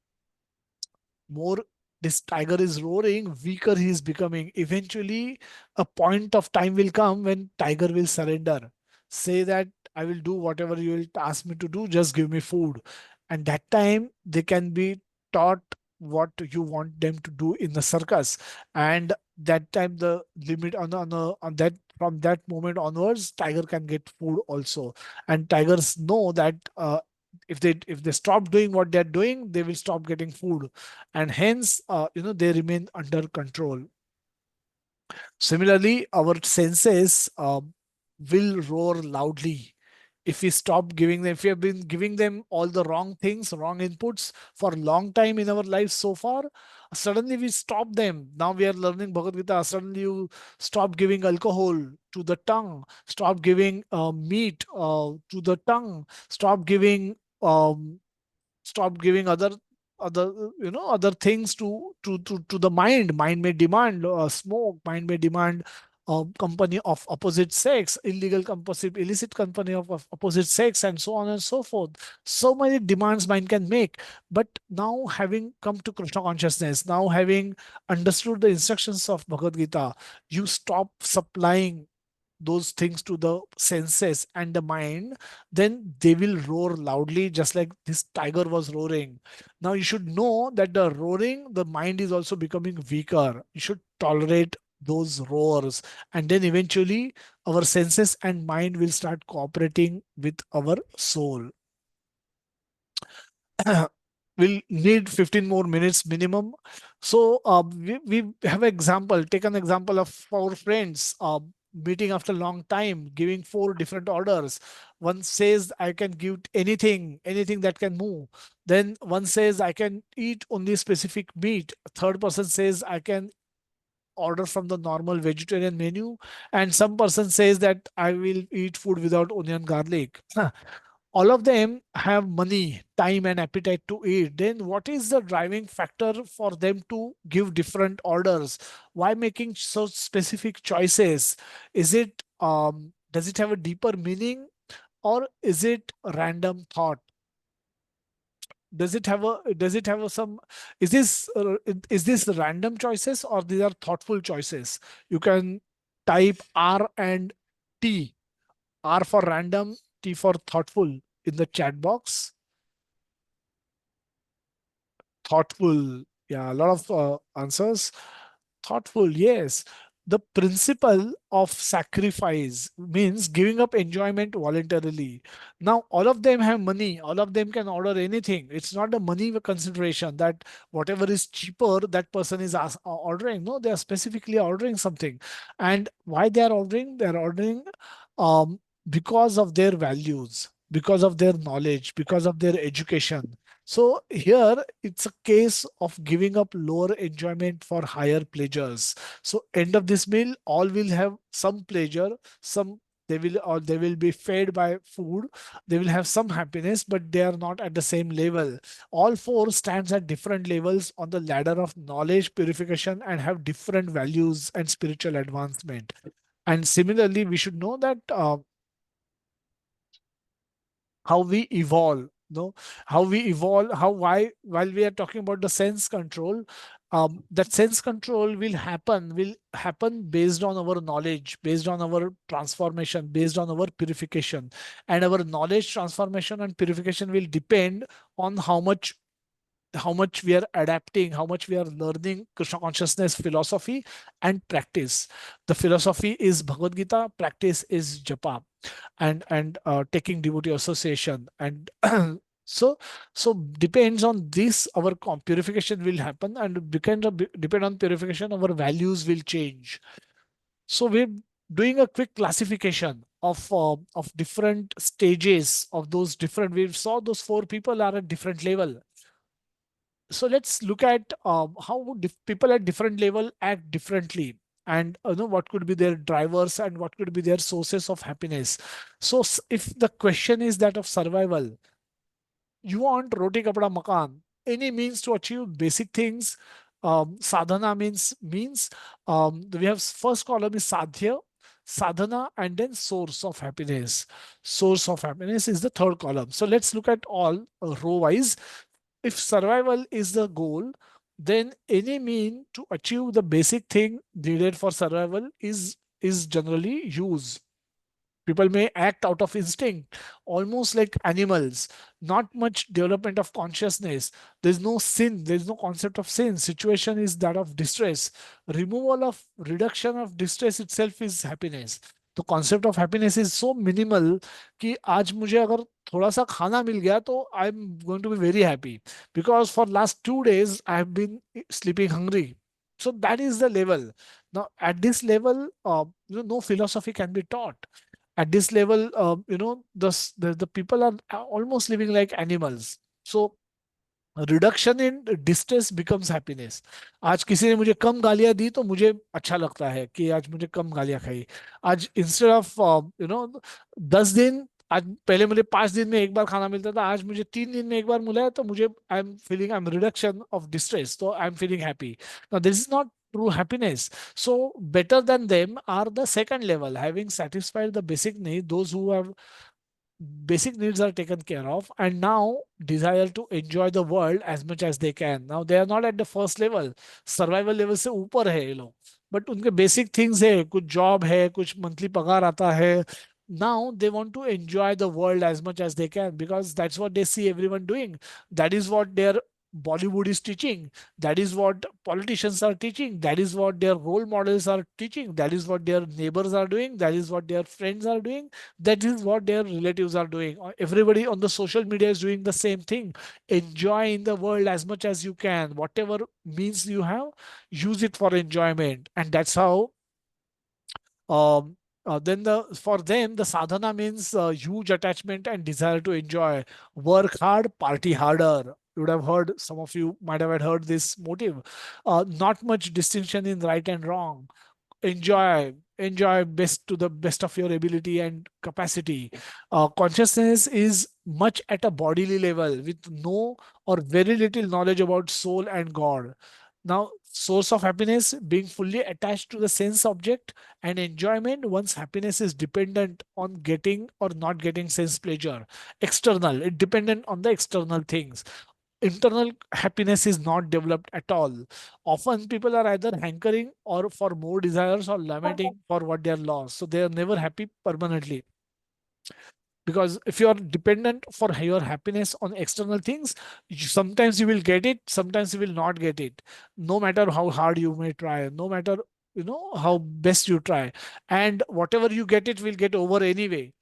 More this tiger is roaring, weaker he is becoming. Eventually, a point of time will come when tiger will surrender. Say that I will do whatever you will ask me to do, just give me food. And that time they can be taught what you want them to do in the circus. And that time the limit on that from that moment onwards, tiger can get food also. And tigers know that if they stop doing what they're doing, they will stop getting food, and hence they remain under control. Similarly, our senses will roar loudly if we stop giving them. If we have been giving them all the wrong things, wrong inputs for a long time in our lives so far, suddenly we stop them. Now we are learning Bhagavad Gita. Suddenly you stop giving alcohol to the tongue, stop giving meat to the tongue, stop giving um, other things to the mind may demand smoke, mind may demand company of opposite sex, illegal compulsive illicit company of opposite sex, and so on and so forth. So many demands mind can make. But now, having come to Krishna consciousness, now having understood the instructions of Bhagavad Gita, you stop supplying those things to the senses and the mind. Then they will roar loudly, just like this tiger was roaring. Now you should know that the roaring, the mind is also becoming weaker. You should tolerate those roars, and then eventually our senses and mind will start cooperating with our soul. We'll need 15 more minutes minimum. So we have an example, take an example of our friends meeting after a long time, giving four different orders. One says, I can give anything that can move. Then one says, I can eat only specific meat. A third person says, I can order from the normal vegetarian menu. And some person says that I will eat food without onion garlic. All of them have money, time, and appetite to eat. Then what is the driving factor for them to give different orders? Why making so specific choices? Is it does it have a deeper meaning, or is it random thought? Does it have a some is this random choices, or these are thoughtful choices? You can type R and T, R for random, T for thoughtful, in the chat box. Thoughtful. Yeah, a lot of answers. Thoughtful, yes. the principle of sacrifice means giving up enjoyment voluntarily. Now, all of them have money, all of them can order anything. It's not a money consideration that whatever is cheaper, that person is ordering. No, they are specifically ordering something. And why they are ordering? They are ordering um, because of their values, because of their knowledge, because of their education. So here it's a case of giving up lower enjoyment for higher pleasures. So end of this meal, all will have some pleasure, some they will be fed by food, they will have some happiness, but they are not at the same level. All four stands at different levels on the ladder of knowledge purification and have different values and spiritual advancement. And similarly, we should know that how we evolve, no, how we evolve, how why while we are talking about the sense control, that sense control will happen based on our knowledge, based on our transformation, based on our purification. And our knowledge transformation and purification will depend on how much we are adapting, how much we are learning Krishna consciousness philosophy and practice. The philosophy is Bhagavad Gita, practice is japa and taking devotee association. And so so depends on this, our purification will happen, and depend on purification, our values will change. So we're doing a quick classification of different stages of those different. We saw those four people are at different level. So let's look at how people at different level act differently, and what could be their drivers and what could be their sources of happiness. So if the question is that of survival, you want roti kapda makan, any means to achieve basic things. Sadhana means we have first column is sadhya, sadhana, and then source of happiness. Source of happiness is the third column. So let's look at all row wise. If survival is the goal, then any mean to achieve the basic thing needed for survival is generally used. People may act out of instinct, almost like animals. Not much development of consciousness. There's no sin. There's no concept of sin. Situation is that of distress. Removal of reduction of distress itself is happiness. The concept of happiness is so minimal कि आज मुझे अगर थोड़ा सा खाना मिल गया तो I'm going to be very happy because for last 2 days I have been sleeping hungry. So that is the level. Now at this level, no philosophy can be taught. At this level, the people are almost living like animals. So reduction in distress becomes happiness. आज किसी ने मुझे कम गालियां दी तो मुझे अच्छा लगता है कि आज मुझे कम गालियां खाई. आज इंस्टेड ऑफ 10 दिन, आज पहले मुझे 5 दिन में एक बार खाना मिलता था, आज मुझे 3 दिन में एक बार मिला है तो मुझे I am reduction of distress, तो I am feeling happy. Now this is not true happiness. So better than them are the second level, having satisfied the basic need, those who have basic needs are taken care of and now desire to enjoy the world as much as they can. Now they are not at the first level, survival level से ऊपर है ये लोग, but उनके basic things है, कुछ job है, कुछ monthly पगार आता है. Now they want to enjoy the world as much as they can because that's what they see everyone doing. That is what their Bollywood is teaching. That is what politicians are teaching. That is what their role models are teaching. That is what their neighbors are doing. That is what their friends are doing. That is what their relatives are doing. Everybody on the social media is doing the same thing. Enjoy in the world as much as you can. Whatever means you have, use it for enjoyment. And that's how um, then for them the sadhana means huge attachment and desire to enjoy. Work hard, party harder. You would have heard, some of you might have heard this motive. Not much distinction in right and wrong. Enjoy best to the best of your ability and capacity. Consciousness is much at a bodily level with no or very little knowledge about soul and God. Now, source of happiness being fully attached to the sense object and enjoyment, one's happiness is dependent on getting or not getting sense pleasure. External, it dependent on the external things. Internal happiness is not developed at all. Often people are either hankering or for more desires or lamenting for what they are lost. So they are never happy permanently. Because if you are dependent for your happiness on external things, sometimes you will get it, sometimes you will not get it. No matter how hard you may try, no matter how best you try, and whatever you get, it will get over anyway,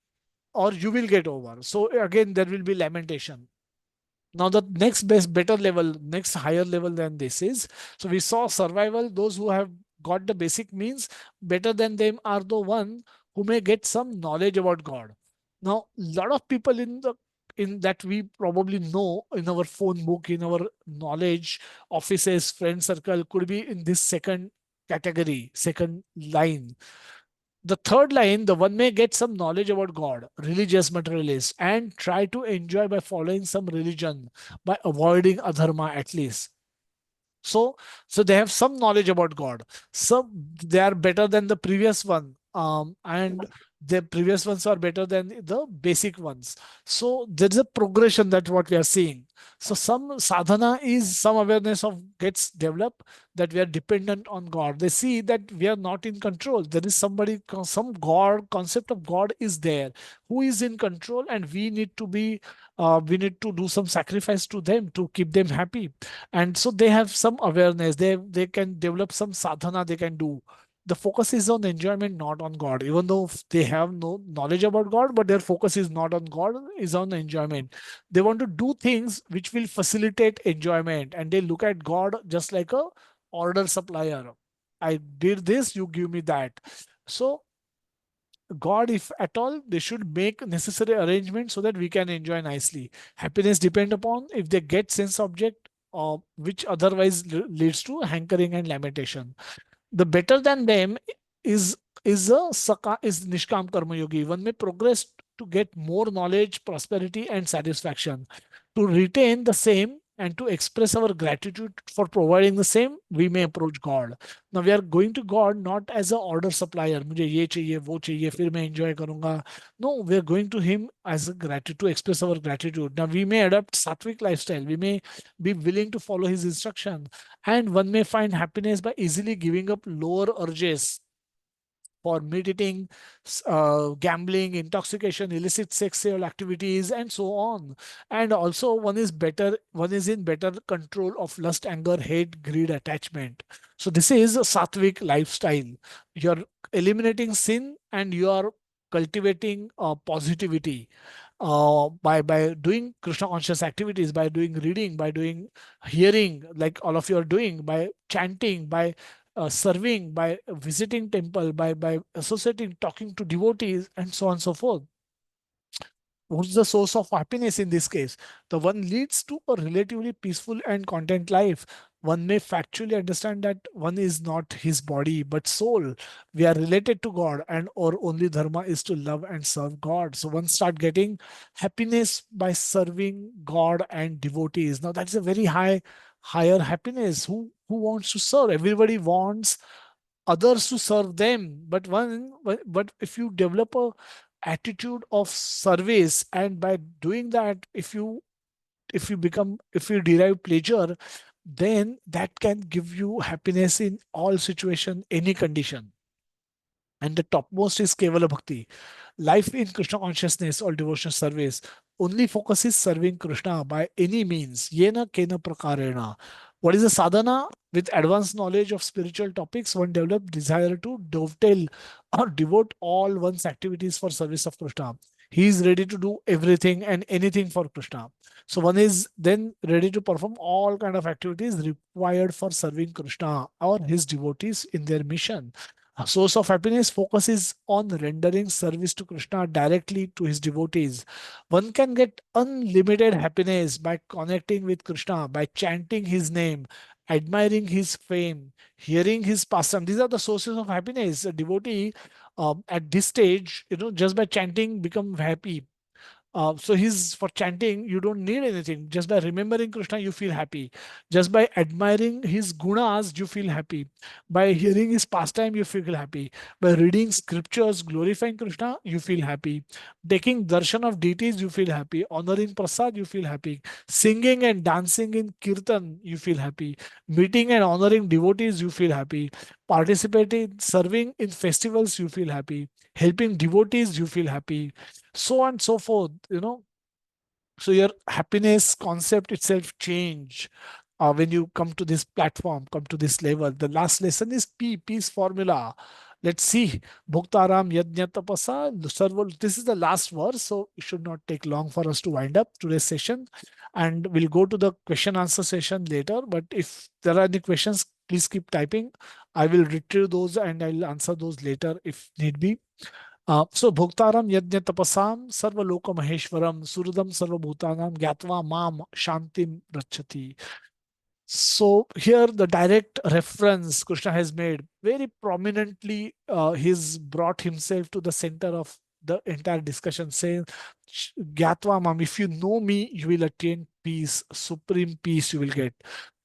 or you will get over. So again, there will be lamentation. Now the next best better level, next higher level than this is, so we saw survival. Those who have got the basic means, better than them are the one who may get some knowledge about God. Now lot of people in that we probably know, in our phone book, in our knowledge offices, friend circle, could be in this second category, second line. The third line, the one may get some knowledge about God, religious materialist, and try to enjoy by following some religion, by avoiding adharma at least. So they have some knowledge about God. Some, they are better than the previous one, and the previous ones are better than the basic ones. So there is a progression, that what we are seeing. So some sadhana is some awareness of gets developed, that we are dependent on God. They see that we are not in control. There is somebody, some God, concept of God is there, who is in control, and we need to do some sacrifice to them to keep them happy. And so they have some awareness, they can develop some sadhana they can do. The focus is on enjoyment, not on God, even though they have no knowledge about God, but their focus is not on God, is on enjoyment. They want to do things which will facilitate enjoyment, and they look at God just like a order supplier. I did this, you give me that. So God, if at all, they should make necessary arrangements so that we can enjoy nicely. Happiness depend upon if they get sense object, which otherwise leads to hankering and lamentation. The better than them is is nishkam karma yogi. One may progress to get more knowledge, prosperity, and satisfaction. To retain the same and to express our gratitude for providing the same, we may approach God. Now we are going to God not as a order supplier. मुझे ये चाहिए, वो चाहिए, फिर मैं enjoy करूंगा. No, we are going to Him as a gratitude, to express our gratitude. Now we may adopt sattvic lifestyle. We may be willing to follow His instruction, and one may find happiness by easily giving up lower urges for meat eating, gambling, intoxication, illicit sexual activities, and so on. And also, one is in better control of lust, anger, hate, greed, attachment. So this is a sattvic lifestyle. You're eliminating sin and you are cultivating positivity by doing Krishna conscious activities, by doing reading, by doing hearing, like all of you are doing, by chanting, by serving, by visiting temple, by associating, talking to devotees, and so on and so forth. What's the source of happiness in this case? The one leads to a relatively peaceful and content life. One may factually understand that one is not his body but soul. We are related to God, and our only dharma is to love and serve God. So one start getting happiness by serving God and devotees. Now that's a very higher happiness. Who wants to serve? Everybody wants others to serve them, but if you develop a attitude of service, and by doing that, if you derive pleasure, then that can give you happiness in all situation, any condition. And the topmost is Kevala Bhakti. Life in Krishna consciousness or devotional service only focuses serving Krishna by any means. Yena kena prakarena. What is the sadhana? With advanced knowledge of spiritual topics, one develop desire to dovetail or devote all one's activities for service of Krishna. He is ready to do everything and anything for Krishna. So one is then ready to perform all kind of activities required for serving Krishna or his devotees in their mission. A source of happiness focuses on rendering service to Krishna directly to his devotees. One can get unlimited happiness by connecting with Krishna, by chanting his name, admiring his fame, hearing his pastime. These are the sources of happiness. A devotee at this stage, just by chanting, become happy. So he's for chanting, you don't need anything. Just by remembering Krishna, you feel happy. Just by admiring his gunas, you feel happy. By hearing his pastime, you feel happy. By reading scriptures glorifying Krishna, you feel happy. Taking darshan of deities, you feel happy. Honoring prasad, you feel happy. Singing and dancing in kirtan, you feel happy. Meeting and honoring devotees, you feel happy. Participating, serving in festivals, you feel happy. Helping devotees, you feel happy, so on and so forth. So your happiness concept itself change. when you come to this platform, come to this level. The last lesson is peace formula. Let's see. Bhuktaram Yajna Tapasa Sarva. This is the last verse, so it should not take long for us to wind up today's session. And we'll go to the question answer session later. But if there are any questions, please keep typing. I will retrieve those and I'll answer those later if need be. So Bhuktaram Yajna Tapasam Sarva Loka Maheshwaram Surudam Sarva Bhutanam Gyatva Mam Shantim Rachati. So here the direct reference Krishna has made very prominently. He's brought himself to the center of the entire discussion, saying, "Gyatva mam, if you know me, you will attain peace, supreme peace you will get."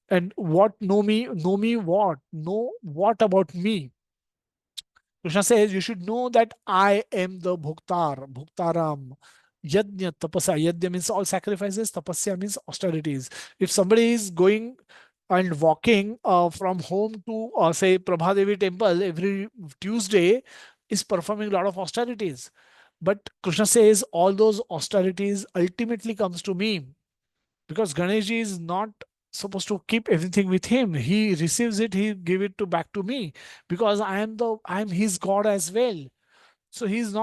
And what know me? Know me what? Know what about me? Krishna says, you should know that I am the Bhuktar, Bhuktaram. Yajna, tapasya. Yajna means all sacrifices, tapasya means austerities. If somebody is going and walking from home to, say, Prabhadevi temple every Tuesday, is performing a lot of austerities. But Krishna says all those austerities ultimately comes to me, because Ganeshji is not supposed to keep everything with him. He receives it, he give it to back to me, because I am his God as well. So he's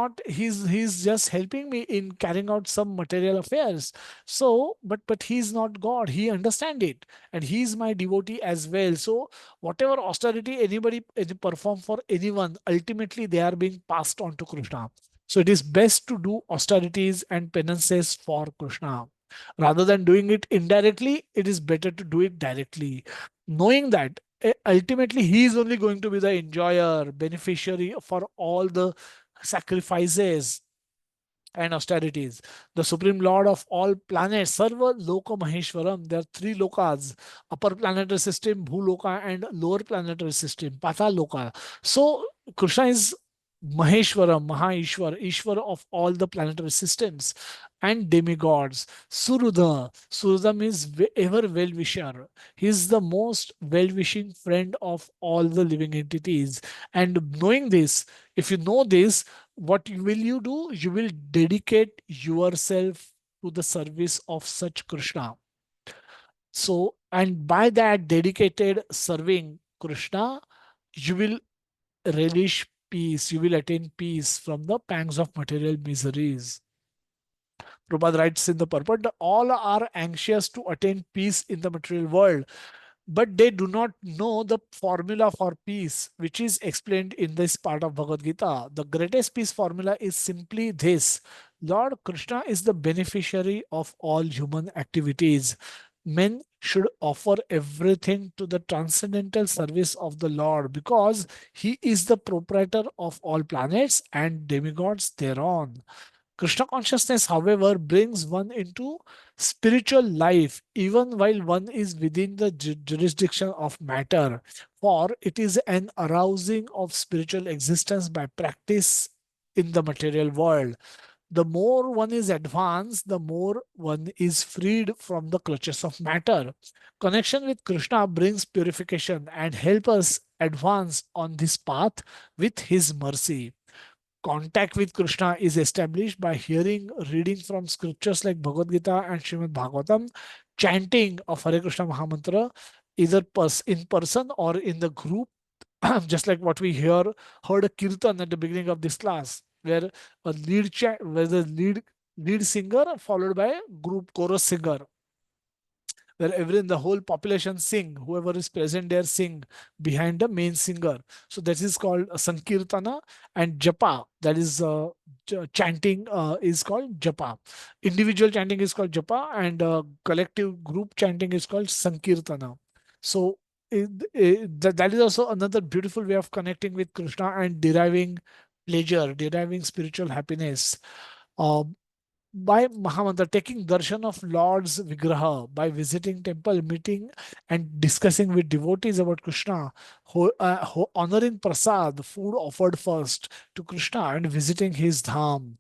just helping me in carrying out some material affairs. So but he's not God, he understand it, and he's my devotee as well. So whatever austerity any perform for anyone, ultimately they are being passed on to Krishna. So it is best to do austerities and penances for Krishna. Rather than doing it indirectly, it is better to do it directly, knowing that ultimately he is only going to be the enjoyer, beneficiary for all the sacrifices and austerities. The Supreme Lord of all planets, Sarva Loka Maheshwaram. There are three lokas: upper planetary system, Bhuloka, and lower planetary system, Patal Loka. So Krishna is Maheshwaram, Mahaishwar, Ishwar of all the planetary systems and demigods. Surudha. Surudha means ever well-wisher. He is the most well-wishing friend of all the living entities. And knowing this, if you know this, what will you do? You will dedicate yourself to the service of such Krishna. So, and by that dedicated serving Krishna, you will relish peace, you will attain peace from the pangs of material miseries. Prabhupada writes in the purport that all are anxious to attain peace in the material world, but they do not know the formula for peace, which is explained in this part of Bhagavad Gita. The greatest peace formula is simply this: Lord Krishna is the beneficiary of all human activities. Men should offer everything to the transcendental service of the Lord, because he is the proprietor of all planets and demigods thereon. Krishna consciousness, however, brings one into spiritual life even while one is within the jurisdiction of matter, for it is an arousing of spiritual existence by practice in the material world. The more one is advanced, the more one is freed from the clutches of matter. Connection with Krishna brings purification and help us advance on this path with his mercy. Contact with Krishna is established by hearing reading from scriptures like Bhagavad Gita and Srimad Bhagavatam, chanting of Hare Krishna Mahamantra, either in person or in the group, just like what we heard a kirtan at the beginning of this class, where where the lead singer followed by a group chorus singer, where every the whole population sing, whoever is present there sing behind the main singer. So that is called sankirtana. And japa, that is chanting, is called japa. Individual chanting is called japa, and collective group chanting is called sankirtana. So that is also another beautiful way of connecting with Krishna and deriving pleasure, deriving spiritual happiness. Um, by Mahamantra, taking darshan of Lord's Vigraha, by visiting temple, meeting and discussing with devotees about Krishna, honoring prasad, food offered first to Krishna, and visiting his dham,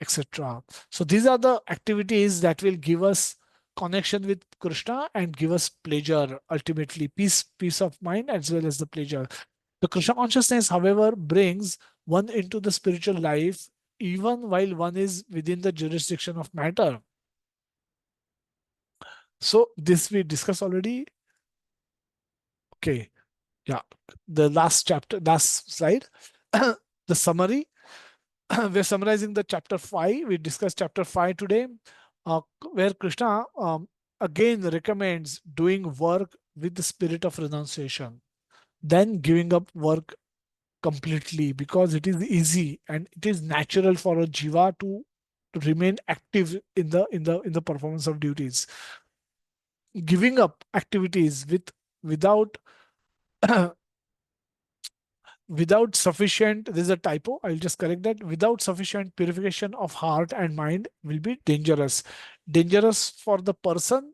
etc. So these are the activities that will give us connection with Krishna and give us pleasure, ultimately peace of mind as well as the pleasure. The Krishna consciousness, however, brings one into the spiritual life even while one is within the jurisdiction of matter. So this we discussed already. Okay. Yeah. The last chapter, last slide. The summary. We're summarizing the chapter 5. We discussed chapter 5 today, where Krishna again recommends doing work with the spirit of renunciation, then giving up work completely, because it is easy and it is natural for a jiva to remain active in the performance of duties. Giving up activities without without sufficient, there's a typo, I'll just correct that, without sufficient purification of heart and mind will be dangerous. Dangerous for the person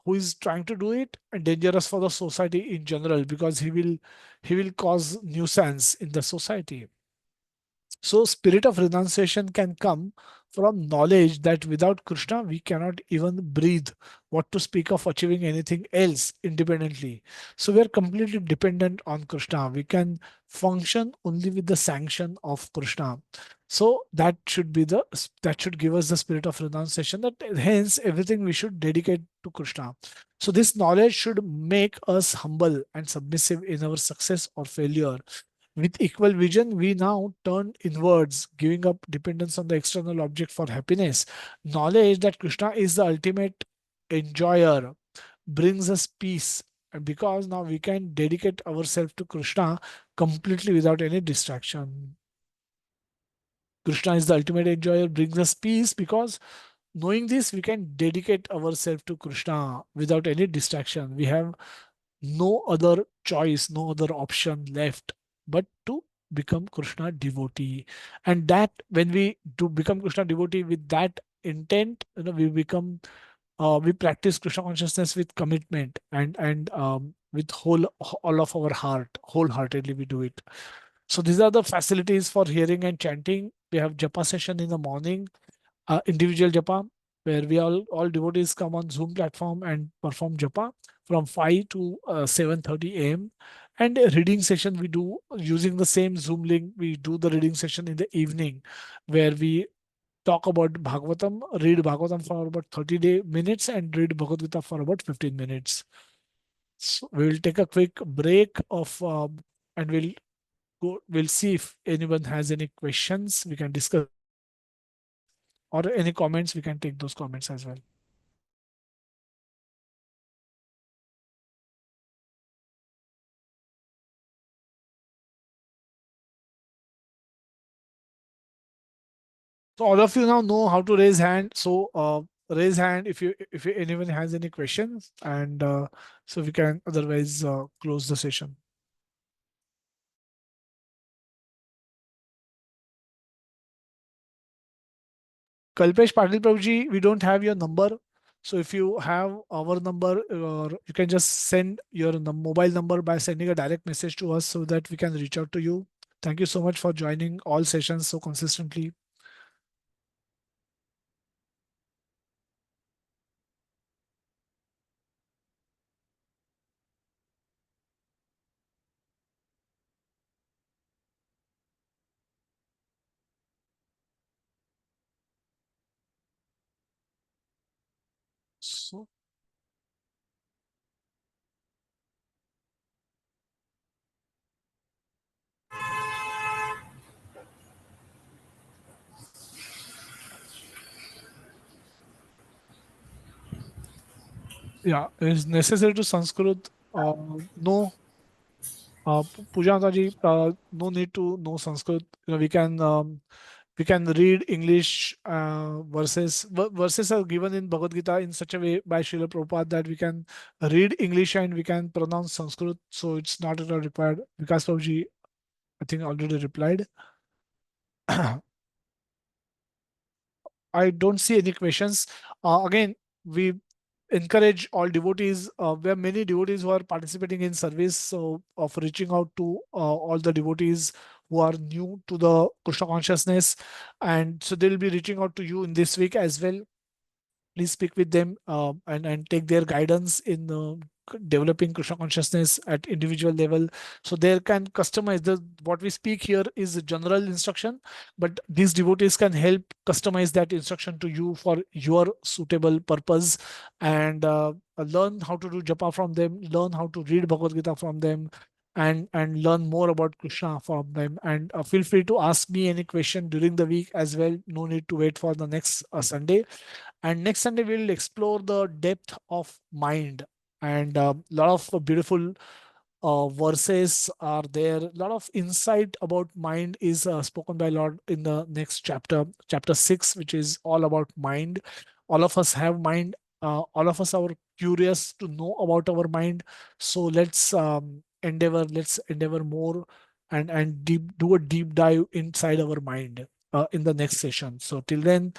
who is trying to do it, and dangerous for the society in general, because he will cause nuisance in the society. So, spirit of renunciation can come from knowledge that without Krishna, we cannot even breathe. What to speak of achieving anything else independently? So, we are completely dependent on Krishna. We can function only with the sanction of Krishna. So, that should give us the spirit of renunciation. That hence everything we should dedicate to Krishna. So, this knowledge should make us humble and submissive in our success or failure. With equal vision, we now turn inwards, giving up dependence on the external object for happiness. Knowledge that Krishna is the ultimate enjoyer brings us peace. And because now we can dedicate ourselves to Krishna completely without any distraction. Krishna is the ultimate enjoyer, brings us peace, because knowing this, we can dedicate ourselves to Krishna without any distraction. We have no other choice, no other option left but to become Krishna devotee. And that when we do become Krishna devotee with that intent, we become we practice Krishna consciousness with commitment and with all of our heart, wholeheartedly we do it. So these are the facilities for hearing and chanting. We have japa session in the morning, individual japa, where we all devotees come on Zoom platform and perform japa from 5 to 7:30 a.m. And a reading session we do using the same Zoom link. We do the reading session in the evening, where we talk about Bhagavatam, read Bhagavatam for about 30 minutes and read Bhagavad Gita for about 15 minutes. So we will take a quick break of and we'll see if anyone has any questions. We can discuss or any comments. We can take those comments as well. So all of you now know how to raise hand. So raise hand if anyone has any questions, and so we can otherwise close the session. Kalpesh Patil Prabhuji, we don't have your number. So if you have our number, or you can just send your mobile number by sending a direct message to us so that we can reach out to you. Thank you so much for joining all sessions so consistently. So yeah, is necessary to Sanskrit? No, Puja Mataji, no need to know Sanskrit. We can read English verses. Verses are given in Bhagavad Gita in such a way by Srila Prabhupada that we can read English and we can pronounce Sanskrit. So it's not at all required. Vikas Prabhuji, I think already replied. I don't see any questions. Again, we encourage all devotees. There are many devotees who are participating in service, so of reaching out to all the devotees who are new to the Krishna consciousness, and so they'll be reaching out to you in this week as well. Please speak with them and take their guidance in developing Krishna consciousness at individual level. So they can customize what we speak here is a general instruction, but these devotees can help customize that instruction to you for your suitable purpose, and learn how to do japa from them, learn how to read Bhagavad Gita from them, and learn more about Krishna from them. And feel free to ask me any question during the week as well. No need to wait for the next Sunday. And next Sunday we'll explore the depth of mind, and a lot of beautiful verses are there. A lot of insight about mind is spoken by Lord in the next chapter, chapter 6, which is all about mind. All of us have mind. All of us are curious to know about our mind. So let's endeavor more, and do a deep dive inside our mind in the next session. So till then,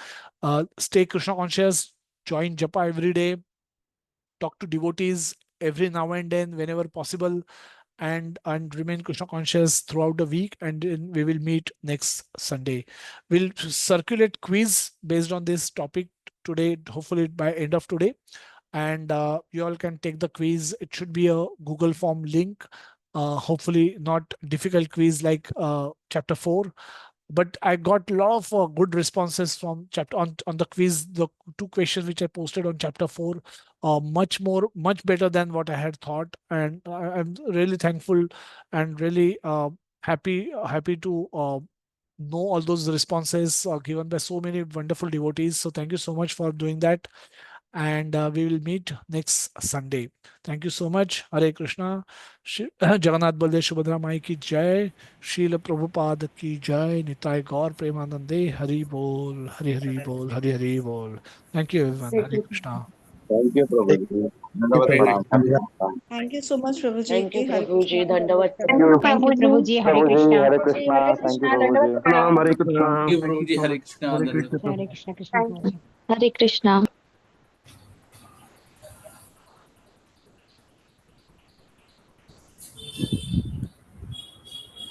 stay Krishna conscious, join Japa every day, talk to devotees every now and then whenever possible, and remain Krishna conscious throughout the week. And then we will meet next Sunday. We'll circulate quiz based on this topic today, hopefully by end of today. And you all can take the quiz. It should be a Google form link. Hopefully not difficult quiz like chapter 4, but I got a lot of good responses from chapter on the quiz. The 2 questions which I posted on chapter 4, much better than what I had thought, and I'm really thankful and really happy to know all those responses given by so many wonderful devotees. So thank you so much for doing that, and we will meet next Sunday. Thank you so much. Hare Krishna. Jagannath Baldev Subhadra Mai ki jai. Srila Prabhupada ki jai. Nitai Gaur Premanande. Hari Bol. Hari Hari Bol. Hari Hari Bol. Thank you everyone. Hare Hare Krishna. Krishna. Thank you, Prabhuji. Dandavat Thank Hare pranam. Happy you. Namaskar. Thank you so much, Prabhuji. Thank you, Hare Prabhuji. Krishna. Dandavat Thank Prabhuji. you, Thank you, Prabhuji. Hare Prabhuji. Krishna. Hare Krishna. Thank you, Prabhuji. Ram, Hare Krishna. Thank you, Thank you Prabhuji. so Hare much. Krishna. Hare Dandavat. Krishna. Hare Krishna, Krishna Prabhuji. Hare Krishna.